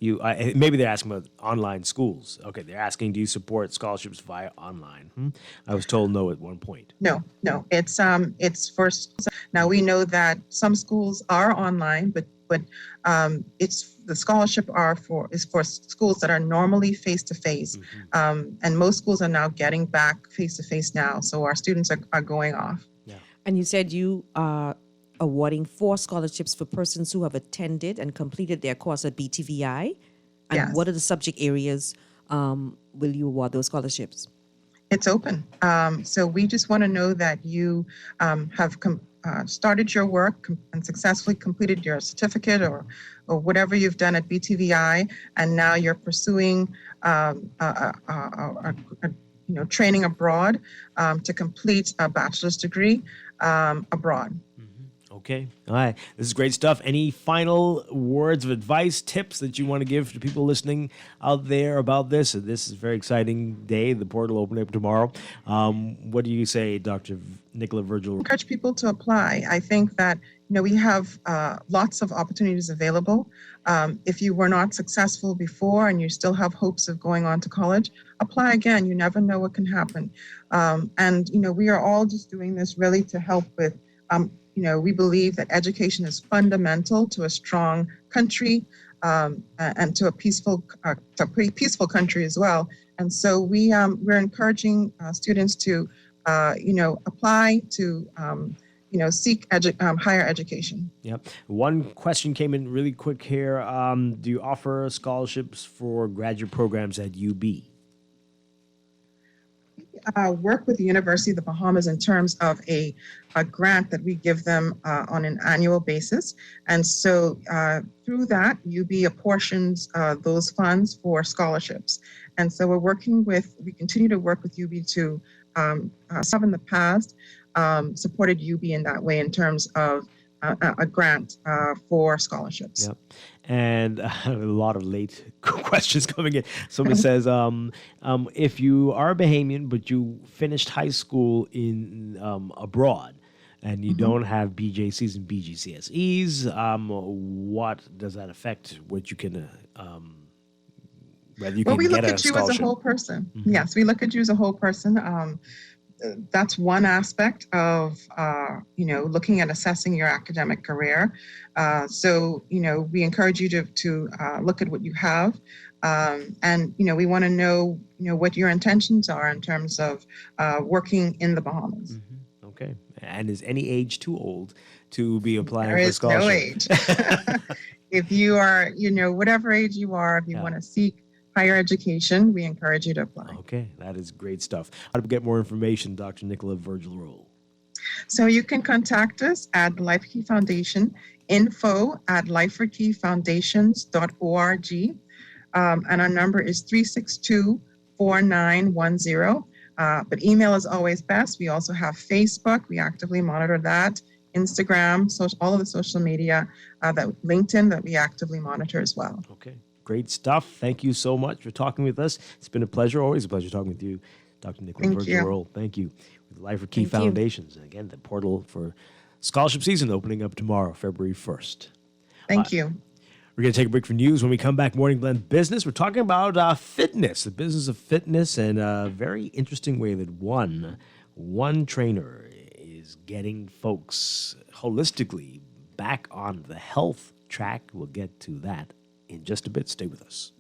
Maybe they're asking about online schools. Okay, they're asking, do you support scholarships via online? I was told no at one point. No. It's for now. We know that some schools are online, but it's the scholarship is for schools that are normally face to face, and most schools are now getting back face to face now. So our students are going off. And you said you are awarding 4 scholarships for persons who have attended and completed their course at BTVI. And Yes. what are the subject areas will you award those scholarships? It's open. So we just want to know that you have started your work and successfully completed your certificate or whatever you've done at BTVI, and now you're pursuing training abroad to complete a bachelor's degree abroad. Okay. All right. This is great stuff. Any final words of advice, tips that you want to give to people listening out there about this? This is a very exciting day. The portal opening up tomorrow. What do you say, Dr. Nicola Virgil? Encourage people to apply. I think that we have lots of opportunities available. If you were not successful before and you still have hopes of going on to college, apply again. You never know what can happen. And we are all just doing this really to help with we believe that education is fundamental to a strong country and to a peaceful country as well. And so we're encouraging students to apply to seek higher education. Yep. One question came in really quick here. Do you offer scholarships for graduate programs at UB? Work with the University of the Bahamas in terms of a grant that we give them on an annual basis. And so through that, UB apportions those funds for scholarships. And so we continue to work with UB to have in the past supported UB in that way in terms of a grant for scholarships. Yep. And a lot of late questions coming in. Someone says, if you are a Bahamian, but you finished high school in abroad and you don't have BJCs and BGCSEs, what does that affect what you can, whether you can we get look a at you scholarship? as a whole person. Yes, we look at you as a whole person. That's one aspect of, looking at assessing your academic career. So, we encourage you to look at what you have. And, we want to know, what your intentions are in terms of working in the Bahamas. Okay. And is any age too old to be applying There for is no scholarships? age. If you are, whatever age you are, if you want to seek higher education, we encourage you to apply. Okay, that is great stuff. How to get more information, Dr. Nicola Virgil Roll? So you can contact us at the Life for Key Foundation, info@lifeforkeyfoundations.org. And our number is 362-4910. But email is always best. We also have Facebook. We actively monitor that. Instagram, all of the social media, LinkedIn that we actively monitor as well. Okay. Great stuff. Thank you so much for talking with us. It's been a pleasure. Always a pleasure talking with you, Dr. Nicola Virgil Roll. Thank you. With Life for Key Foundations. And again, the portal for scholarship season opening up tomorrow, February 1st. Thank you. We're going to take a break for news. When we come back, Morning Blend Business, we're talking about fitness, the business of fitness, and a very interesting way that one trainer is getting folks holistically back on the health track. We'll get to that in just a bit. Stay with us.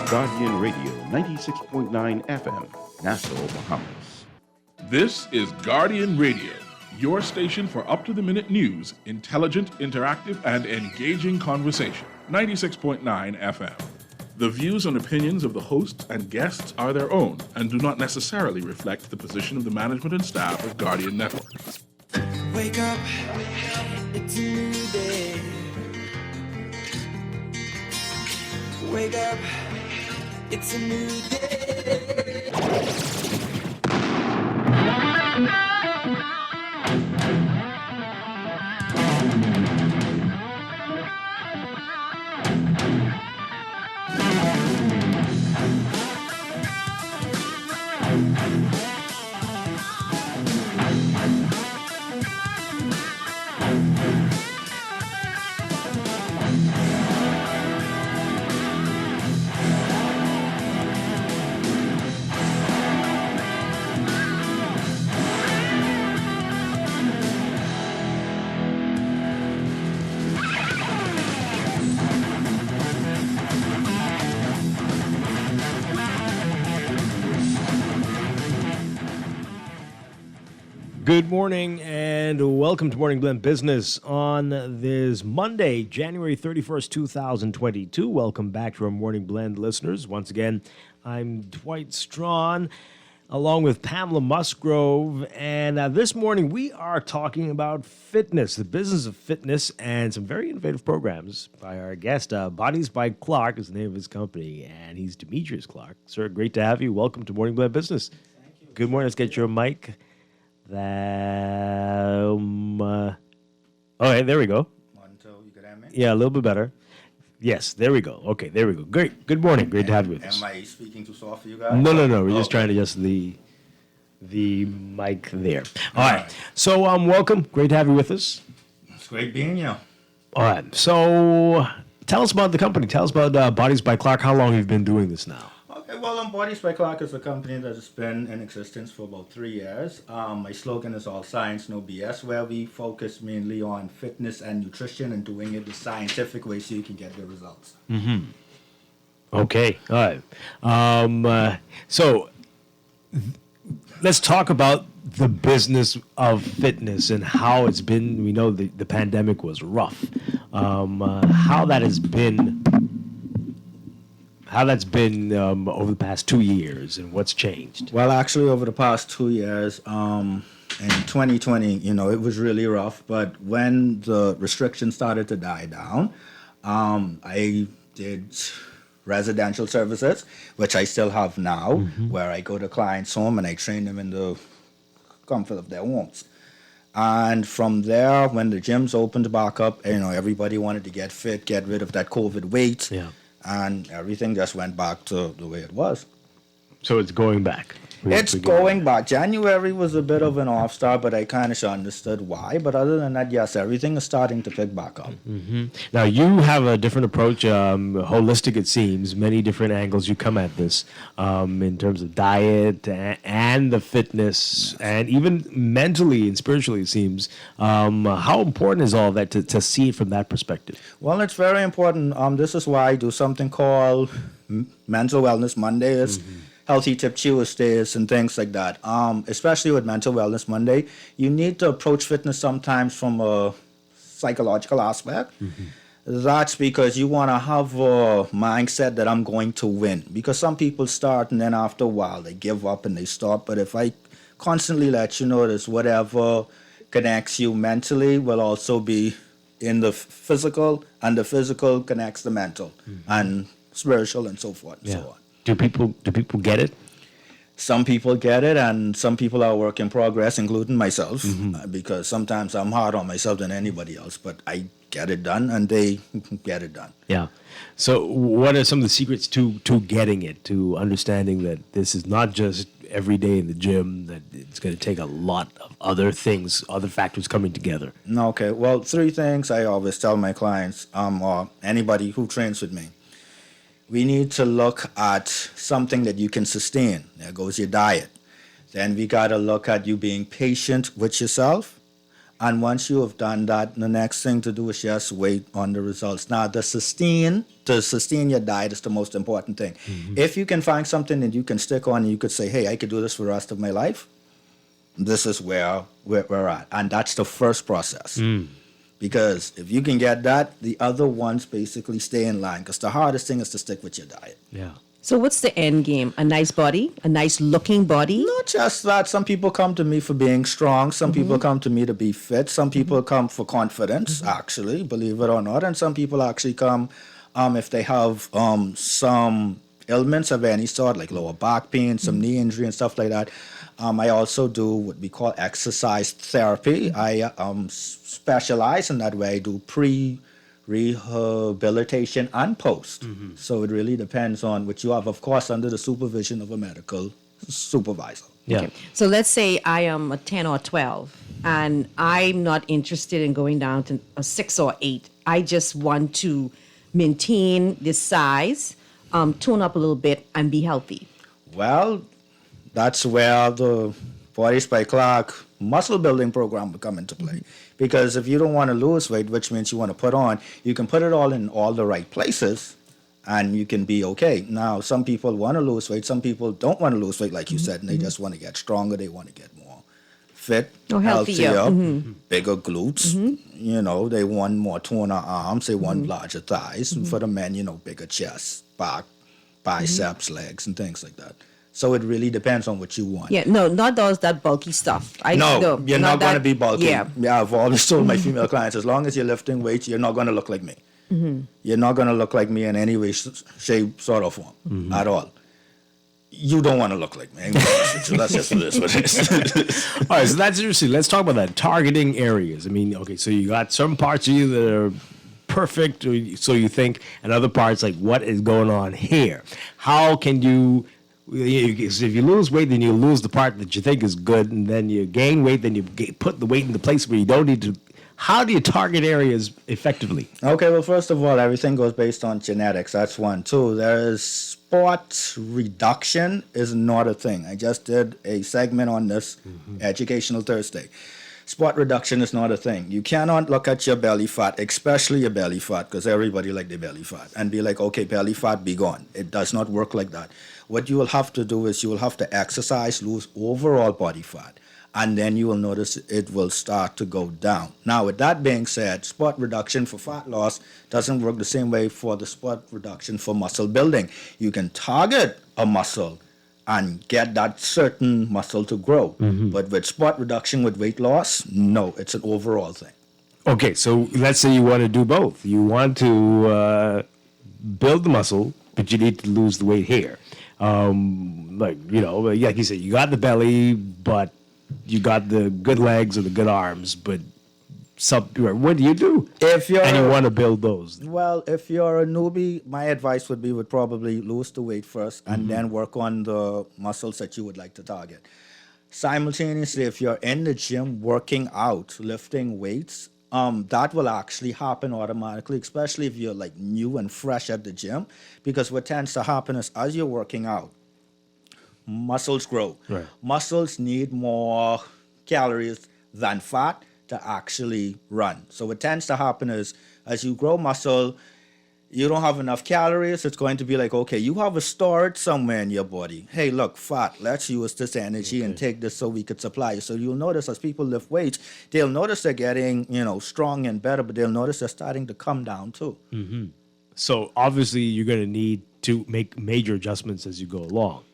Guardian Radio 96.9 FM, Nassau, Bahamas. This is Guardian Radio, your station for up-to-the-minute news, intelligent, interactive, and engaging conversation. 96.9 FM. The views and opinions of the hosts and guests are their own and do not necessarily reflect the position of the management and staff of Guardian Network. Wake up, it's a new day. Wake up, it's a new day. Good morning and welcome to Morning Blend Business on this Monday, January 31st, 2022. Welcome back to our Morning Blend listeners. Once again, I'm Dwight Strachan along with Pamela Musgrove. And this morning we are talking about fitness, the business of fitness, and some very innovative programs by our guest. Bodies by Clark is the name of his company, and he's Demetrius Clark. Sir, great to have you. Welcome to Morning Blend Business. Thank you. Good morning. Let's get your mic. Okay, there we go. You could have me? Yeah, a little bit better. Yes, there we go. Okay, there we go. Great. Good morning. Great to have you with us. Am I speaking too soft for you guys? No. We're just trying to adjust the mic there. All right. So, welcome. Great to have you with us. It's great being here. All right. So, tell us about the company. Tell us about Bodies by Clark. How long have you been doing this now? Okay, well, Bodies by Clark is a company that has been in existence for about 3 years. My slogan is all science, no BS, where we focus mainly on fitness and nutrition and doing it the scientific way so you can get the results. Mm-hmm. Okay, all right. So let's talk about the business of fitness and how it's been. We know the pandemic was rough. How that's been over the past 2 years and what's changed? Well, actually, over the past 2 years, in 2020, it was really rough. But when the restrictions started to die down, I did residential services, which I still have now, where I go to clients' home and I train them in the comfort of their homes. And from there, when the gyms opened back up, everybody wanted to get fit, get rid of that COVID weight. Yeah. And everything just went back to the way it was. So it's going back. It's going back. January was a bit of an off start, but I kind of understood why. But other than that, yes, everything is starting to pick back up. Mm-hmm. Now, you have a different approach, holistic it seems, many different angles you come at this in terms of diet and the fitness, and even mentally and spiritually it seems. How important is all of that to see it from that perspective? Well, it's very important. This is why I do something called Mental Wellness Mondays. Healthy Tip Tuesdays and things like that. Especially with Mental Wellness Monday, you need to approach fitness sometimes from a psychological aspect. That's because you want to have a mindset that I'm going to win. Because some people start and then after a while they give up and they stop. But if I constantly let you notice whatever connects you mentally will also be in the physical, and the physical connects the mental and spiritual and so forth and so on. Do people get it? Some people get it, and some people are a work in progress, including myself, because sometimes I'm hard on myself than anybody else, but I get it done, and they get it done. Yeah. So what are some of the secrets to getting it, to understanding that this is not just every day in the gym, that it's going to take a lot of other things, other factors coming together? Okay. Well, 3 things I always tell my clients or anybody who trains with me. We need to look at something that you can sustain. There goes your diet. Then we got to look at you being patient with yourself. And once you have done that, the next thing to do is just wait on the results. Now, to sustain your diet is the most important thing. If you can find something that you can stick on and you could say, hey, I could do this for the rest of my life, this is where we're at. And that's the first process. Because if you can get that, the other ones basically stay in line. Because the hardest thing is to stick with your diet. Yeah. So what's the end game? A nice body? A nice looking body? Not just that. Some people come to me for being strong. Some people come to me to be fit. Some people come for confidence, actually, believe it or not. And some people actually come if they have some ailments of any sort, like lower back pain, some knee injury and stuff like that. I also do what we call exercise therapy. I specialize in that way. I do pre-rehabilitation and post. So it really depends on what you have, of course, under the supervision of a medical supervisor. Yeah. Okay. So let's say I am a 10 or 12 and I'm not interested in going down to a 6 or 8. I just want to maintain this size, tone up a little bit, and be healthy. Well, that's where the Bodies by Clark muscle building program will come into play. Because if you don't want to lose weight, which means you want to put on, you can put it all in all the right places and you can be okay. Now, some people want to lose weight. Some people don't want to lose weight, like you said, and they just want to get stronger. They want to get more fit, healthier, bigger glutes. You know, they want more toner arms. They want larger thighs. And for the men, you know, bigger chest, back, biceps, legs, and things like that. So it really depends on what you want. Yeah, no, not that bulky stuff. No, you're not going to be bulky. Yeah. I've always told my female clients, as long as you're lifting weights, you're not going to look like me. You're not going to look like me in any way, shape, sort of form at all. You don't want to look like me. I'm honest with you. That's just what it is. All right, so that's interesting. Let's talk about that. Targeting areas. I mean, okay, so you got some parts of you that are perfect, so you think, and other parts like, what is going on here? How can you... If you lose weight, then you lose the part that you think is good, and then you gain weight, then you put the weight in the place where you don't need to. How do you target areas effectively? Okay, well, first of all, everything goes based on genetics. That's one. Two, there is spot reduction is not a thing. I just did a segment on this, Educational Thursday. Spot reduction is not a thing. You cannot look at your belly fat, especially your belly fat, because everybody like their belly fat, and be like, okay, belly fat, be gone. It does not work like that. What you will have to do is you will have to exercise, lose overall body fat, and then you will notice it will start to go down. Now, with that being said, spot reduction for fat loss doesn't work the same way for the spot reduction for muscle building. You can target a muscle and get that certain muscle to grow. But with spot reduction with weight loss, no, it's an overall thing. Okay, so let's say you want to do both. You want to build the muscle, but you need to lose the weight here. Like you said, you got the belly, but you got the good legs or the good arms, but what do you do? If you're and you want to build those? Well, if you're a newbie, my advice would probably lose the weight first and then work on the muscles that you would like to target. Simultaneously, if you're in the gym working out, lifting weights, that will actually happen automatically, especially if you're like new and fresh at the gym, because what tends to happen is as you're working out, muscles grow. Right. Muscles need more calories than fat to actually run. So what tends to happen is as you grow muscle, you don't have enough calories. It's going to be like, okay, you have a storage somewhere in your body. Hey, look, fat, let's use this energy and take this so we could supply you. So you'll notice as people lift weights, they'll notice they're getting, strong and better, but they'll notice they're starting to come down too. So obviously you're going to need to make major adjustments as you go along.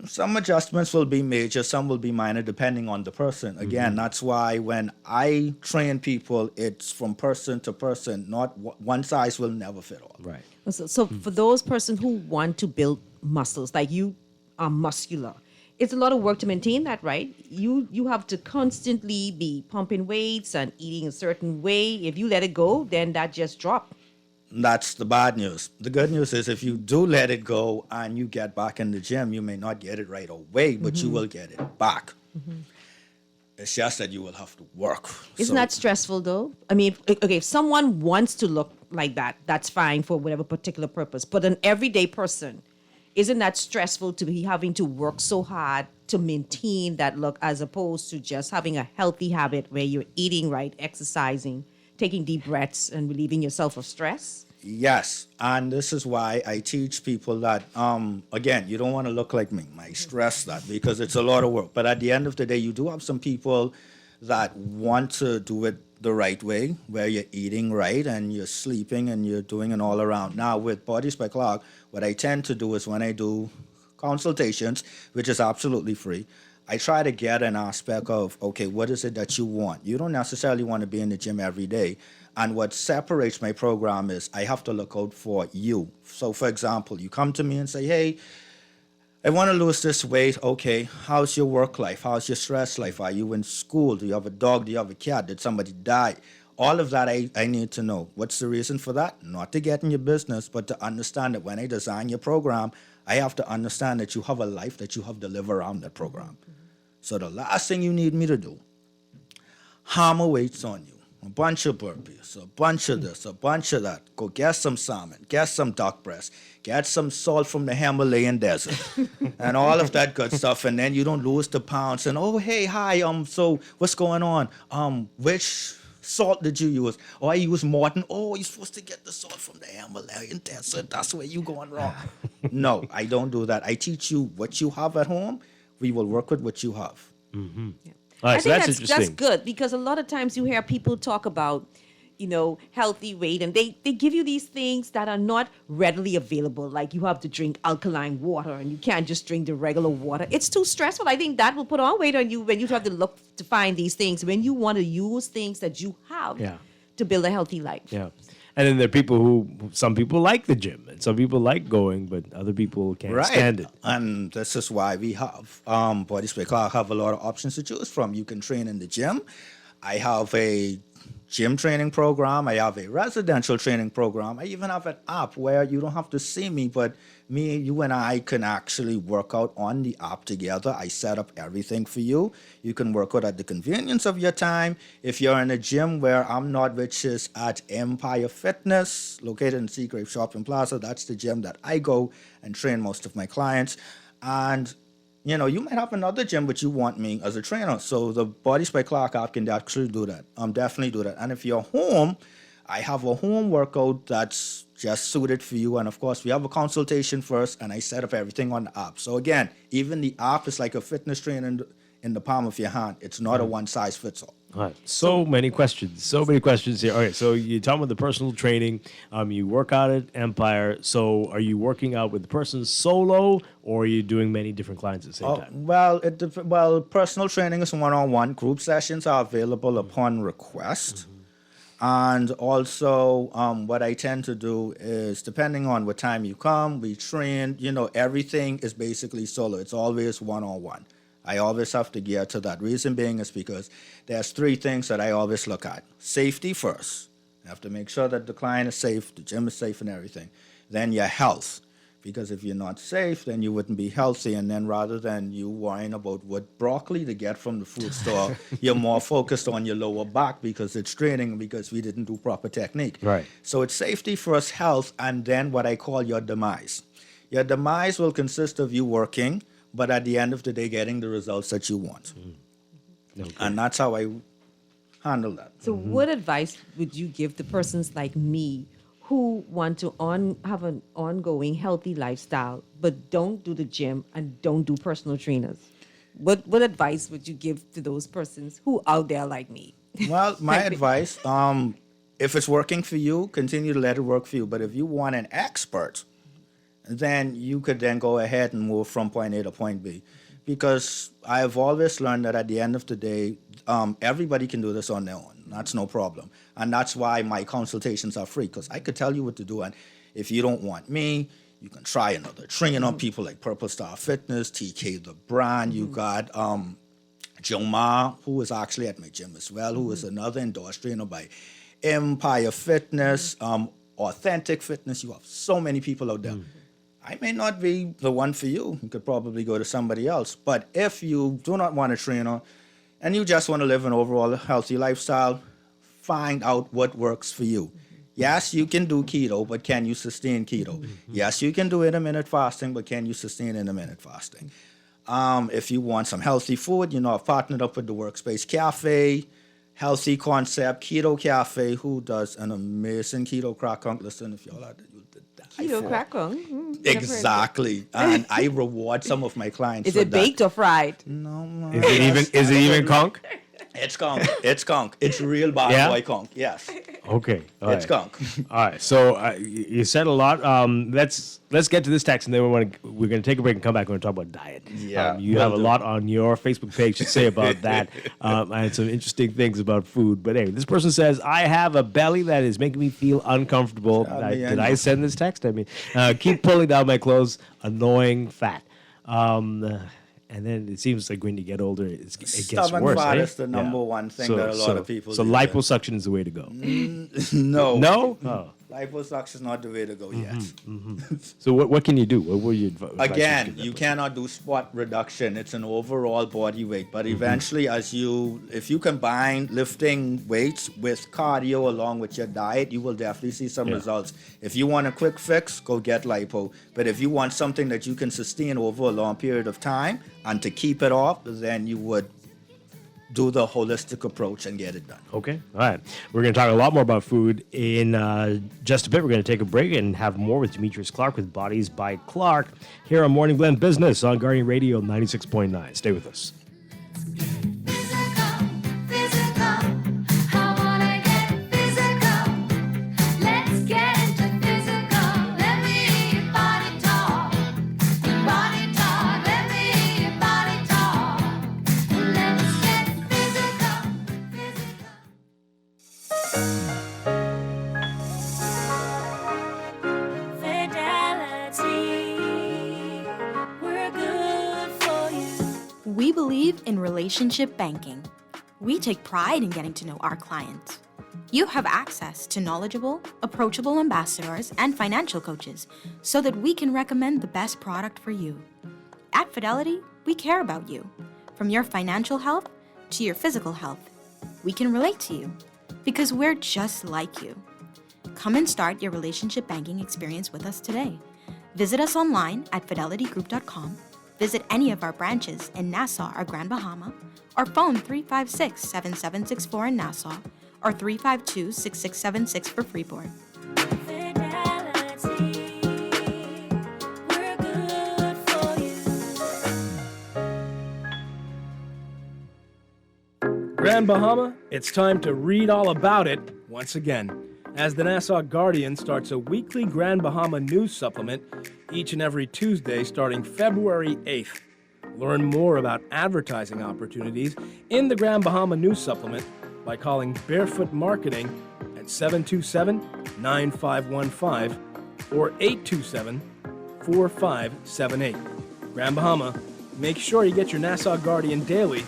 Some adjustments will be major, some will be minor, depending on the person. Again, that's why when I train people, it's from person to person. Not one size will never fit all. Right. So for those persons who want to build muscles, like you are muscular, it's a lot of work to maintain that, right? You have to constantly be pumping weights and eating a certain way. If you let it go, then that just drops. That's the bad news. The good news is if you do let it go and you get back in the gym, you may not get it right away, but you will get it back. It's just that you will have to work. Isn't that stressful, though? I mean, okay, if someone wants to look like that, that's fine for whatever particular purpose. But an everyday person, isn't that stressful to be having to work so hard to maintain that look as opposed to just having a healthy habit where you're eating right, exercising, taking deep breaths and relieving yourself of stress? Yes, and this is why I teach people that, again, you don't want to look like me. I stress that because it's a lot of work. But at the end of the day, you do have some people that want to do it the right way, where you're eating right and you're sleeping and you're doing an all around. Now, with Bodies by Clark, what I tend to do is when I do consultations, which is absolutely free, I try to get an aspect of, okay, what is it that you want? You don't necessarily want to be in the gym every day. And what separates my program is I have to look out for you. So, for example, you come to me and say, hey, I want to lose this weight. Okay, how's your work life? How's your stress life? Are you in school? Do you have a dog? Do you have a cat? Did somebody die? All of that I need to know. What's the reason for that? Not to get in your business, but to understand that when I design your program, I have to understand that you have a life that you have to live around that program. So the last thing you need me to do, hammer weights on you. A bunch of burpees, a bunch of this, a bunch of that. Go get some salmon, get some duck breast, get some salt from the Himalayan desert, and all of that good stuff. And then you don't lose the pounds. And oh, hey, hi, so what's going on? Which salt did you use? Oh, I use Morton. Oh, you're supposed to get the salt from the Himalayan desert. That's where you going wrong. No, I don't do that. I teach you what you have at home. We will work with what you have. Mm-hmm. Yeah. All right, I so think that's interesting. that's good, because a lot of times you hear people talk about, healthy weight, and they give you these things that are not readily available. Like you have to drink alkaline water and you can't just drink the regular water. It's too stressful. I think that will put on weight on you when you have to look to find these things, when you want to use things that you have to build a healthy life. Yeah. And then there are people some people like the gym, and some people like going, but other people can't stand it. And this is why we have, Bodies by Clark have a lot of options to choose from. You can train in the gym. I have a gym training program. I have a residential training program. I even have an app where you don't have to see me, but you and I can actually work out on the app together. I set up everything for you. You can work out at the convenience of your time. If you're in a gym where I'm not, which is at Empire Fitness, located in Seagrave Shopping Plaza, that's the gym that I go and train most of my clients. And you might have another gym, but you want me as a trainer. So the Bodies by Clark app can actually do that. Definitely do that. And if you're home, I have a home workout that's just suited for you. And of course, we have a consultation first, and I set up everything on the app. So again, even the app is like a fitness trainer in the palm of your hand. It's not a one-size-fits-all. All right. So many questions here. All right. So you're talking about the personal training. You work out at Empire. So are you working out with the person solo, or are you doing many different clients at the same time? Well, personal training is one-on-one. Group sessions are available upon request. And also, what I tend to do is, depending on what time you come, we train. Everything is basically solo. It's always one-on-one. I always have to gear to that. Reason being is because there's three things that I always look at. Safety first. You have to make sure that the client is safe, the gym is safe and everything. Then your health. Because if you're not safe, then you wouldn't be healthy. And then rather than you worrying about what broccoli to get from the food store, you're more focused on your lower back because it's straining, because we didn't do proper technique. Right. So it's safety first, health, and then what I call your demise. Your demise will consist of you working, but at the end of the day, getting the results that you want. Okay. And that's how I handle that. So what advice would you give to persons like me who want to have an ongoing healthy lifestyle, but don't do the gym and don't do personal trainers? What advice would you give to those persons who out there like me? Well, my advice, if it's working for you, continue to let it work for you. But if you want an expert, then you could then go ahead and move from point A to point B. Because I've always learned that at the end of the day, everybody can do this on their own. That's no problem. And that's why my consultations are free, because I could tell you what to do. And if you don't want me, you can try another trainer. People like Purple Star Fitness, TK the brand. You got Jomar, who is actually at my gym as well, who is another endorsed trainer by Empire Fitness, Authentic Fitness. You have so many people out there. I may not be the one for you. You could probably go to somebody else. But if you do not want a trainer and you just want to live an overall healthy lifestyle, find out what works for you. Yes, you can do keto, but can you sustain keto? Yes, you can do intermittent fasting, but can you sustain intermittent fasting? If you want some healthy food, I've partnered up with the Workspace Cafe, Healthy Concept, Keto Cafe, who does an amazing keto crack hunk. Listen, if y'all are keto crack hunk. Exactly. And I reward some of my clients Is for it baked or fried? No. Is it even conch? It's skunk. It's skunk. It's real bad boy skunk. Yes. Okay. All It's right. skunk. All right. So you said a lot. Let's get to this text, and then we're going to take a break and come back. We're going to talk about diet. Yeah, You will have a do. lot on your Facebook page to say about that. I had some interesting things about food. But anyway, this person says, I have a belly that is making me feel uncomfortable. Did I send this text? I mean, keep pulling down my clothes. Annoying fat. And then it seems like when you get older, it gets Stubborn worse. fat eh? is the number one thing that a lot of people So do. liposuction is the way to go. No. No? Oh. Liposuction is not the way to go yet. So what can you do? What were you advise Again, to you cannot do spot reduction. It's an overall body weight. But eventually, if you combine lifting weights with cardio along with your diet, you will definitely see some results. If you want a quick fix, go get lipo. But if you want something that you can sustain over a long period of time and to keep it off, then you would do the holistic approach and get it done. Okay. All right. We're going to talk a lot more about food in just a bit. We're going to take a break and have more with Demetrius Clark with Bodies by Clark here on Morning Blend Business on Guardian Radio 96.9. Stay with us. We believe in relationship banking. We take pride in getting to know our clients. You have access to knowledgeable, approachable ambassadors and financial coaches so that we can recommend the best product for you. At Fidelity, we care about you. From your financial health to your physical health, we can relate to you because we're just like you. Come and start your relationship banking experience with us today. Visit us online at fidelitygroup.com. Visit any of our branches in Nassau or Grand Bahama, or phone 356-7764 in Nassau, or 352-6676 for Freeport. Grand Bahama, it's time to read all about it once again, as the Nassau Guardian starts a weekly Grand Bahama news supplement each and every Tuesday starting February 8th. Learn more about advertising opportunities in the Grand Bahama News Supplement by calling Barefoot Marketing at 727-9515 or 827-4578. Grand Bahama, make sure you get your Nassau Guardian daily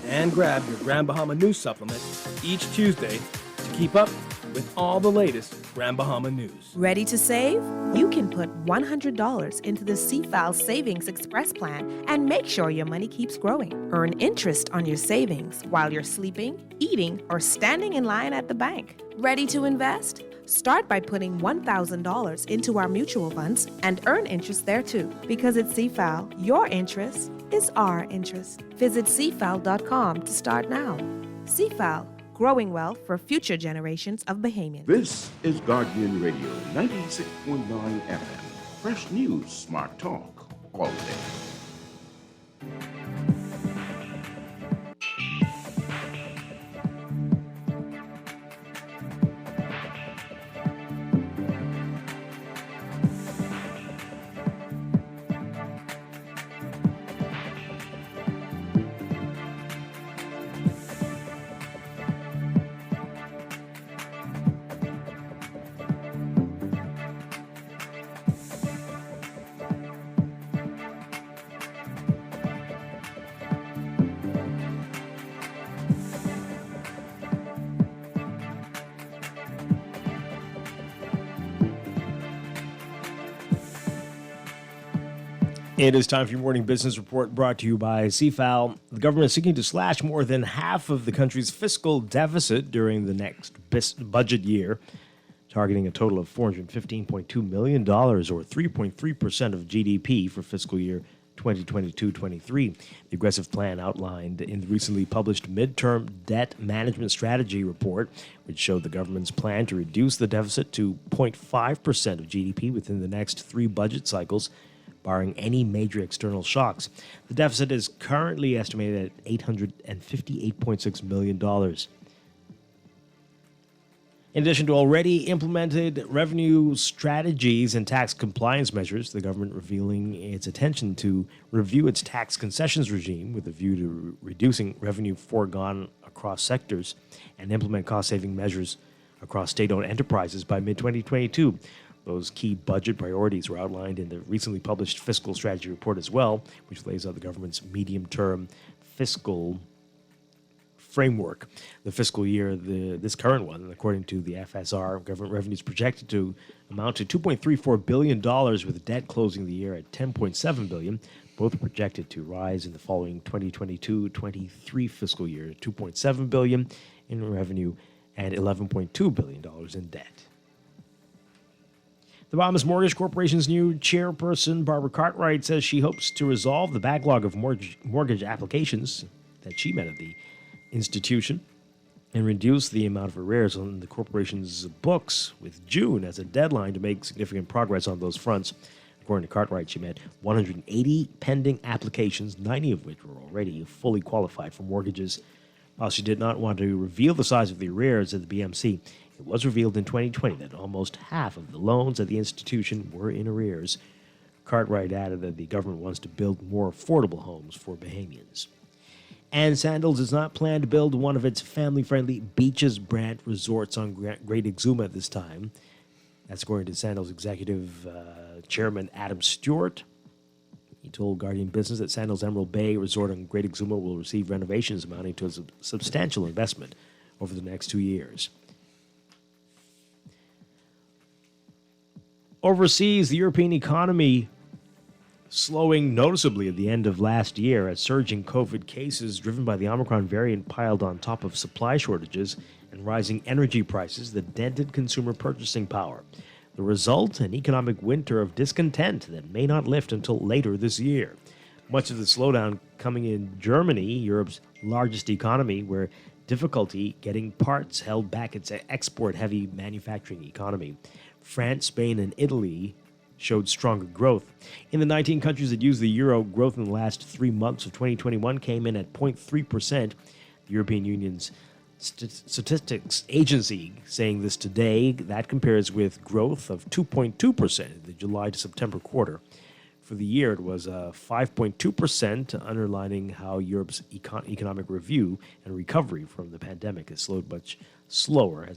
and grab your Grand Bahama News Supplement each Tuesday to keep up with all the latest Grand Bahama news. Ready to save? You can put $100 into the CFAL Savings Express Plan and make sure your money keeps growing. Earn interest on your savings while you're sleeping, eating, or standing in line at the bank. Ready to invest? Start by putting $1,000 into our mutual funds and earn interest there too. Because at CFAL, your interest is our interest. Visit cfal.com to start now. CFAL, growing wealth for future generations of Bahamians. This is Guardian Radio 96.9 FM. Fresh news, smart talk, all day. It is time for your morning business report brought to you by CFAL. The government is seeking to slash more than half of the country's fiscal deficit during the next budget year, targeting a total of $415.2 million, or 3.3% of GDP for fiscal year 2022-23. The aggressive plan outlined in the recently published midterm debt management strategy report, which showed the government's plan to reduce the deficit to 0.5% of GDP within the next 3 budget cycles, barring any major external shocks. The deficit is currently estimated at $858.6 million. In addition to already implemented revenue strategies and tax compliance measures, the government revealing its intention to review its tax concessions regime with a view to reducing revenue foregone across sectors and implement cost-saving measures across state-owned enterprises by mid-2022. Those key budget priorities were outlined in the recently published fiscal strategy report as well, which lays out the government's medium-term fiscal framework. The fiscal year, this current one, according to the FSR, government revenues projected to amount to $2.34 billion, with debt closing the year at $10.7 billion. Both are projected to rise in the following 2022-23 fiscal year, $2.7 billion in revenue and $11.2 billion in debt. The Bahamas Mortgage Corporation's new chairperson, Barbara Cartwright, says she hopes to resolve the backlog of mortgage applications that she met at the institution and reduce the amount of arrears on the corporation's books, with June as a deadline to make significant progress on those fronts. According to Cartwright, she met 180 pending applications, 90 of which were already fully qualified for mortgages. While she did not want to reveal the size of the arrears at the BMC, it was revealed in 2020 that almost half of the loans at the institution were in arrears. Cartwright added that the government wants to build more affordable homes for Bahamians. And Saunders does not plan to build one of its family-friendly Beaches brand resorts on Great Exuma at this time. That's according to Saunders Executive Chairman Adam Stewart. He told Guardian Business that Saunders Emerald Bay Resort on Great Exuma will receive renovations amounting to a substantial investment over the next 2 years. Overseas, the European economy slowing noticeably at the end of last year as surging COVID cases driven by the Omicron variant piled on top of supply shortages and rising energy prices that dented consumer purchasing power. The result, an economic winter of discontent that may not lift until later this year. Much of the slowdown coming in Germany, Europe's largest economy, where difficulty getting parts held back its export-heavy manufacturing economy. France, Spain, and Italy showed stronger growth. In the 19 countries that use the euro, growth in the last 3 months of 2021 came in at 0.3%. The European Union's Statistics Agency saying this today. That compares with growth of 2.2% in the July to September quarter. For the year, it was 5.2%, underlining how Europe's economic review and recovery from the pandemic has moved much slower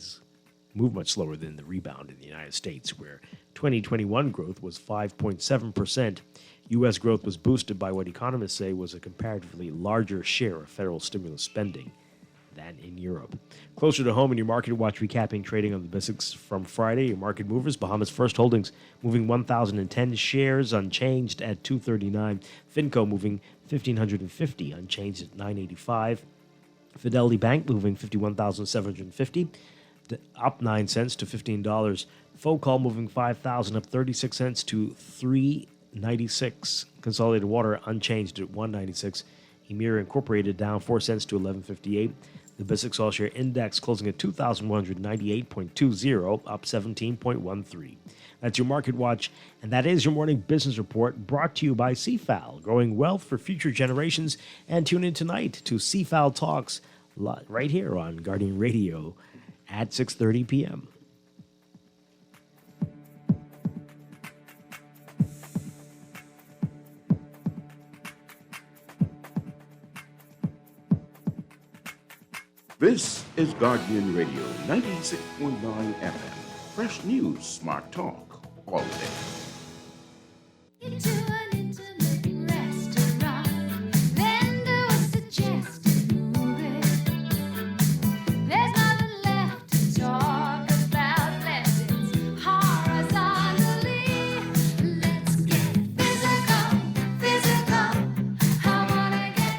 than the rebound in the United States, where 2021 growth was 5.7%. U.S. growth was boosted by what economists say was a comparatively larger share of federal stimulus spending than in Europe. Closer to home in your Market Watch, recapping trading on the BSX from Friday. Your market movers: Bahamas First Holdings moving 1,010 shares, unchanged at 239. Finco moving 1,550, unchanged at 985. Fidelity Bank moving 51,750. Up 9 cents to $15. Focall moving 5,000, up 36 cents to $3.96. Consolidated Water unchanged at $1.96. Emira Incorporated down 4 cents to $11.58. The BSX All Share Index closing at 2,198.20, up 17.13. That's your Market Watch, and that is your morning business report brought to you by CFAL, growing wealth for future generations. And tune in tonight to CFAL Talks right here on Guardian Radio at 6:30 p.m. This is Guardian Radio 96.9 FM. Fresh news, smart talk, all day.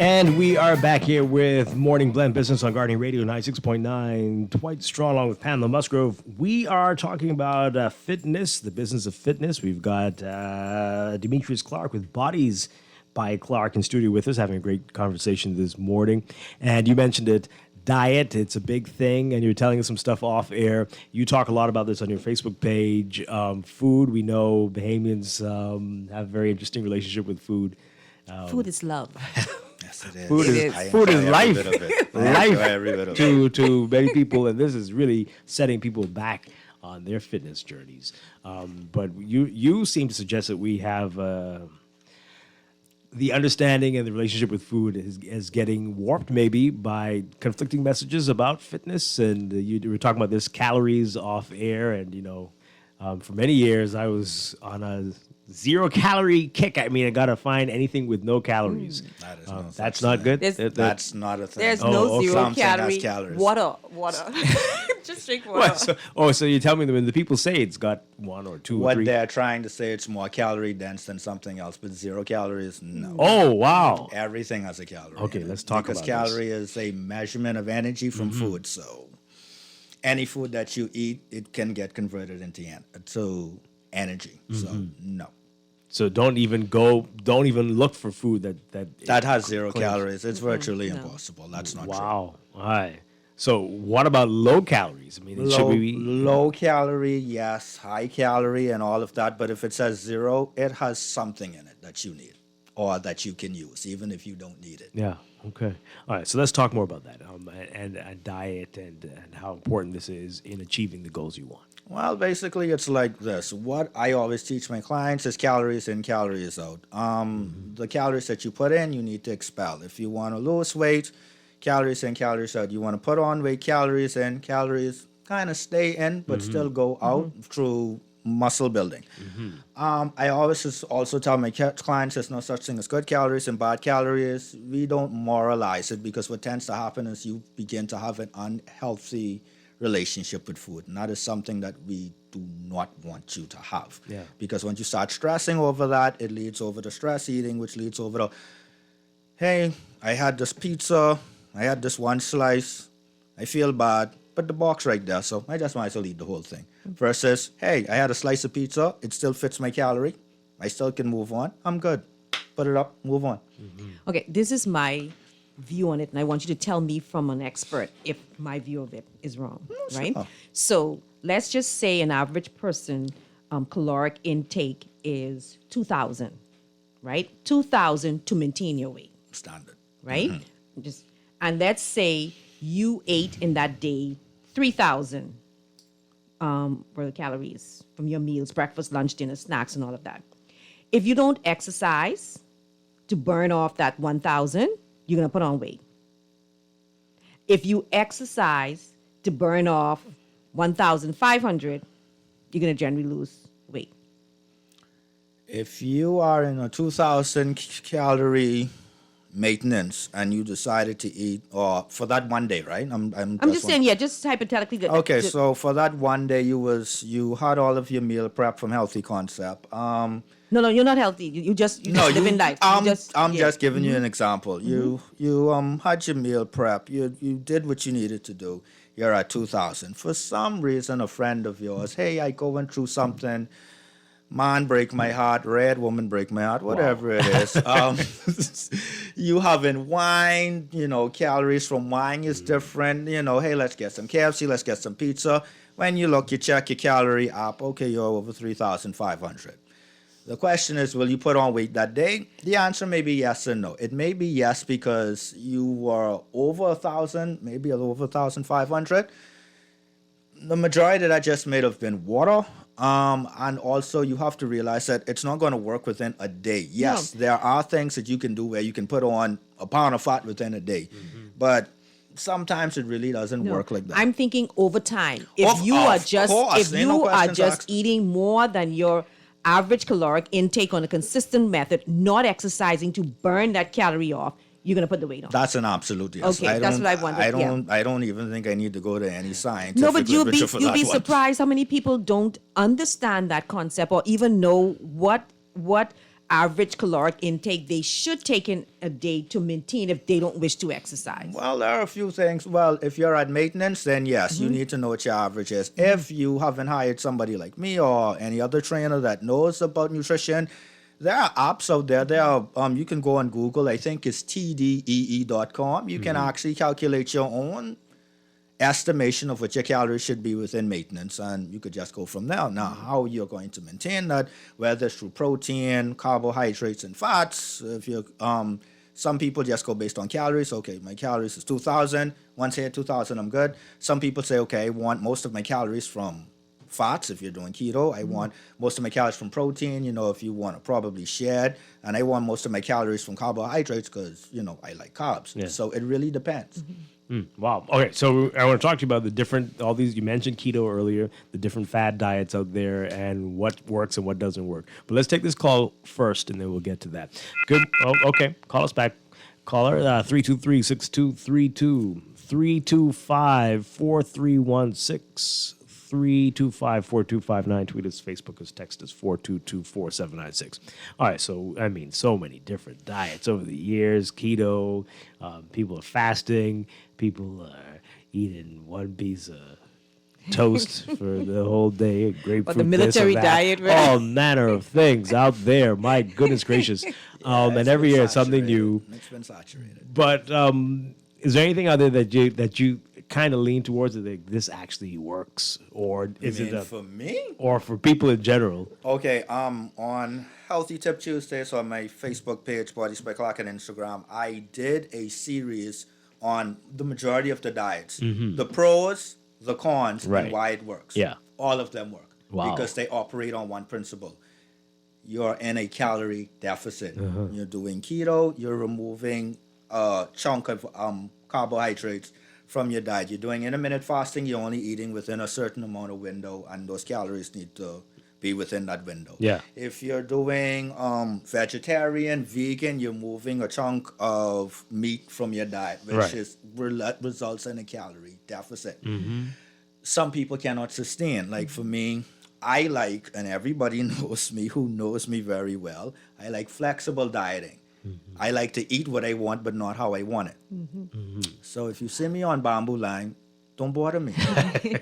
And we are back here with Morning Blend Business on Guardian Radio 96.9. Dwight Strong along with Pamela Musgrove. We are talking about fitness, the business of fitness. We've got Demetrius Clark with Bodies by Clark in studio with us, having a great conversation this morning. And you mentioned it, diet. It's a big thing, and you're telling us some stuff off air. You talk a lot about this on your Facebook page. Food, we know Bahamians have a very interesting relationship with food. Food is love. Yes, it is. Food It is is. food is Every life. bit of it. Life Every bit of it. to many people, and this is really setting people back on their fitness journeys. But you seem to suggest that we have the understanding and the relationship with food is getting warped maybe by conflicting messages about fitness. And you were talking about this calories off air, and for many years I was on a 0-calorie kick. I mean, I gotta find anything with no calories. That is no that's such not thing. good. That's not a thing. There's no okay. 0 Something has calorie. calories. Water. Just drink water. What, so you tell me that when the people say it's got 1 or 2 or What 3. they're trying to say, it's more calorie dense than something else, but 0 calories, no. Oh, wow. Everything has a calorie. Okay, in it, let's talk because about calorie is a measurement of energy from food. So any food that you eat, it can get converted into energy. So no. So don't even look for food that has 0 claims- calories. It's virtually impossible. That's not true. Wow. All right. So what about low calories? I mean, it should be Low calorie, yes, high calorie and all of that. But if it says 0, it has something in it that you need or that you can use, even if you don't need it. Yeah. Okay. All right. So let's talk more about that and diet and how important this is in achieving the goals you want. Well, basically, it's like this. What I always teach my clients is calories in, calories out. The calories that you put in, you need to expel. If you want to lose weight, calories in, calories out. You want to put on weight, calories in, calories kind of stay in, but still go out through muscle building. I always also tell my clients there's no such thing as good calories and bad calories. We don't moralize it, because what tends to happen is you begin to have an unhealthy relationship with food, and that is something that we do not want you to have. Yeah. Because once you start stressing over that, it leads over to stress eating, which leads over to, hey, I had this pizza, I had this one slice, I feel bad, but the box right there, so I just might as well eat the whole thing. Versus, hey, I had a slice of pizza, it still fits my calorie, I still can move on, I'm good. Put it up, move on. Okay, this is my view on it, and I want you to tell me from an expert if my view of it is wrong, right? sure. So let's just say an average person caloric intake is 2,000, right? 2,000 to maintain your weight, Standard. right? And let's say you ate in that day 3,000 for the calories from your meals, breakfast, lunch, dinner, snacks, and all of that. If you don't exercise to burn off that 1,000, you're going to put on weight. If you exercise to burn off 1,500, you're going to generally lose weight. If you are in a 2,000 calorie maintenance and you decided to eat, or for that one day, right? I'm just saying, yeah, just hypothetically. Okay, so for that one day, you had all of your meal prep from Healthy Concept. No, you're not healthy. You just living life. I'm just giving you an example. You had your meal prep. You did what you needed to do. You're at 2,000. For some reason, a friend of yours, hey, I going through something. Man break my heart, red woman break my heart, whatever it is. You having wine, calories from wine is different. Hey, let's get some KFC, let's get some pizza. When you look, you check your calorie app. Okay, you're over 3,500. The question is, will you put on weight that day? The answer may be yes and no. It may be yes because you were over 1,000, maybe over 1,500. The majority that just may have been water. And also you have to realize that it's not going to work within a day. Yes, there are things that you can do where you can put on a pound of fat within a day. But sometimes it really doesn't work like that. I'm thinking over time. If you are just eating more than your average caloric intake on a consistent method, not exercising to burn that calorie off, you're going to put the weight on. That's an absolute yes. Okay, that's what I wanted. I don't even think I need to go to any scientific No, but you'll literature be surprised how many people don't understand that concept or even know what average caloric intake they should take in a day to maintain if they don't wish to exercise. Well, there are a few things. Well, if you're at maintenance, then yes, you need to know what your average is. If you haven't hired somebody like me or any other trainer that knows about nutrition, There are apps out there. You can go on Google. I think it's tdee.com. You can actually calculate your own estimation of what your calories should be within maintenance, and you could just go from there. Now, how you're going to maintain that, whether it's through protein, carbohydrates, and fats. If you're some people just go based on calories. Okay, my calories is 2,000. Once I hit 2,000, I'm good. Some people say, okay, I want most of my calories from fats if you're doing keto. I want most of my calories from protein, if you want to probably share it. And I want most of my calories from carbohydrates because, I like carbs. Yeah. So it really depends. Wow. Okay, so I want to talk to you about the different, all these, you mentioned keto earlier, the different fad diets out there and what works and what doesn't work. But let's take this call first and then we'll get to that. Good. Oh, okay. Call us back. Caller 323-6232, 325-4316, 325-4259. Tweet us, Facebook us, text us 422-4796. All right, so so many different diets over the years. Keto, people are fasting, people are eating one piece of toast for the whole day, grapefruit, But the military this or that. diet, right? All manner of things out there. My goodness gracious! And every year it's something new. It's been saturated. But is there anything out there that you kind of lean towards that this actually works, or is it for me or for people in general? Okay, on Healthy Tip Tuesdays on my Facebook page, Body Spy Clark, and Instagram, I did a series on the majority of the diets, the pros, the cons, Right. and why it works. Yeah. All of them work. Wow. Because they operate on one principle. You're in a calorie deficit. Uh-huh. You're doing keto, you're removing a chunk of carbohydrates from your diet. You're doing intermittent fasting, you're only eating within a certain amount of window, and those calories need to be within that window. Yeah. If you're doing vegetarian, vegan, you're moving a chunk of meat from your diet, which Right. is results in a calorie deficit. Mm-hmm. Some people cannot sustain. Like for me, I like, and everybody knows me who knows me very well, I like flexible dieting. I like to eat what I want, but not how I want it. So if you see me on bamboo line, don't bother me.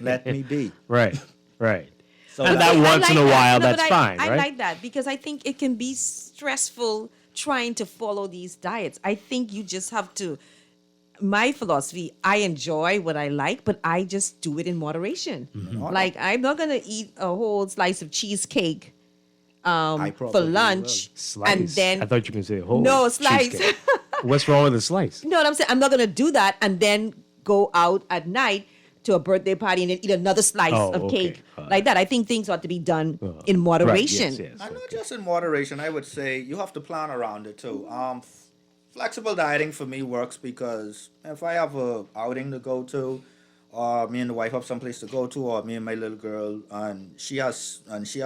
Let me be. Right. So And that- that once in a while, No, but that's fine, I right? like that because I think it can be stressful trying to follow these diets. I think you just have to. My philosophy, I enjoy what I like, but I just do it in moderation. Like I'm not gonna eat a whole slice of cheesecake for lunch and then I thought you were going to say whole. No, slice. cheesecake. What's wrong with a slice? You know what I'm saying? I'm not gonna do that and then go out at night to a birthday party and then eat another slice of cake like that. I think things ought to be done in moderation. And not just in moderation, I would say you have to plan around it too. Flexible dieting for me works because if I have a outing to go to, or me and the wife have someplace to go to, or me and my little girl and she has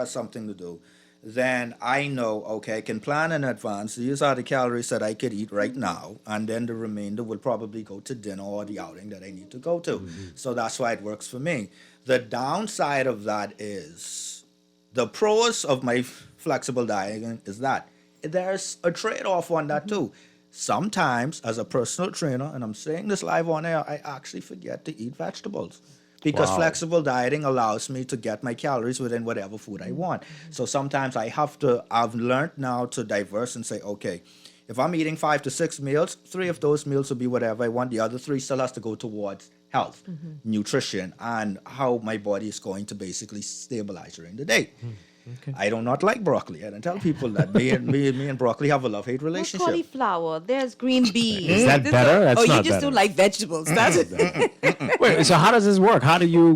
something to do, then I know, okay, I can plan in advance. These are the calories that I could eat right now, and then the remainder will probably go to dinner or the outing that I need to go to. So that's why it works for me. The downside of that is the pros of my flexible dieting is that there's a trade-off on that too. Sometimes, as a personal trainer, and I'm saying this live on air, I actually forget to eat vegetables. Because Wow. flexible dieting allows me to get my calories within whatever food I want. So sometimes I've learned now to diverse and say, okay, if I'm eating 5 to 6 meals, 3 of those meals will be whatever I want. The other 3 still has to go towards health, nutrition, and how my body is going to basically stabilize during the day. I do not like broccoli. I don't tell people that. Me and broccoli have a love-hate relationship. Cauliflower, there's green beans. Is that better? That's you not just better. do like vegetables. That's it. Wait, so how does this work? How do you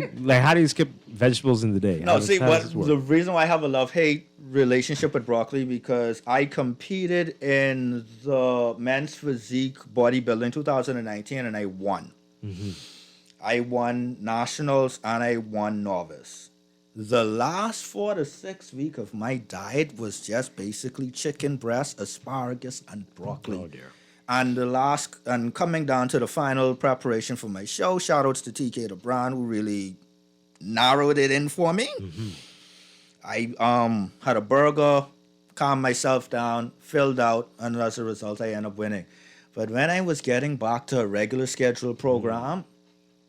skip vegetables in the day? No, see, the reason why I have a love-hate relationship with broccoli because I competed in the men's physique bodybuilding 2019 and I won. I won nationals and I won novice. The last 4 to 6 weeks of my diet was just basically chicken breast, asparagus, and broccoli. Oh dear. And coming down to the final preparation for my show, shout outs to TK the Brand who really narrowed it in for me. I had a burger, calmed myself down, filled out, and as a result, I ended up winning. But when I was getting back to a regular scheduled program,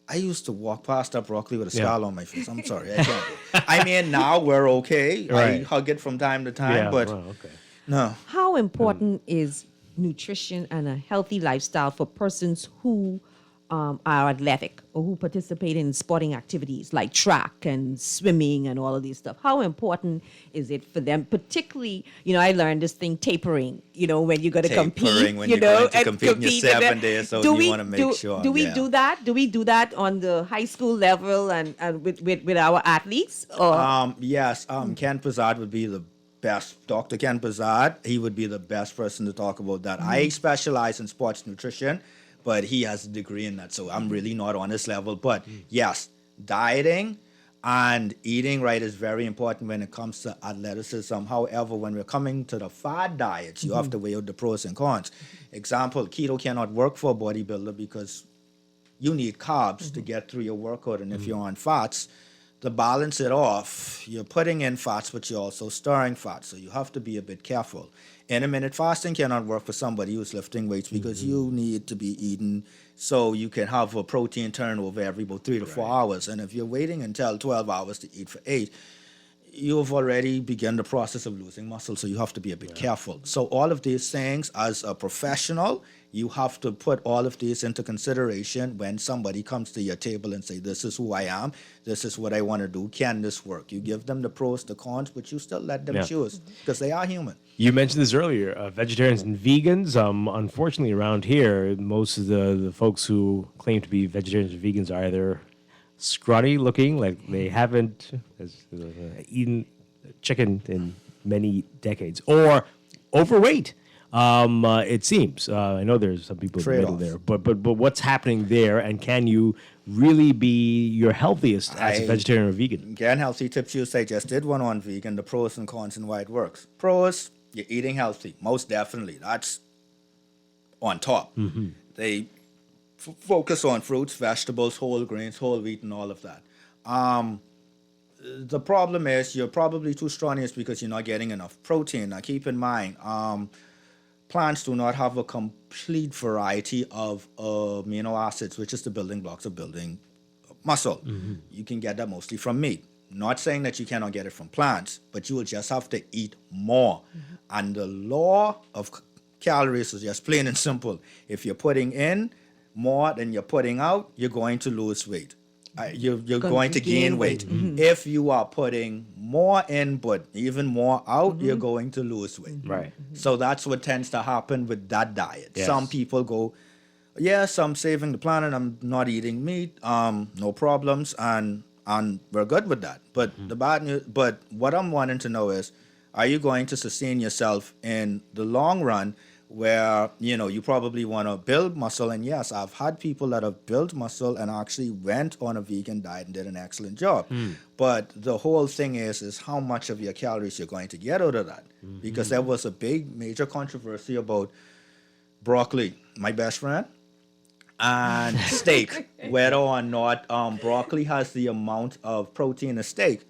I used to walk past that broccoli with a scowl on my face. I'm sorry, I can't. I mean, now we're okay. Right. I hug it from time to time, Yeah, but well, okay. No. How important is nutrition and a healthy lifestyle for persons who are athletic or who participate in sporting activities like track and swimming and all of these stuff? How important is it for them? Particularly, I learned this thing, tapering, when you got to compete, when you're going to compete in your 7 days, so you want to make sure. Do we do that? Do we do that on the high school level and with our athletes? Or? Yes, Ken Pizzard would be the best. Dr. Ken Pizzard, he would be the best person to talk about that. I specialize in sports nutrition, but he has a degree in that, so I'm really not on his level. But yes, dieting and eating right is very important when it comes to athleticism. However, when we're coming to the fad diets, you have to weigh out the pros and cons. Example, keto cannot work for a bodybuilder because you need carbs to get through your workout. And if you're on fats, to balance it off, you're putting in fats, but you're also storing fats. So you have to be a bit careful. Intermittent fasting cannot work for somebody who's lifting weights because you need to be eating so you can have a protein turnover every about 3 to 4 hours. And if you're waiting until 12 hours to eat for 8, you've already begun the process of losing muscle. So you have to be a bit careful. So all of these things, as a professional, you have to put all of these into consideration when somebody comes to your table and say, this is who I am, this is what I want to do, can this work? You give them the pros, the cons, but you still let them choose because they are human. You mentioned this earlier, vegetarians and vegans. Unfortunately, around here, most of the folks who claim to be vegetarians and vegans are either scrawny looking, like they haven't eaten chicken in many decades, or overweight. It seems. I know there's some people in the middle there, but what's happening there, and can you really be your healthiest as a vegetarian or vegan? Again, Healthy Tip Tuesday, I just did one on vegan, the pros and cons and why it works. Pros, you're eating healthy, most definitely. That's on top. They focus on fruits, vegetables, whole grains, whole wheat, and all of that. The problem is you're probably too strenuous because you're not getting enough protein. Now, keep in mind, plants do not have a complete variety of amino acids, which is the building blocks of building muscle. You can get that mostly from meat. Not saying that you cannot get it from plants, but you will just have to eat more. And the law of calories is just plain and simple. If you're putting in more than you're putting out, you're going to lose weight. You're going to gain weight. If you are putting more in but even more out, you're going to lose weight. Right. So that's what tends to happen with that diet. Yes. Some people go, yes, I'm saving the planet, I'm not eating meat, no problems, and we're good with that. But the bad news, but what I'm wanting to know is, are you going to sustain yourself in the long run where, you probably want to build muscle? And yes, I've had people that have built muscle and actually went on a vegan diet and did an excellent job. But the whole thing is how much of your calories you're going to get out of that. Because there was a big, major controversy about broccoli, my best friend, and steak, whether or not broccoli has the amount of protein as steak.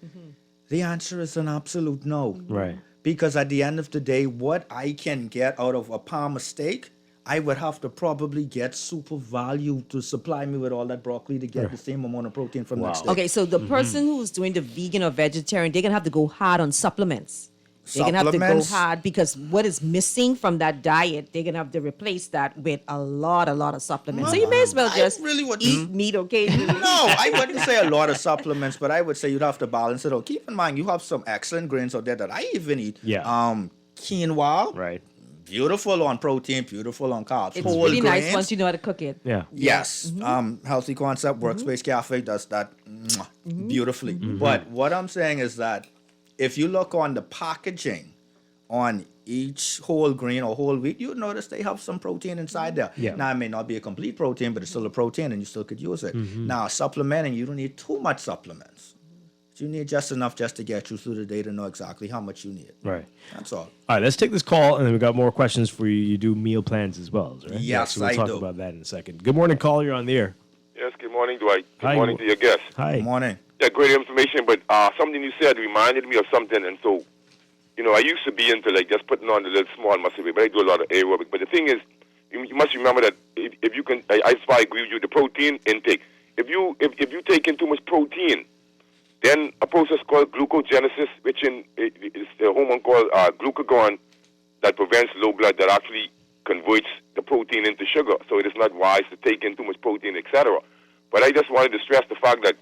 The answer is an absolute no. Right. Because at the end of the day, what I can get out of a pound of steak, I would have to probably get super value to supply me with all that broccoli to get the same amount of protein from that steak. Okay, so the person who's doing the vegan or vegetarian, they're going to have to go hard on supplements. They're going to have to go hard because what is missing from that diet, they're going to have to replace that with a lot of supplements. So you may as well just eat meat occasionally. No, I wouldn't say a lot of supplements, but I would say you'd have to balance it out. Keep in mind, you have some excellent grains out there that I even eat. Quinoa. Right. Beautiful on protein, beautiful on carbs. It's whole really grains. nice once you know how to cook it. Yeah. Yes. Healthy Concept, Workspace Cafe does that beautifully. But what I'm saying is that if you look on the packaging on each whole grain or whole wheat, you'll notice they have some protein inside there. Yeah. Now, it may not be a complete protein, but it's still a protein and you still could use it. Now, supplementing, you don't need too much supplements. You need just enough just to get you through the day to know exactly how much you need. Right. That's all. All right, let's take this call, and then we've got more questions for you. You do meal plans as well, right? Yes, so we'll I talk do. about that in a second. Good morning, caller. You're on the air. Yes, good morning, Dwight. Good Hi. morning to your guest. Hi. Good morning. Yeah, great information, but something you said reminded me of something, and so, I used to be into, just putting on the little small muscle weight, but I do a lot of aerobic. But the thing is, you must remember that if you can, I agree with you, the protein intake. If you take in too much protein, then a process called glucogenesis, which is the hormone called glucagon, that prevents low blood, that actually converts the protein into sugar. So it is not wise to take in too much protein, etc. But I just wanted to stress the fact that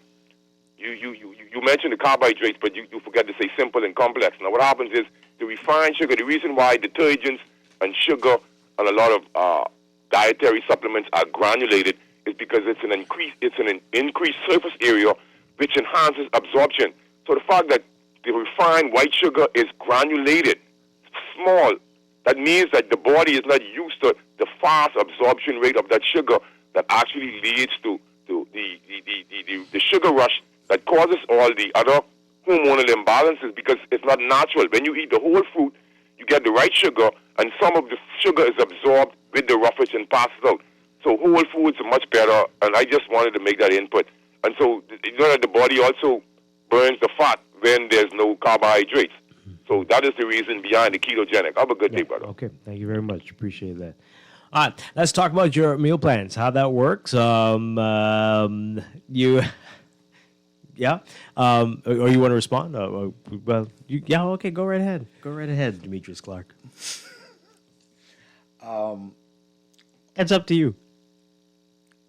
you mentioned the carbohydrates, but you forget to say simple and complex. Now, what happens is the refined sugar, the reason why detergents and sugar and a lot of dietary supplements are granulated is because it's an increased surface area which enhances absorption. So the fact that the refined white sugar is granulated, small, that means that the body is not used to the fast absorption rate of that sugar that actually leads to the sugar rush that causes all the other hormonal imbalances, because it's not natural. When you eat the whole fruit, you get the right sugar, and some of the sugar is absorbed with the roughage and passes out. So whole foods are much better, and I just wanted to make that input. And so you know that the body also burns the fat when there's no carbohydrates. So that is the reason behind the ketogenic. Have a good day, brother. Okay, thank you very much. Appreciate that. All right, let's talk about your meal plans, how that works. Yeah? Or you want to respond? Okay, go right ahead. Go right ahead, Demetrius Clark. It's up to you.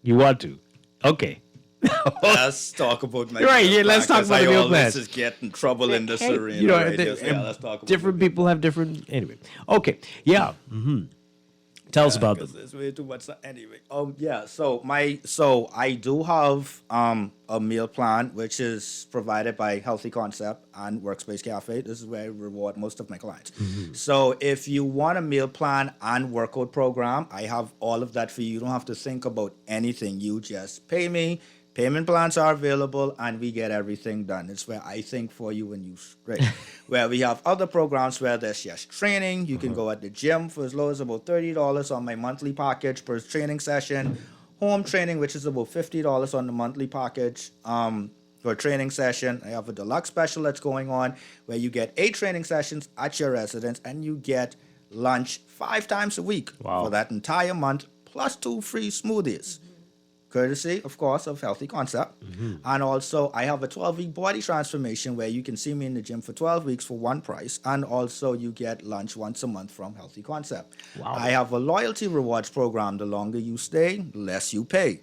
You want to? Okay. Let's talk about my right. meal Yeah, let's plan, talk about the meal plans. Just get in trouble in this arena. You know, right? Let's talk about different people have different. Anyway, okay. Yeah. Mm-hmm. Tell us about them. There's way too much. Anyway, yeah. So I do have a meal plan which is provided by Healthy Concept and Workspace Cafe. This is where I reward most of my clients. Mm-hmm. So if you want a meal plan and workout program, I have all of that for you. You don't have to think about anything. You just pay me. Payment plans are available, and we get everything done. It's where I think for you when you straight. Where we have other programs where there's just training. You can go at the gym for as low as about $30 on my monthly package per training session. Home training, which is about $50 on the monthly package for a training session. I have a deluxe special that's going on where you get 8 training sessions at your residence, and you get lunch 5 times a week for that entire month, plus 2 free smoothies. Courtesy, of course, of Healthy Concept. Mm-hmm. And also, I have a 12-week body transformation where you can see me in the gym for 12 weeks for one price. And also, you get lunch once a month from Healthy Concept. Wow. I have a loyalty rewards program. The longer you stay, the less you pay.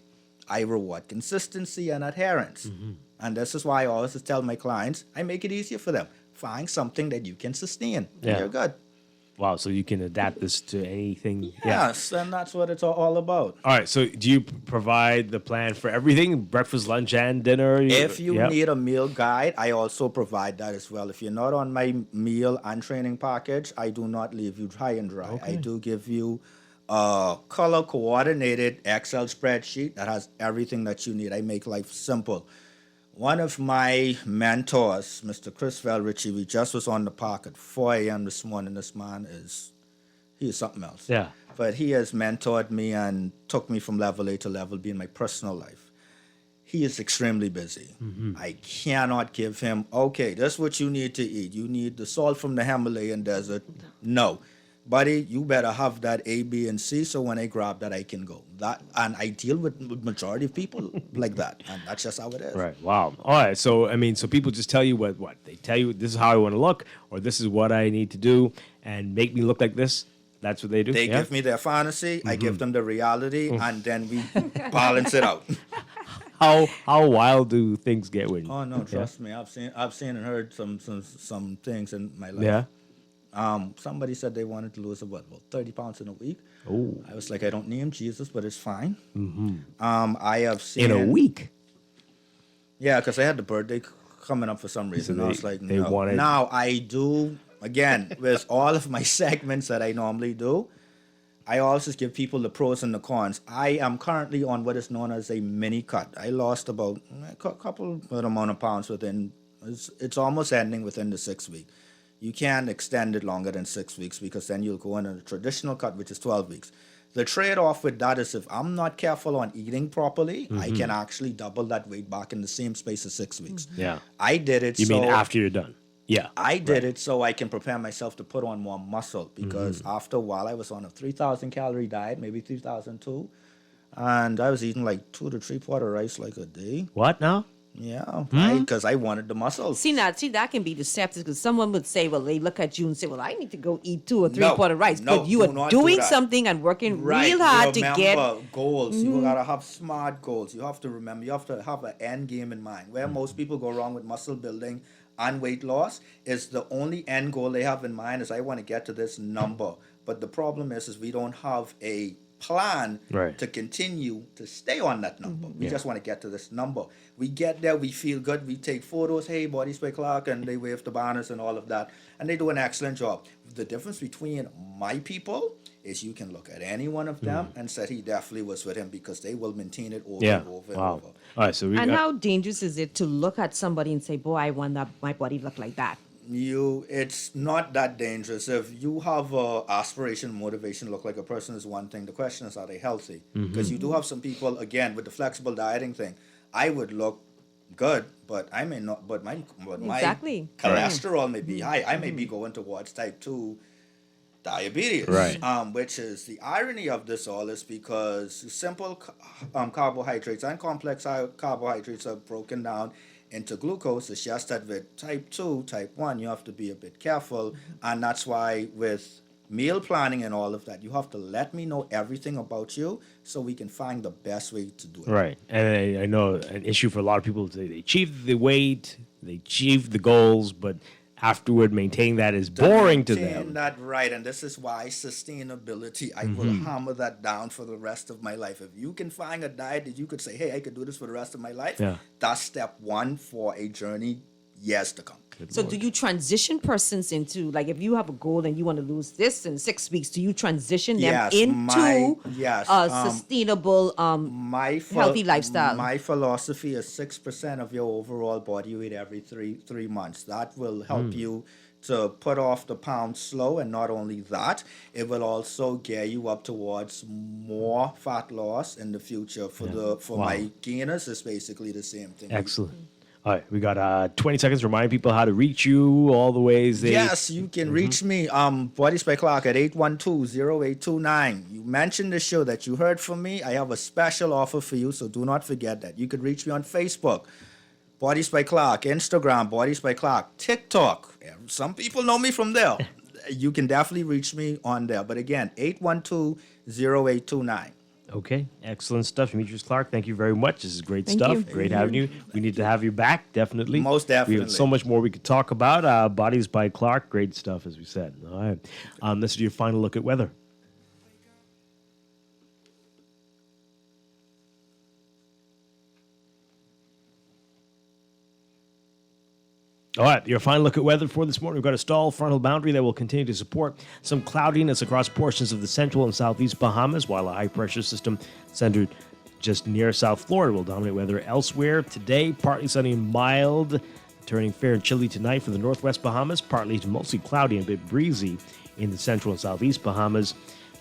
I reward consistency and adherence. Mm-hmm. And this is why I always tell my clients, I make it easier for them. Find something that you can sustain. Yeah. You're good. Wow, so you can adapt this to anything. Yes, and that's what it's all about. All right, so do you provide the plan for everything? Breakfast, lunch, and dinner? If you need a meal guide, I also provide that as well. If you're not on my meal and training package, I do not leave you high and dry. Okay. I do give you a color-coordinated Excel spreadsheet that has everything that you need. I make life simple. One of my mentors, Mr. Chris Ritchie, we just was on the park at 4 a.m. this morning. This man he is something else. Yeah. But he has mentored me and took me from level A to level B in my personal life. He is extremely busy. Mm-hmm. I cannot give him, okay, this is what you need to eat. You need the salt from the Himalayan desert. No. Buddy, you better have that A, B, and C, so when I grab that, I can go. And I deal with majority of people like that, and that's just how it is. Right. Wow. All right. So so people just tell you what they tell you. This is how I want to look, or this is what I need to do, and make me look like this. That's what they do. They give me their fantasy, I give them the reality, Mm. and then we balance it out. How wild do things get when? Oh no, trust me, I've seen and heard some things in my life. Yeah. Somebody said they wanted to lose about 30 pounds in a week. Oh. I was like, I don't name Jesus, but it's fine. Mm-hmm. I have seen In a week. Yeah, because I had the birthday coming up for some reason. So I was like, they no. wanted- Now I do again with all of my segments that I normally do. I always give people the pros and the cons. I am currently on what is known as a mini cut. I lost about a couple amount of pounds within. It's almost ending within the 6 week. You can't extend it longer than 6 weeks because then you'll go on a traditional cut, which is 12 weeks. The trade-off with that is if I'm not careful on eating properly, I can actually double that weight back in the same space as 6 weeks. Yeah. I did it. You mean after you're done? Yeah. I did it so I can prepare myself to put on more muscle because after a while I was on a 3,000 calorie diet, maybe 3,002, and I was eating like 2 to 3 quarter rice like a day. What now? Yeah, right, because I wanted the muscles. See, that can be deceptive because someone would say, well, they look at you and say, well, I need to go eat 2 or 3 No, pot of rice. no, but you do are not do doing that. something and working Right, real hard to remember get goals. Mhm. You gotta have smart goals. You have to remember. You have to have an end game in mind. Where most people go wrong with muscle building and weight loss is the only end goal they have in mind is I want to get to this number. But the problem is we don't have a plan Right. to continue to stay on that number. We Yeah. just want to get to this number. We get there, we feel good, we take photos, hey, Bodies by Clark, and they wave the banners and all of that. And they do an excellent job. The difference between my people is you can look at any one of them and say he definitely was with him because they will maintain it over Yeah. and over and Wow. over. All right. So we And got, how dangerous is it to look at somebody and say, boy, I want that my body look like that? It's not that dangerous. If you have aspiration, motivation, look like a person is one thing. The question is, are they healthy? Because you do have some people, again, with the flexible dieting thing. I would look good, but I may not. But my Exactly. cholesterol may be high. I may be going towards type 2 diabetes. Right. Which is the irony of this all is because simple carbohydrates and complex carbohydrates are broken down into glucose. It's just that with type 2, type 1, you have to be a bit careful. And that's why with meal planning and all of that, you have to let me know everything about you so we can find the best way to do it. right. And I know an issue for a lot of people is they achieve the weight, they achieve the goals, but afterward maintaining that is boring to maintain them. that right, and this is why sustainability, I will hammer that down for the rest of my life. If you can find a diet that you could say, hey, I could do this for the rest of my life, Yeah. that's step 1 for a journey years to come. So do you transition persons into, like, if you have a goal and you want to lose this in 6 weeks, do you transition them Yes, into yes, a sustainable, healthy lifestyle? My philosophy is 6% of your overall body weight every three months. That will help you to put off the pounds slow, and not only that, it will also gear you up towards more fat loss in the future. For my gainers, it's basically the same thing. Excellent. All right, we got 20 seconds. Remind people how to reach you, all the ways they... Yes, you can reach me, Bodies by Clark, at 812-0829. You mentioned the show that you heard from me. I have a special offer for you, so do not forget that. You could reach me on Facebook, Bodies by Clark, Instagram, Bodies by Clark, TikTok. Some people know me from there. You can definitely reach me on there. But again, 812-0829. Okay, excellent stuff. Demetrius Clark, thank you very much. This is great Thank stuff. you. Great having you. We need to have you back, definitely. Most We definitely. have so much more we could talk about. Bodies by Clark, great stuff, as we said. All right. This is your final look at weather. All right, your final look at weather for this morning. We've got a stall frontal boundary that will continue to support some cloudiness across portions of the central and southeast Bahamas, while a high-pressure system centered just near South Florida will dominate weather elsewhere. Today, partly sunny and mild, turning fair and chilly tonight for the northwest Bahamas, partly to mostly cloudy and a bit breezy in the central and southeast Bahamas.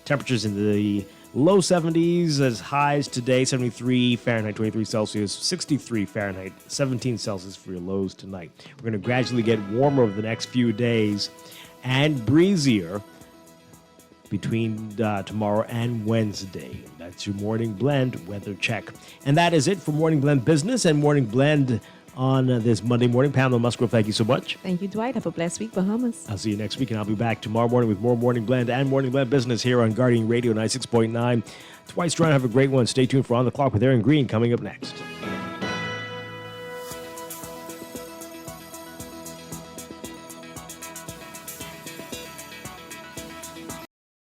Temperatures in the low 70s as highs today, 73 Fahrenheit, 23 Celsius, 63 Fahrenheit, 17 Celsius for your lows tonight. We're going to gradually get warmer over the next few days and breezier between tomorrow and Wednesday. That's your Morning Blend weather check. And that is it for Morning Blend Business and Morning Blend on this Monday morning. Pamela Musgrove, thank you so much. Thank you, Dwight. Have a blessed week, Bahamas. I'll see you next week, and I'll be back tomorrow morning with more Morning Blend and Morning Blend Business here on Guardian Radio 96.9. Dwight Strachan, have a great one. Stay tuned for On the Clock with Aaron Green coming up next.